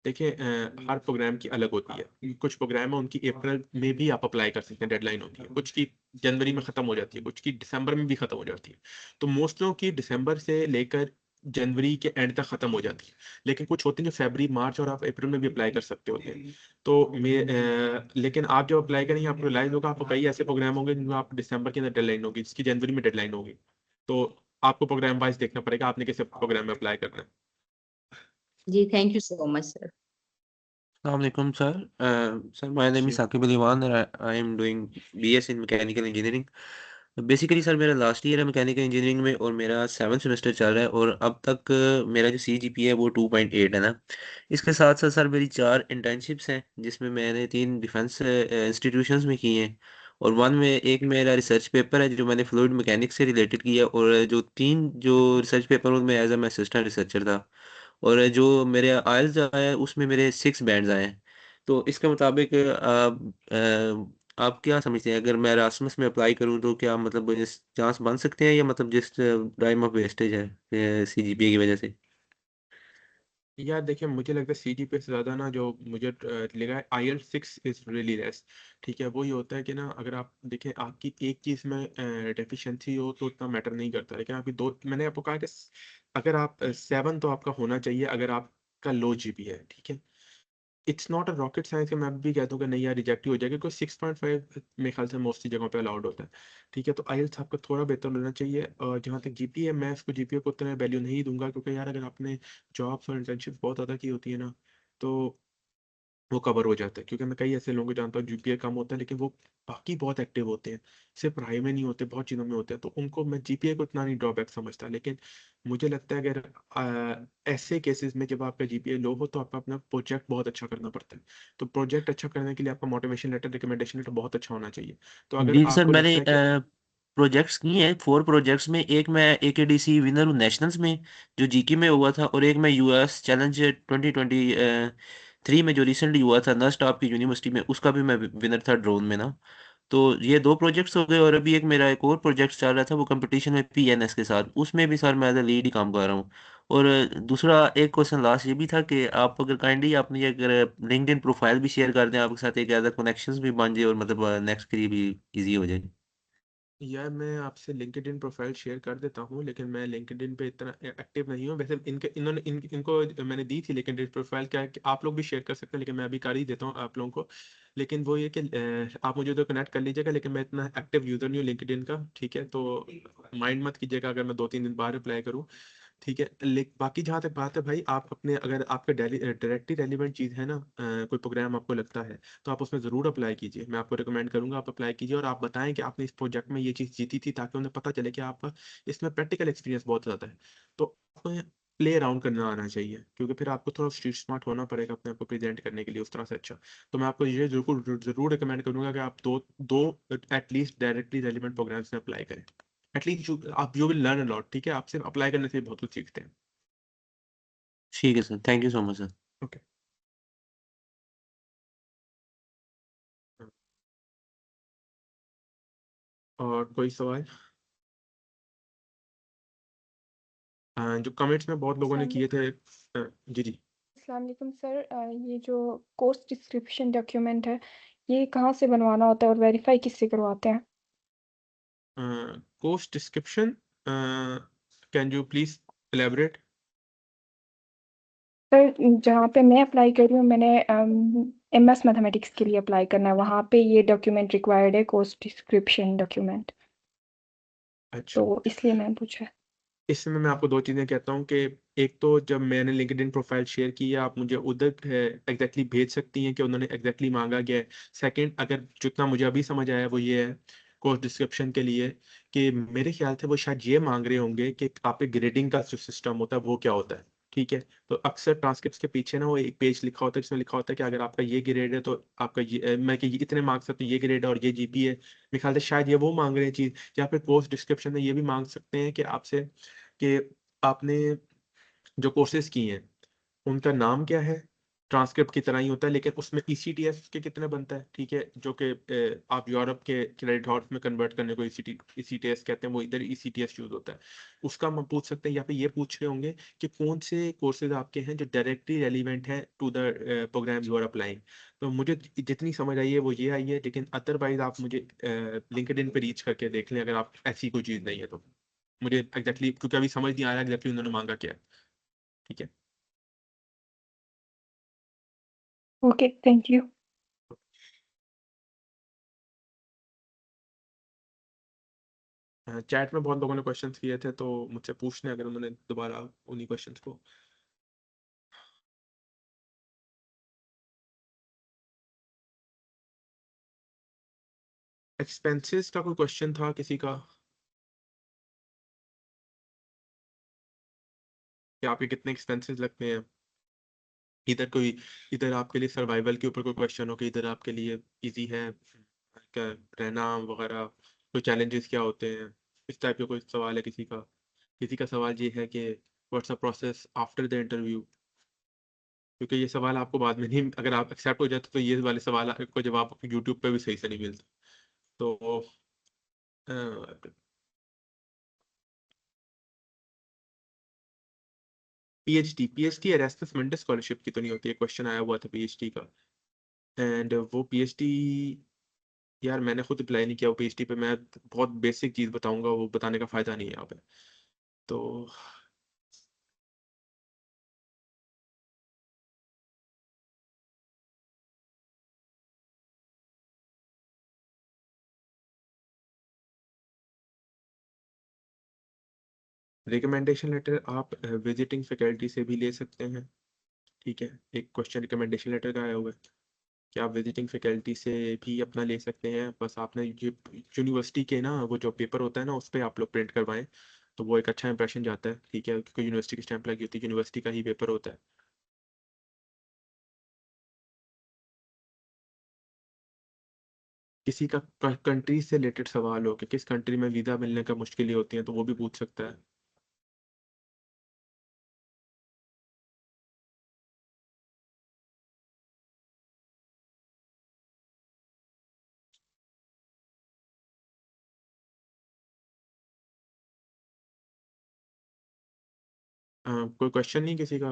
देखिए, हर प्रोग्राम की अलग होती है। कुछ प्रोग्राम है उनकी अप्रैल में भी आप अप्लाई कर सकते हैं, डेडलाइन होती है, कुछ की जनवरी में खत्म हो जाती है, कुछ की दिसंबर में भी खत्म हो जाती है। तो मोस्ट लोगों की दिसंबर से लेकर जनवरी के एंड तक खत्म हो जाती है, लेकिन कुछ होते हैं जो फरवरी मार्च और आप अप्रैल में भी अप्लाई कर सकते होते हैं। तो लेकिन आप जब अप्लाई करेंगे आपको रियलाइज होगा आपको कई ऐसे प्रोग्राम होंगे जिनमें आप दिसंबर के अंदर डेडलाइन होगी, जिसकी जनवरी में डेडलाइन होगी। तो आपको प्रोग्राम वाइज देखना पड़ेगा आपने किस प्रोग्राम में अप्लाई करना है। जी, thank you so much sir. Assalamualaikum, sir. Sir, my name is जी Saqib Ali Wan and I am doing BS in Mechanical Engineering. Basically sir मेरा लास्ट ईयर है मैकेनिकल इंजीनियरिंग में और मेरा 7th सेमेस्टर चल रहा है और अब तक मेरा जो CGPA है वो 2.8 है ना। इसके साथ साथ सर मेरी 4 इंटर्नशिप्स हैं जिसमें मैंने 3 डिफेंस इंस्टीट्यूशंस में की हैं और वन में एक मेरा रिसर्च पेपर है जो मैंने फ्लूइड मैकेनिक्स से रिलेटेड किया और जो रिसर्च पेपर उनमें एज ए असिस्टेंट रिसर्चर था और जो मेरे आयल्स आया है उसमें मेरे 6 बैंड्स आए हैं। तो इसके मुताबिक आप क्या समझते हैं अगर मैं एरास्मस में अप्लाई करूं तो क्या मतलब मुझे चांस बन सकते हैं या मतलब जिस टाइम ऑफ वेस्टेज है CGPA की वजह से। यार देखिए, मुझे लगता है CGPA से ज़्यादा ना जो मुझे लगा है IELTS 6 इज़ रियली लेस। ठीक है, वो ये होता है कि ना अगर आप देखें आपकी एक चीज़ में डेफिशिएंसी हो तो उतना मैटर नहीं करता, लेकिन आपकी दो, मैंने आपको कहा कि अगर आप 7 तो आपका होना चाहिए अगर आपका लो GPA है, ठीक है। It's not a rocket science कि मैं भी कहता हूँ कि नहीं यार रिजेक्ट ही हो जाएगा, क्योंकि 6.5 मेरे ख्याल से मोस्टली जगहों पे अलाउड होता है। ठीक है, तो IELTS आपका थोड़ा बेहतर होना चाहिए। और जहाँ तक GPA, मैं इसको GPA को उतना वैल्यू नहीं दूंगा, क्योंकि यार अगर आपने जॉब्स और इंटर्नशिप बहुत ज़्यादा की होती है ना, तो वो कवर हो जाता है। क्योंकि मैं कई ऐसे लोगों को जानता हूँ GPA कम होता है लेकिन वो बाकी बहुत एक्टिव होते हैं, सिर्फ पढ़ाई में नहीं होते, बहुत चीज़ों में होते हैं, तो उनको मैं GPA को इतना नहीं ड्रॉबैक समझता। लेकिन मुझे लगता है अगर ऐसे केसेस में जब आपका GPA लो हो तो आपको अपना प्रोजेक्ट बहुत अच्छा करना पड़ता है। तो प्रोजेक्ट अच्छा करने के लिए आपका मोटिवेशन लेटर, रिकमेंडेशन लेटर बहुत अच्छा होना चाहिए। तो अगर जी सर आपको मैंने लगता है कि प्रोजेक्ट्स किए हैं 4 प्रोजेक्ट्स में एक मैं AKDC विनर हूँ नेशनल्स में जो GK में हुआ था और एक मैं US चैलेंज 2023 में जो रिसेंटली हुआ था नस्ट आपकी यूनिवर्सिटी में उसका भी मैं विनर था ड्रोन में ना। तो ये 2 प्रोजेक्ट्स हो गए और अभी एक मेरा एक और प्रोजेक्ट चल रहा था वो कंपटीशन में PNS के साथ उसमें भी सर मैं एज लीड ही काम कर रहा हूँ। और दूसरा एक क्वेश्चन लास्ट ये भी था कि आप अगर काइंडली आपने ये अगर लिंक्डइन प्रोफाइल भी शेयर कर दें आपके साथ एक एज कनेक्शंस भी बन जाए और मतलब नेक्स्ट के लिए भी इजी हो जाए। यार मैं आपसे लिंक्डइन प्रोफाइल शेयर कर देता हूँ, लेकिन मैं लिंक्डइन पे इतना एक्टिव नहीं हूँ। वैसे इनको मैंने दी थी लिंक्डइन प्रोफाइल, क्या है कि आप लोग भी शेयर कर सकते हैं, लेकिन मैं अभी कर ही देता हूँ आप लोगों को। लेकिन वो ये कि आप मुझे तो कनेक्ट कर लीजिएगा, लेकिन मैं इतना एक्टिव यूज़र नहीं हूँ लिंक्डइन का, ठीक है। तो माइंड मत कीजिएगा अगर मैं 2-3 दिन बाद अप्लाई करूँ, ठीक है। बाकी जहाँ तक बात है भाई, आप अपने, अगर आपका डायरेक्टली रेलिवेंट चीज़ है ना, कोई प्रोग्राम आपको लगता है तो आप उसमें ज़रूर अप्लाई कीजिए। मैं आपको रिकमेंड करूंगा आप अप्लाई कीजिए और आप बताएं कि आपने इस प्रोजेक्ट में ये चीज़ जीती थी, ताकि उन्हें पता चले कि आपका इसमें प्रैक्टिकल एक्सपीरियंस बहुत ज़्यादा है। तो आपको प्ले अराउंड करना आना चाहिए, क्योंकि फिर आपको थोड़ा स्ट्रीट स्मार्ट होना पड़ेगा अपने आप को प्रेजेंट करने के लिए उस तरह से। अच्छा, तो मैं आपको ये जरूर रिकमेंड करूंगा कि आप दो दो एटलीस्ट डायरेक्टली रेलिवेंट प्रोग्राम्स में अप्लाई करें। एटलीस्ट आप you will learn a lot, ठीक है। आप सिर्फ अप्लाई करने से भी बहुत कुछ सीखते हैं। ठीक है sir thank you so much sir. Okay. और कोई सवाल? जो कमेंट्स में बहुत लोगों ने किए थे, जी जी। अस्सलाम वालेकुम सर, ये जो कोर्स डिस्क्रिप्शन डॉक्यूमेंट है ये कहाँ से बनवाना होता है और वेरीफाई किससे करवाते हैं? Course description, can you please elaborate? Sir जहाँ पे मैं अप्लाई कर रही हूँ, मैंने MS मैथमेटिक्स के लिए अप्लाई करना है, वहाँ पे ये डॉक्यूमेंट रिक्वायर्ड है, कोर्स डिस्क्रिप्शन डॉक्यूमेंट, अच्छा, तो इसलिए मैं पूछा। इसमें मैं आपको दो चीज़ें कहता हूँ कि एक तो जब मैंने लिंक्डइन प्रोफाइल शेयर की है, आप मुझे उधर एग्जैक्टली भेज सकती हैं कि उन्होंने एग्जैक्टली मांगा क्या है। सेकंड, अगर जितना मुझे अभी समझ आया वो ये है कोर्स डिस्क्रिप्शन के लिए, कि मेरे ख्याल से वो शायद ये मांग रहे होंगे कि आपके ग्रेडिंग का जो सिस्टम होता है वो क्या होता है। ठीक है, तो अक्सर ट्रांसक्रिप्ट के पीछे ना वो एक पेज लिखा होता है जिसमें लिखा होता है कि अगर आपका ये ग्रेड है तो आपका ये मैं कि ये इतने मार्क्स है तो ये ग्रेड है और ये जीपीए। मेरे ख्याल से शायद ये वो मांग रहे हैं चीज़, या फिर कोर्स डिस्क्रिप्शन में ये भी मांग सकते हैं कि आपसे कि आपने जो कोर्सेज किए हैं उनका नाम क्या है। ट्रांसक्रिप्ट की तरह ही होता है, लेकिन उसमें ECTS के कितने बनता है, ठीक है, जो कि आप यूरोप के क्रेडिट हॉर्स में कन्वर्ट करने को ECTS कहते हैं, वो इधर ECTS यूज होता है। उसका हम पूछ सकते हैं, या फिर ये पूछ रहे होंगे कि कौन से कोर्सेज आपके हैं जो डायरेक्टली रेलिवेंट है to the programme you are applying. तो मुझे जितनी समझ आई है वो ये आई है, लेकिन अदरवाइज आप मुझे लिंक्डइन पे रीच करके देख लें अगर आप ऐसी कोई चीज़ नहीं है तो। मुझे एग्जैक्टली क्योंकि अभी समझ नहीं आ रहा एग्जैक्टली उन्होंने मांगा क्या है। ठीक है, ओके, थैंक यू। चैट में बहुत लोगों ने क्वेश्चंस किए थे तो मुझसे पूछने अगर उन्होंने दोबारा उन्हीं क्वेश्चंस को। एक्सपेंसेस का कोई क्वेश्चन था किसी का, कि आपके कितने एक्सपेंसेस लगते हैं। इधर कोई, इधर आपके लिए सर्वाइवल के ऊपर कोई क्वेश्चन हो कि इधर आपके लिए इजी है क्या रहना वगैरह, कोई चैलेंजेस क्या होते हैं, इस टाइप का कोई सवाल है किसी का। किसी का सवाल ये है कि what's the process after the interview, क्योंकि ये सवाल आपको बाद में नहीं, अगर आप एक्सेप्ट हो जाते तो ये वाले सवाल को जवाब यूट्यूब पे भी सही से नहीं मिलता। तो पीएचडी एरास्मस मंडे स्कॉलरशिप की तो नहीं होती है, क्वेश्चन आया हुआ था पीएचडी का। एंड वो पीएचडी, यार मैंने खुद अप्लाई नहीं किया वो पीएचडी पे, मैं बहुत बेसिक चीज़ बताऊंगा वो बताने का फायदा नहीं है यहाँ पे। तो रिकमेंडेशन लेटर आप विजिटिंग फैकल्टी से भी ले सकते हैं। ठीक है, एक क्वेश्चन रिकमेंडेशन लेटर का आया हुआ है कि आप विजिटिंग फैकल्टी से भी अपना ले सकते हैं, बस आपने यूनिवर्सिटी के ना वो जो पेपर होता है ना उस पर आप लोग प्रिंट करवाएं, तो वो एक अच्छा इंप्रेशन जाता है। ठीक है, क्योंकि यूनिवर्सिटी की स्टैंप लगी होती है, यूनिवर्सिटी का ही पेपर होता है। किसी का कंट्री से रिलेटेड सवाल हो कि किस कंट्री में वीज़ा मिलने का मुश्किलें होती हैं तो वो भी पूछ सकता है। कोई क्वेश्चन नहीं किसी का?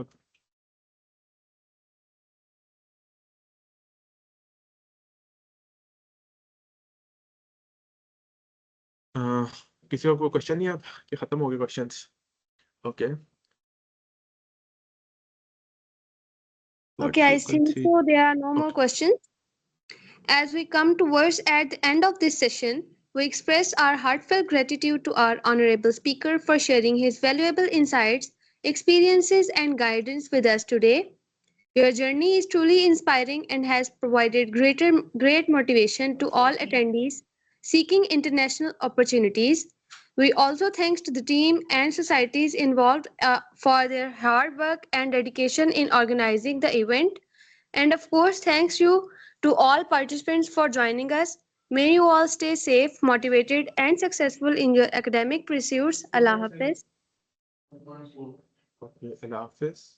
अ, किसी का कोई क्वेश्चन नहीं, आप कि खत्म हो गए questions? Okay, Okay, I think so. There are no more Okay. questions. As we come towards at the end of this session, we express our heartfelt gratitude to our honorable speaker for sharing his valuable insights, experiences, and guidance with us today. Your journey is truly inspiring and has provided great motivation to all attendees seeking international opportunities. We also thanks to the team and societies involved for their hard work and dedication in organizing the event. And of course, thanks you to all participants for joining us. May you all stay safe, motivated, and successful in your academic pursuits. Allah Hafiz. Okay, Allah Hafiz.